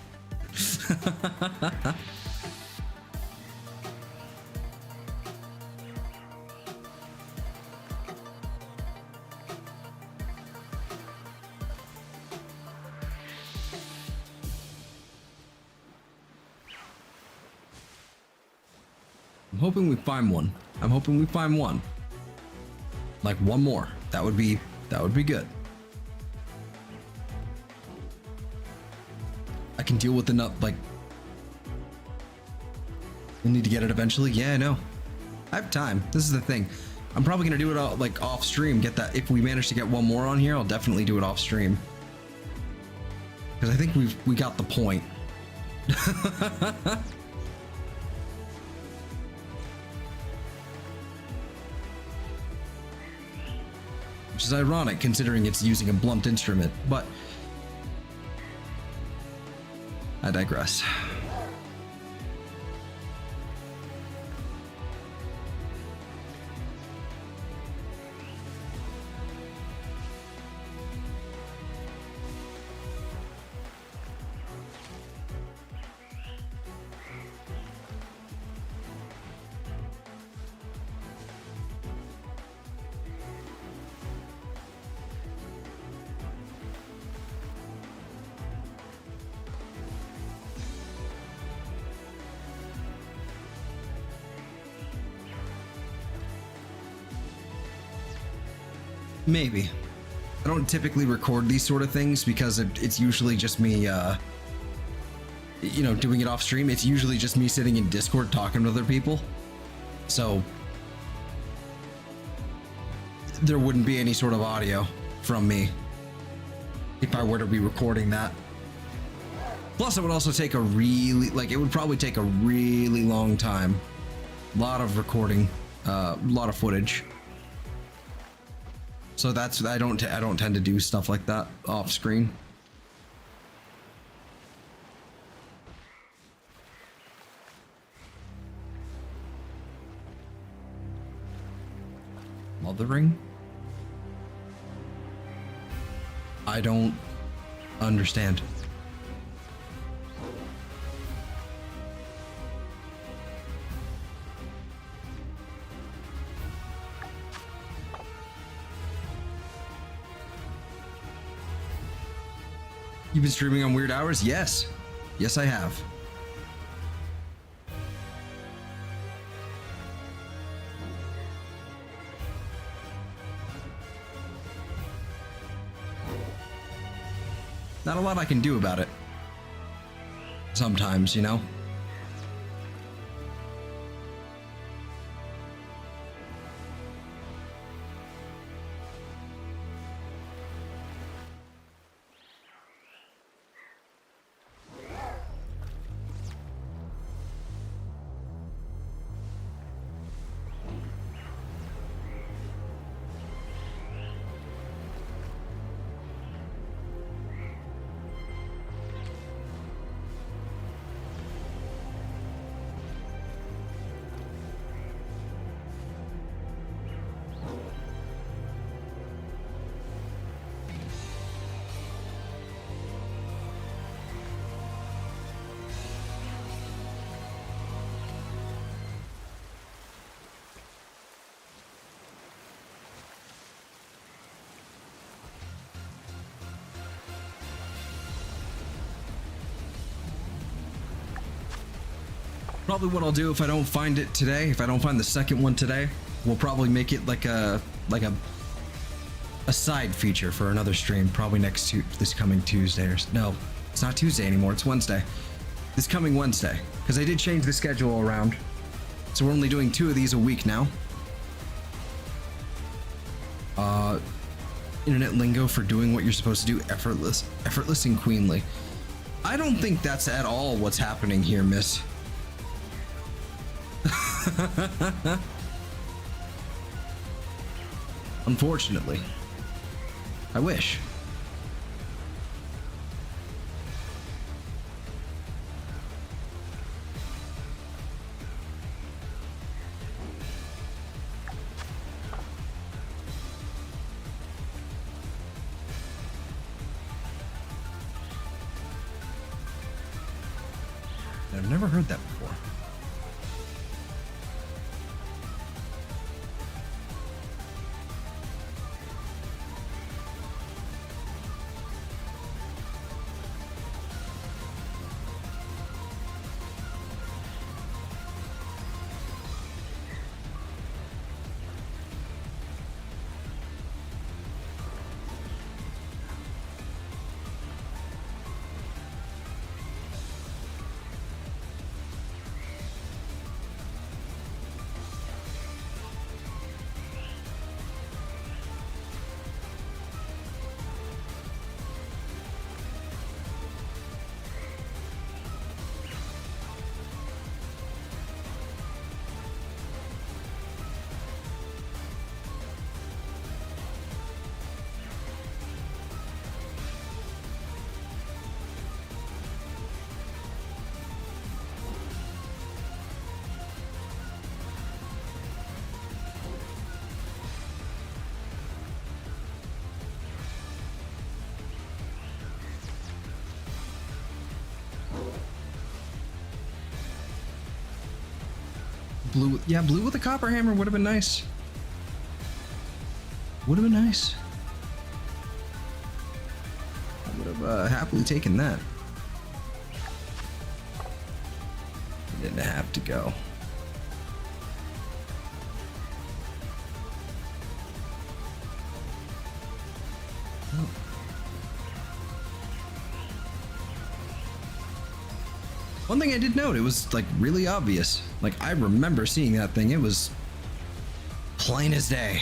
I'm hoping we find one. I'm hoping we find one. Like one more. That would be good. I can deal with enough, like, we'll need to get it eventually. Yeah, I know. I have time. This is the thing. I'm probably gonna do it all, like, off stream. Get that. If we manage to get one more on here, I'll definitely do it off stream. Because I think we got the point. Which is ironic considering it's using a blunt instrument, but I digress. Maybe. I don't typically record these sort of things because it's usually just me, you know, doing it off stream. It's usually just me sitting in Discord talking to other people. So there wouldn't be any sort of audio from me if I were to be recording that. Plus, it would also take a really, like, it would probably take a really long time. A lot of recording, a lot of footage. So that's, I don't tend to do stuff like that off screen. Mothering? I don't understand. You've been streaming on weird hours? Yes. Yes, I have. Not a lot I can do about it. Sometimes, you know? Probably what I'll do if I don't find it today, if I don't find the second one today, we'll probably make it like a side feature for another stream, probably this coming Tuesday or no, it's not Tuesday anymore, it's Wednesday. This coming Wednesday, because I did change the schedule around. So we're only doing 2 of these a week now. Internet lingo for doing what you're supposed to do, effortless and queenly. I don't think that's at all what's happening here, miss. Unfortunately. I wish. I've never heard that before. blue. Yeah, blue with a copper hammer would have been nice. Would have been nice. I would have happily taken that. Didn't have to go. Oh. One thing I did note, it was like really obvious. Like I remember seeing that thing. It was plain as day.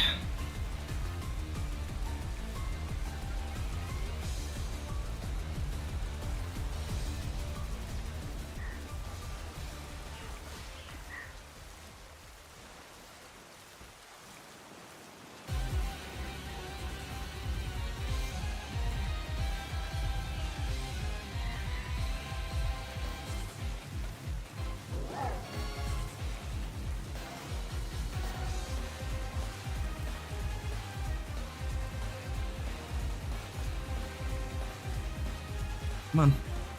Come on.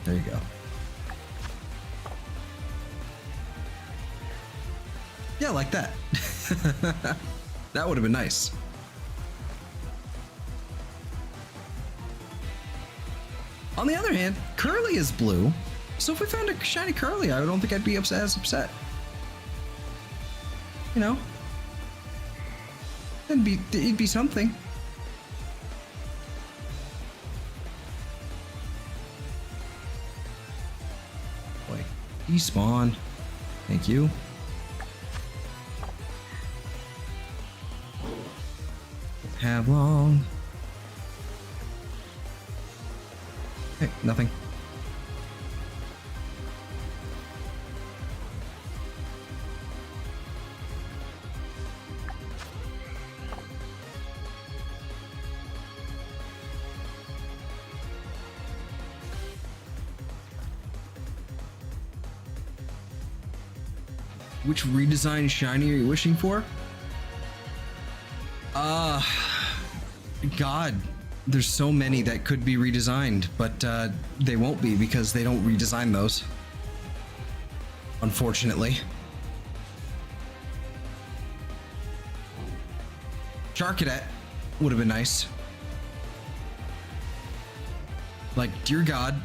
There you go. Yeah, like that. That would have been nice. On the other hand, Curly is blue. So if we found a shiny Curly, I don't think I'd be as upset. You know? It'd be something. Despawn. Thank you. Have long. Hey, nothing. Which redesign shiny are you wishing for? God, there's so many that could be redesigned, but they won't be because they don't redesign those. Unfortunately. Charcadet would have been nice. Like, dear God,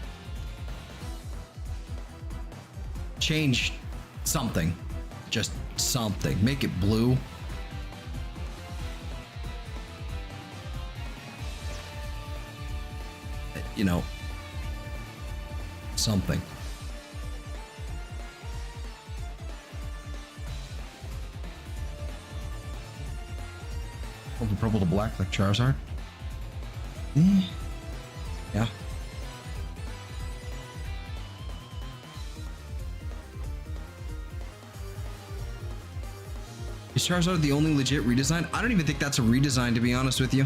change something. Just something. Make it blue. You know, something. From purple to black like Charizard. Yeah. Is Charizard the only legit redesign? I don't even think that's a redesign, to be honest with you.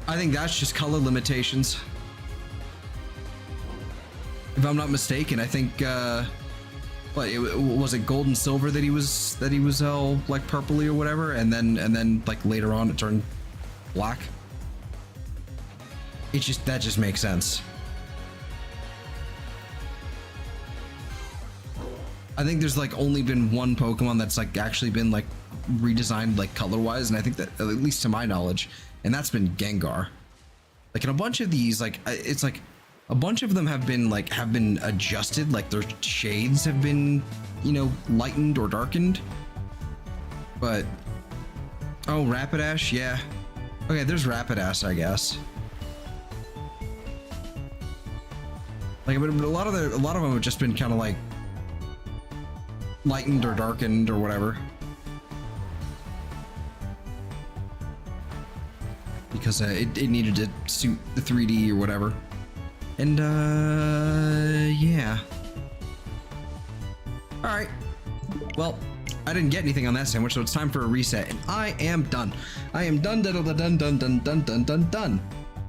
I think that's just color limitations. If I'm not mistaken, I think was it gold and silver that he was all like purpley or whatever, and then like later on it turned black. That just makes sense. I think there's like only been one Pokemon that's like actually been like redesigned like color wise, and I think that at least to my knowledge, and that's been Gengar. Like in a bunch of these, like it's like a bunch of them have been adjusted, like their shades have been, you know, lightened or darkened. But oh, Rapidash, yeah. Okay, there's Rapidash, I guess. Like, but a lot of them have just been kind of like lightened or darkened or whatever. Because it needed to suit the 3D or whatever. And yeah. Alright. Well, I didn't get anything on that sandwich, so it's time for a reset. And I am done. I am done.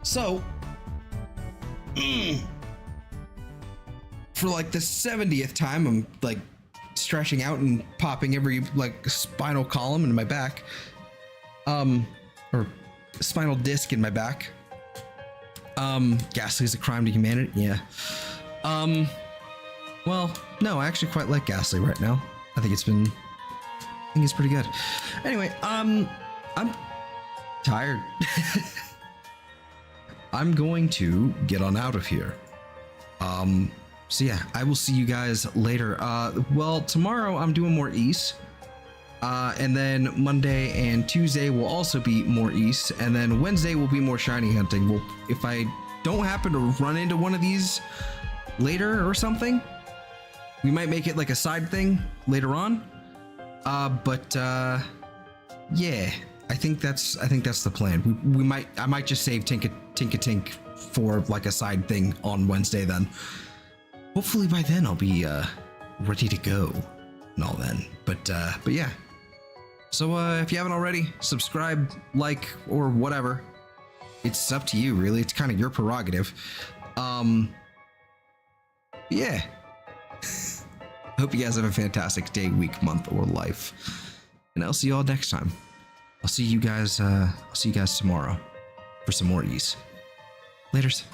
So for like the 70th time, I'm like stretching out and popping every like spinal column in my back. Or spinal disc in my back. Ghastly is a crime to humanity. Yeah. Well, no, I actually quite like Ghastly right now. I think it's pretty good. Anyway, I'm tired. I'm going to get on out of here. So yeah, I will see you guys later. Well, tomorrow I'm doing more East. And then Monday and Tuesday will also be more East. And then Wednesday will be more shiny hunting. Well, if I don't happen to run into one of these later or something, we might make it like a side thing later on. Yeah, I think that's the plan. I might just save Tinkatink for like a side thing on Wednesday then. Hopefully by then I'll be ready to go and all then. But yeah. So if you haven't already, subscribe, like, or whatever. It's up to you, really. It's kind of your prerogative. Yeah. Hope you guys have a fantastic day, week, month, or life. And I'll see you all next time. I'll see you guys tomorrow for some more ease. Laters.